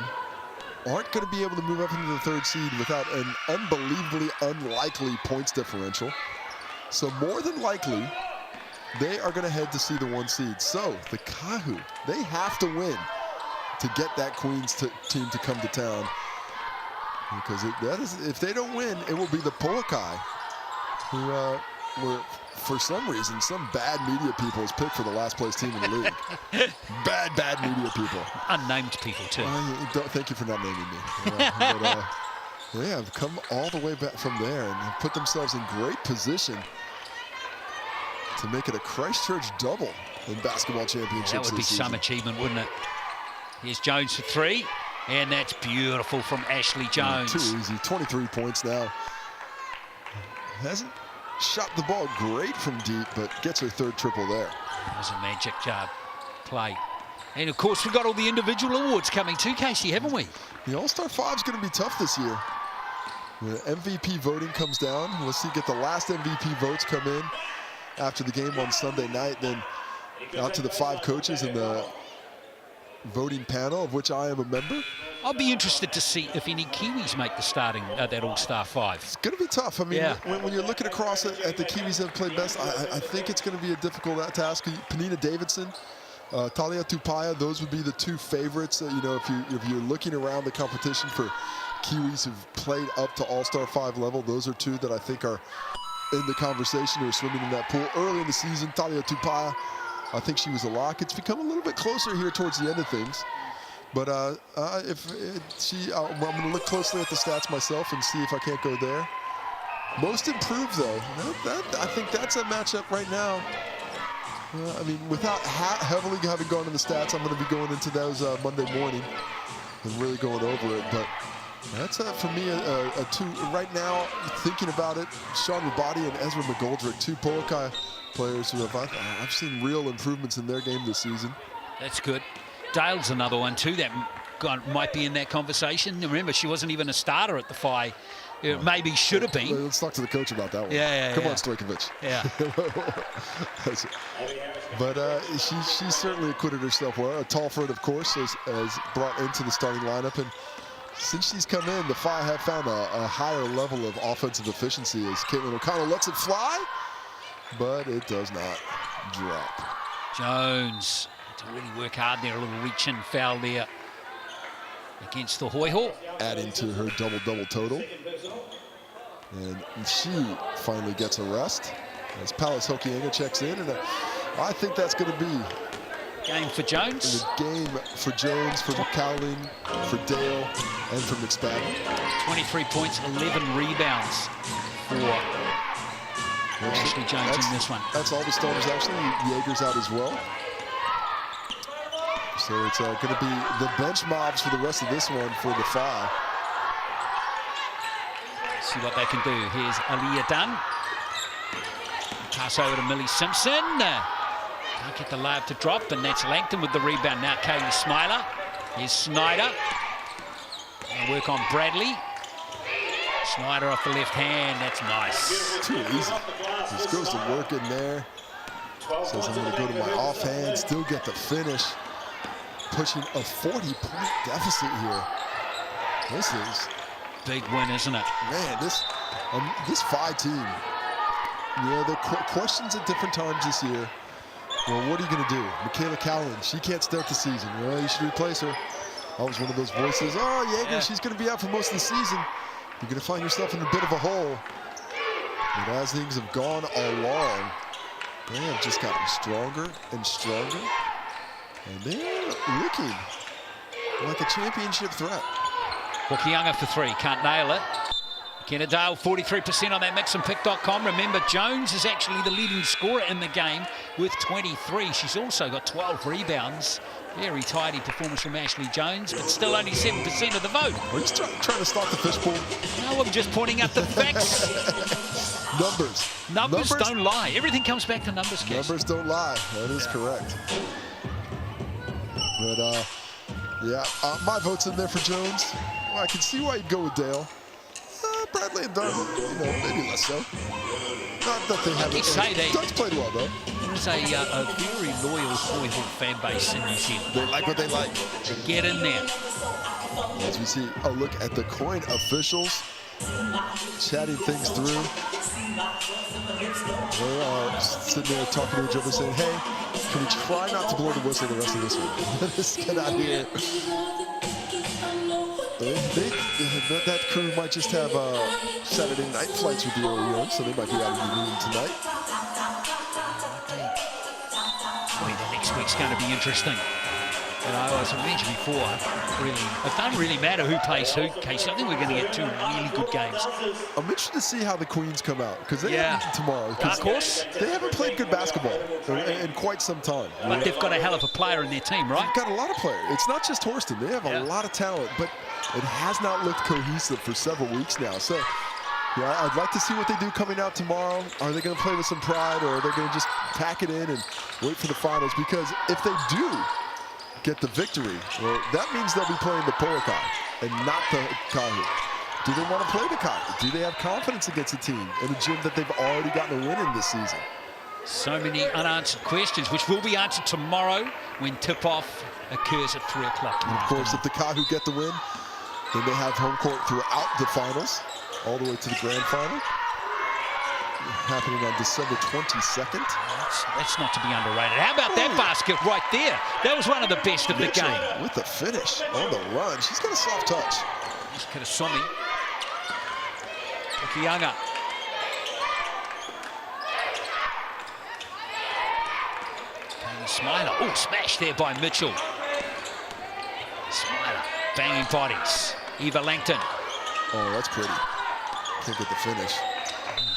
aren't going to be able to move up into the 3rd seed without an unbelievably unlikely points differential. So more than likely, they are going to head to see the 1 seed. So the Kahu, they have to win to get that Queens team to come to town. Because if they don't win, it will be the Polokai, who were, for some reason, some bad media people has picked for the last place team in the league. bad media people. Unnamed people, too. Thank you for not naming me. They have come all the way back from there and have put themselves in great position to make it a Christchurch double in basketball championships. That would be some achievement, wouldn't it? Here's Jones for 3. And that's beautiful from Ashley Jones. Too easy. 23 points now. Hasn't shot the ball great from deep, but gets her 3rd triple there. That was a magic play. And, of course, we've got all the individual awards coming too, Casey, haven't we? The All-Star 5 is going to be tough this year. When MVP voting comes down, we'll get the last MVP votes come in after the game on Sunday night, then out to the 5 coaches and the voting panel, of which I am a member. I'll be interested to see if any Kiwis make the starting that All-Star 5. It's going to be tough. I mean, when you're looking across at the Kiwis that have played best, I think it's going to be a difficult task. Penina Davidson, Talia Tupaya, those would be the 2 favorites. If you're looking around the competition for Kiwis who've played up to All-Star 5 level, those are 2 that I think are in the conversation, who are swimming in that pool. Early in the season, Talia Tupaya, I think she was a lock. It's become a little bit closer here towards the end of things. But I'm going to look closely at the stats myself and see if I can't go there. Most improved, though. I think that's a matchup right now. I mean, without heavily having gone into the stats, I'm going to be going into those Monday morning and really going over it. But That's for me a two right now. Thinking about it, Sean Rabati and Ezra McGoldrick, two Polokai players who I've seen real improvements in their game this season. That's good. Dale's another one too that might be in that conversation. Remember, she wasn't even a starter at the FI. Maybe should have been. Let's talk to the coach about that one. Yeah, Come on, Stojkovic. Yeah. But she certainly acquitted herself well. Talford, of course, has brought into the starting lineup. And since she's come in, the FI have found a higher level of offensive efficiency as Caitlin O'Connell lets it fly, but it does not drop. Jones to really work hard there. A little reach-in foul there against the Hoiho. Adding to her double-double total. And she finally gets a rest as Palace Hokianga checks in. And I think that's going to be game for Jones. The game for Jones, for McCowling, for Dale, and for McSpadden. 23 points, 11 rebounds for Ashley Jones in this one. That's all the starters, actually. Jaeger's out as well. So it's going to be the bench mobs for the rest of this one for the FI. See what they can do. Here's Aliyah Dunn. Pass over to Millie Simpson. Can't get the layup to drop, and that's Langton with the rebound. Now Kaylee Smiler. Here's Snyder. And work on Bradley. Snyder off the left hand. That's nice. Too easy. Just goes to work in there. Says I'm going to go to my offhand, still get the finish. Pushing a 40-point deficit here. This is big win, isn't it? Man, this FI team. Yeah, the questions at different times this year. Well, what are you going to do? Michaela Cowan, she can't start the season. Well, you should replace her. I was one of those voices. Oh, Jaeger, she's going to be out for most of the season. You're going to find yourself in a bit of a hole. But as things have gone along, they have just gotten stronger and stronger. And they're looking like a championship threat. Hokianga for three, can't nail it. McKenna Dale, 43% on that mixandpick.com. Remember, Jones is actually the leading scorer in the game with 23. She's also got 12 rebounds. Very tidy performance from Ashley Jones, but still only 7% of the vote. We're just trying to stop the fishbowl. No, I'm just pointing out the facts. Numbers don't lie. Everything comes back to numbers, Cash. Numbers don't lie. That is correct. But, yeah, my vote's in there for Jones. Well, I can see why you'd go with Dale. Bradley and Dunn, maybe less so. Not that they haven't. Dunn's played well, though. There's a very loyal Hoiho fan base in New Zealand. They like what they like. They get in there. As we see a look at the coin officials chatting things through. They are sitting there talking to each other saying, hey, can we try not to blow the whistle the rest of this one? Let's get out of here. That crew might just have Saturday night flights with the OEO, so they might be out of the room tonight. I mean, the next week's going to be interesting. And as I mentioned before, it doesn't really matter who plays who, Casey. I think we're going to get two really good games. I'm interested to see how the Queens come out, because they have tomorrow. Of course. They haven't played good basketball in quite some time. But they've got a hell of a player in their team, right? They've got a lot of players. It's not just Horston. They have a lot of talent, but it has not looked cohesive for several weeks now. So, yeah, I'd like to see what they do coming out tomorrow. Are they going to play with some pride, or are they going to just pack it in and wait for the finals? Because if they do get the victory, well, that means they'll be playing the Polokai and not the Kahu. Do they want to play the Kahu? Do they have confidence against a team in a gym that they've already gotten a win in this season? So many unanswered questions, which will be answered tomorrow when tip-off occurs at 3 o'clock. And of course, if the Kahu get the win, then they have home court throughout the finals, all the way to the grand final, happening on December 22nd. That's not to be underrated. How about that basket right there? That was one of the best of the game. With the finish on the run. She's got a soft touch. Here's Karasomi. Hokianga. Smiler. Oh, smash there by Mitchell. Smiler. Banging bodies. Eva Langton. Oh, that's pretty. Can't get the finish.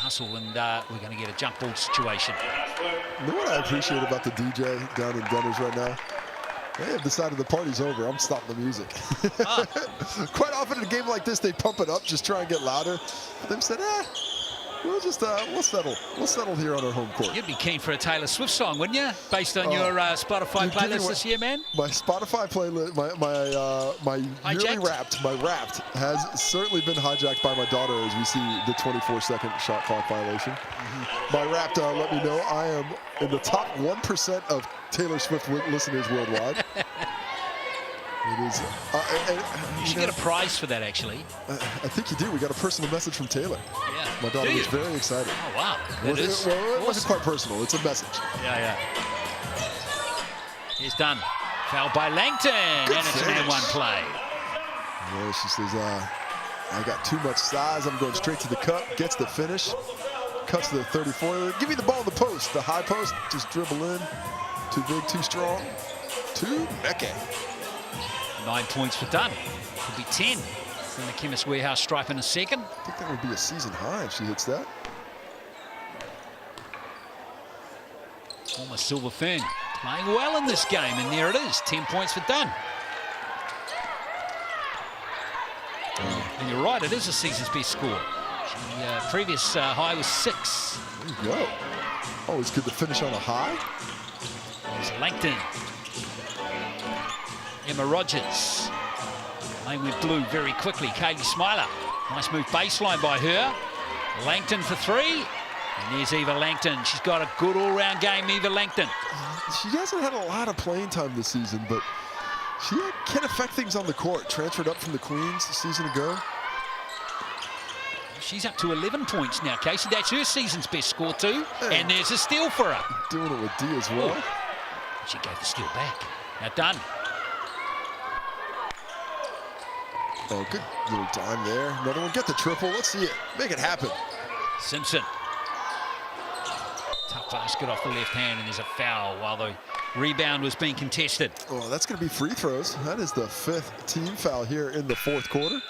Hustle, and we're going to get a jump ball situation. You know what I appreciate about the DJ down in Gunners right now? They have decided the party's over. I'm stopping the music. Quite often in a game like this, they pump it up, just try and get louder. But they've said, we'll just we'll settle here on our home court. You'd be keen for a Taylor Swift song, wouldn't you? Based on your Spotify playlist this year, man. My Spotify playlist, my yearly Wrapped has certainly been hijacked by my daughter as we see the 24-second shot clock violation. My Wrapped let me know I am in the top 1% of Taylor Swift listeners worldwide. It is. You should get a prize for that, actually. I think you do. We got a personal message from Taylor. Yeah. My daughter was very excited. Oh, wow. It wasn't quite personal. It's a message. Yeah. He's done. Foul by Langton. Good and it's an and one play. Yeah, she says, I got too much size. I'm going straight to the cup. Gets the finish. Cuts to the 34. Give me the ball in the post. The high post. Just dribble in. Too big, too strong. Too Mecca. 9 points for Dunn. Could be 10 from the Chemist Warehouse stripe in a second. I think that would be a season high if she hits that. Almost Silver Fern playing well in this game, and there it is, 10 points for Dunn. And you're right, it is a season's best score. The previous high was 6. There you go. Always good to finish on a high. There's Langton. Emma Rogers. Lane with blue very quickly. Kaylee Smiler. Nice move baseline by her. Langton for 3. And there's Eva Langton. She's got a good all-round game, Eva Langton. She hasn't had a lot of playing time this season, but she can affect things on the court. Transferred up from the Queens a season ago. She's up to 11 points now, Casey. That's her season's best score too. Hey. And there's a steal for her. Doing it with D as well. She gave the steal back. Now Dunn. Oh, good little dime there. Another one. Get the triple. Let's see it. Make it happen. Simpson. Tough basket off the left hand, and there's a foul while the rebound was being contested. Oh, that's going to be free throws. That is the 5th team foul here in the 4th quarter.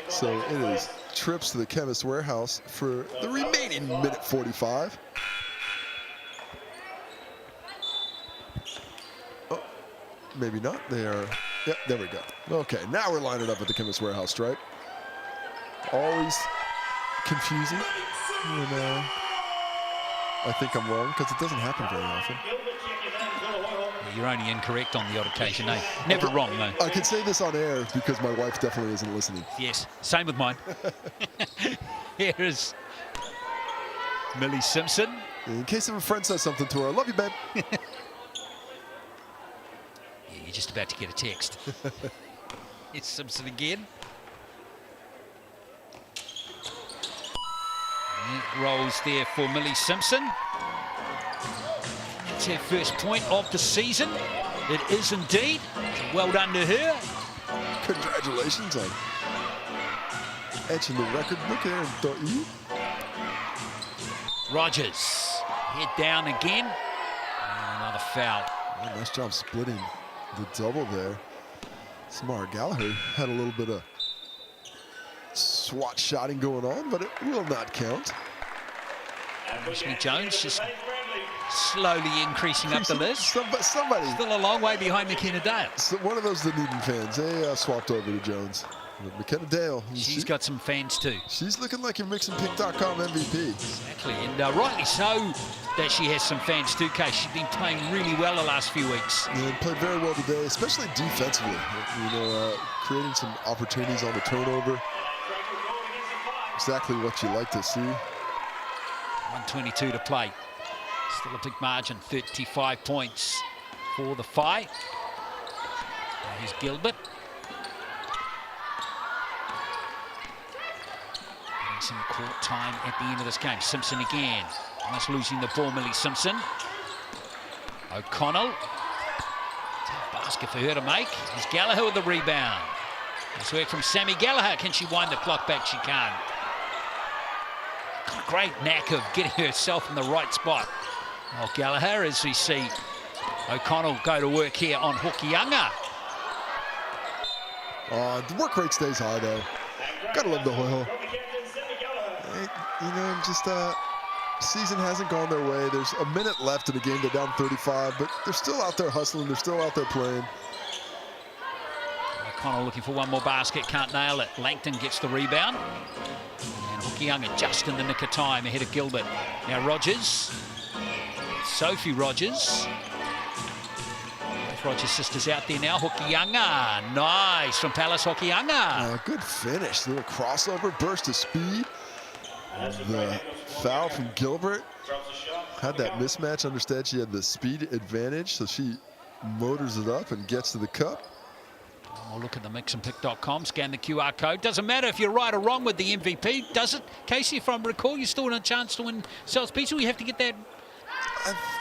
So it is trips to the Chemist Warehouse for the remaining minute 45. Oh, maybe not. They are. Yep, there we go. Okay, now we're lining up at the Chemist Warehouse stripe. Always confusing. And, I think I'm wrong because it doesn't happen very often. You're only incorrect on the odd occasion, eh? Never wrong, though. I can say this on air because my wife definitely isn't listening. Yes, same with mine. Here is Millie Simpson. In case if a friend says something to her, I love you, babe. Yeah, you're just about to get a text. It's Simpson again. Rolls there for Millie Simpson. It's her first point of the season. It is indeed. Well done to her. Congratulations on etching the record book there in Tauihi. Rogers, head down again. And another foul. Oh, nice job splitting the double there. Samara Gallagher had a little bit of swat shotting going on, but it will not count. Ashley Jones just slowly increasing up the list. Somebody. Still a long way behind McKenna Dale. So one of those Dunedin fans, they swapped over to Jones. But McKenna Dale. She's got some fans too. She's looking like your MixandPick.com MVP. Exactly, and rightly so that she has some fans too, Case. She's been playing really well the last few weeks. Yeah, and played very well today, especially defensively. You know, creating some opportunities on the turnover. Exactly what you like to see. 1:22 to play. Still a big margin, 35 points for the Phi. Here's Gilbert. Getting some court time at the end of this game. Simpson again. Almost losing the ball, Millie Simpson. O'Connell. Tough basket for her to make. Here's Gallagher with the rebound. Nice work from Sammy Gallagher. Can she wind the clock back? She can't. Got a great knack of getting herself in the right spot. Well, Gallagher, as we see O'Connell go to work here on Hokianga. The work rate stays high, though. Gotta love the Hoiho. You know, just season hasn't gone their way. There's a minute left in the game. They're down 35, but they're still out there hustling. They're still out there playing. O'Connell looking for one more basket, can't nail it. Langton gets the rebound. And Hokianga just in the nick of time ahead of Gilbert. Now Rogers, Sophie Rogers. Both Rogers sisters out there now. Hokianga, nice from Palace Hokianga. Good finish, little crossover, burst of speed. The foul from Gilbert had that mismatch. Understand she had the speed advantage, so she motors it up and gets to the cup. We'll look at the mixandpick.com, scan the QR code. Doesn't matter if you're right or wrong with the MVP, does it? Casey, if I recall, you're still in a chance to win South Pizza. We have to get that.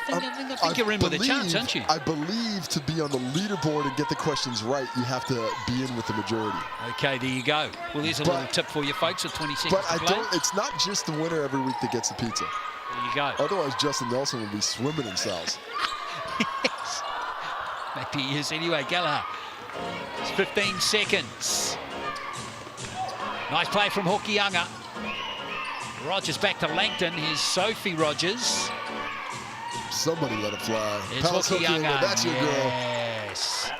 I think you're in with a chance, aren't you? I believe to be on the leaderboard and get the questions right, you have to be in with the majority. Okay, there you go. Well, there's a little tip for you folks at 20 seconds But to play. it's not just the winner every week that gets the pizza. There you go. Otherwise, Justin Nelson will be swimming in sales. Yes. Maybe he is anyway. Gallagher. It's 15 seconds. Nice play from Hokianga. Rogers back to Langton. Here's Sophie Rogers. Somebody let it fly. It's Hokianga. That's your girl. Yes.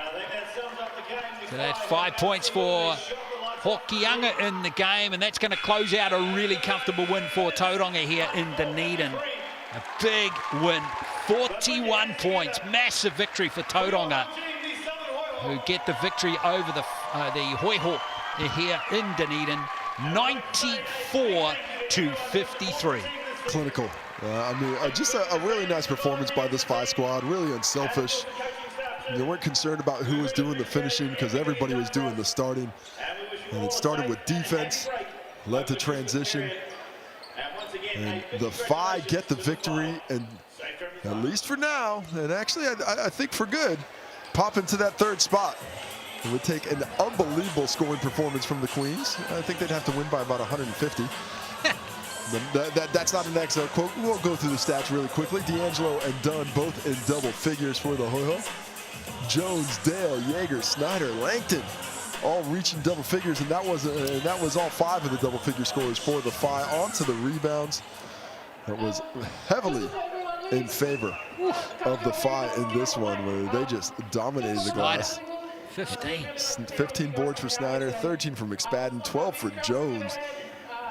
So that's 5 points for Hokianga in the game, and that's going to close out a really comfortable win for Tauranga here in Dunedin. A big win, 41 points, massive victory for Tauranga, who get the victory over the Hoiho here in Dunedin, 94-53. Clinical. Just a really nice performance by this Phi squad, really unselfish. They weren't concerned about who was doing the finishing because everybody was doing the starting. And it started with defense, led to transition. And the Phi get the victory, and at least for now, and actually I think for good, pop into that third spot. It would take an unbelievable scoring performance from the Queens. I think they'd have to win by about 150. That's not an excellent quote. We'll go through the stats really quickly. D'Angelo and Dunn both in double figures for the Hoiho. Jones, Dale, Yeager, Snyder, Langton, all reaching double figures, and that was all 5 of the double figure scores for the Phi. On to the rebounds. That was heavily in favor of the Phi in this one, where they just dominated the glass. 15 boards for Snyder, 13 for McSpadden, 12 for Jones.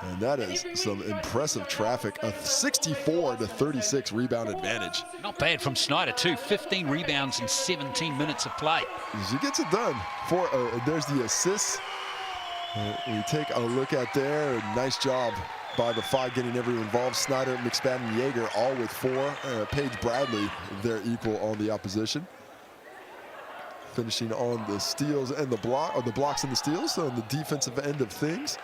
And that is some impressive traffic. A 64-36 rebound advantage. Not bad from Snyder too. 15 rebounds in 17 minutes of play. She gets it done. There's the assists. We take a look at there. Nice job by the Phi getting everyone involved. Snyder, McSpadden, Yeager all with 4. Paige Bradley, they're equal on the opposition. Finishing on the steals and the blocks and the steals. So on the defensive end of things.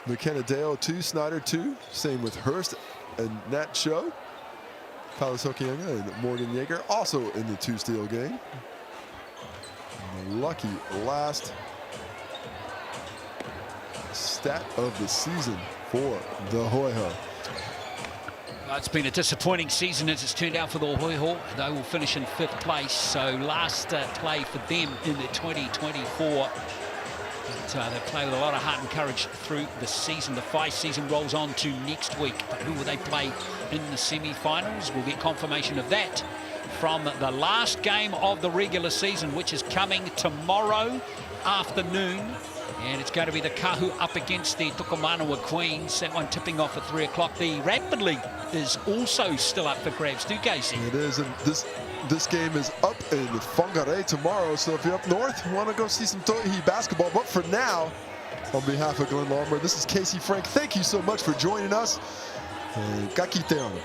McKenna Dale 2, Snyder 2. Same with Hurst and Nat Cho. Palace Hokianga and Morgan Yeager also in the 2-steal game. And the lucky last stat of the season for the Hoiho. It's been a disappointing season as it's turned out for the Hoiho. They will finish in 5th place, so last play for them in the 2024. But they play with a lot of heart and courage through the season. The Phi season rolls on to next week. But who will they play in the semi-finals? We'll get confirmation of that from the last game of the regular season, which is coming tomorrow afternoon. And it's going to be the Kahu up against the Tukumanawa Queens. That one tipping off at 3 o'clock. The Rugby League is also still up for grabs too, Casey. It is, and this game is up in Whangarei tomorrow. So if you're up north, you want to go see some Tauihi basketball. But for now, on behalf of Glenn Lawmer, this is Casey Frank. Thank you so much for joining us. Ka kite ona.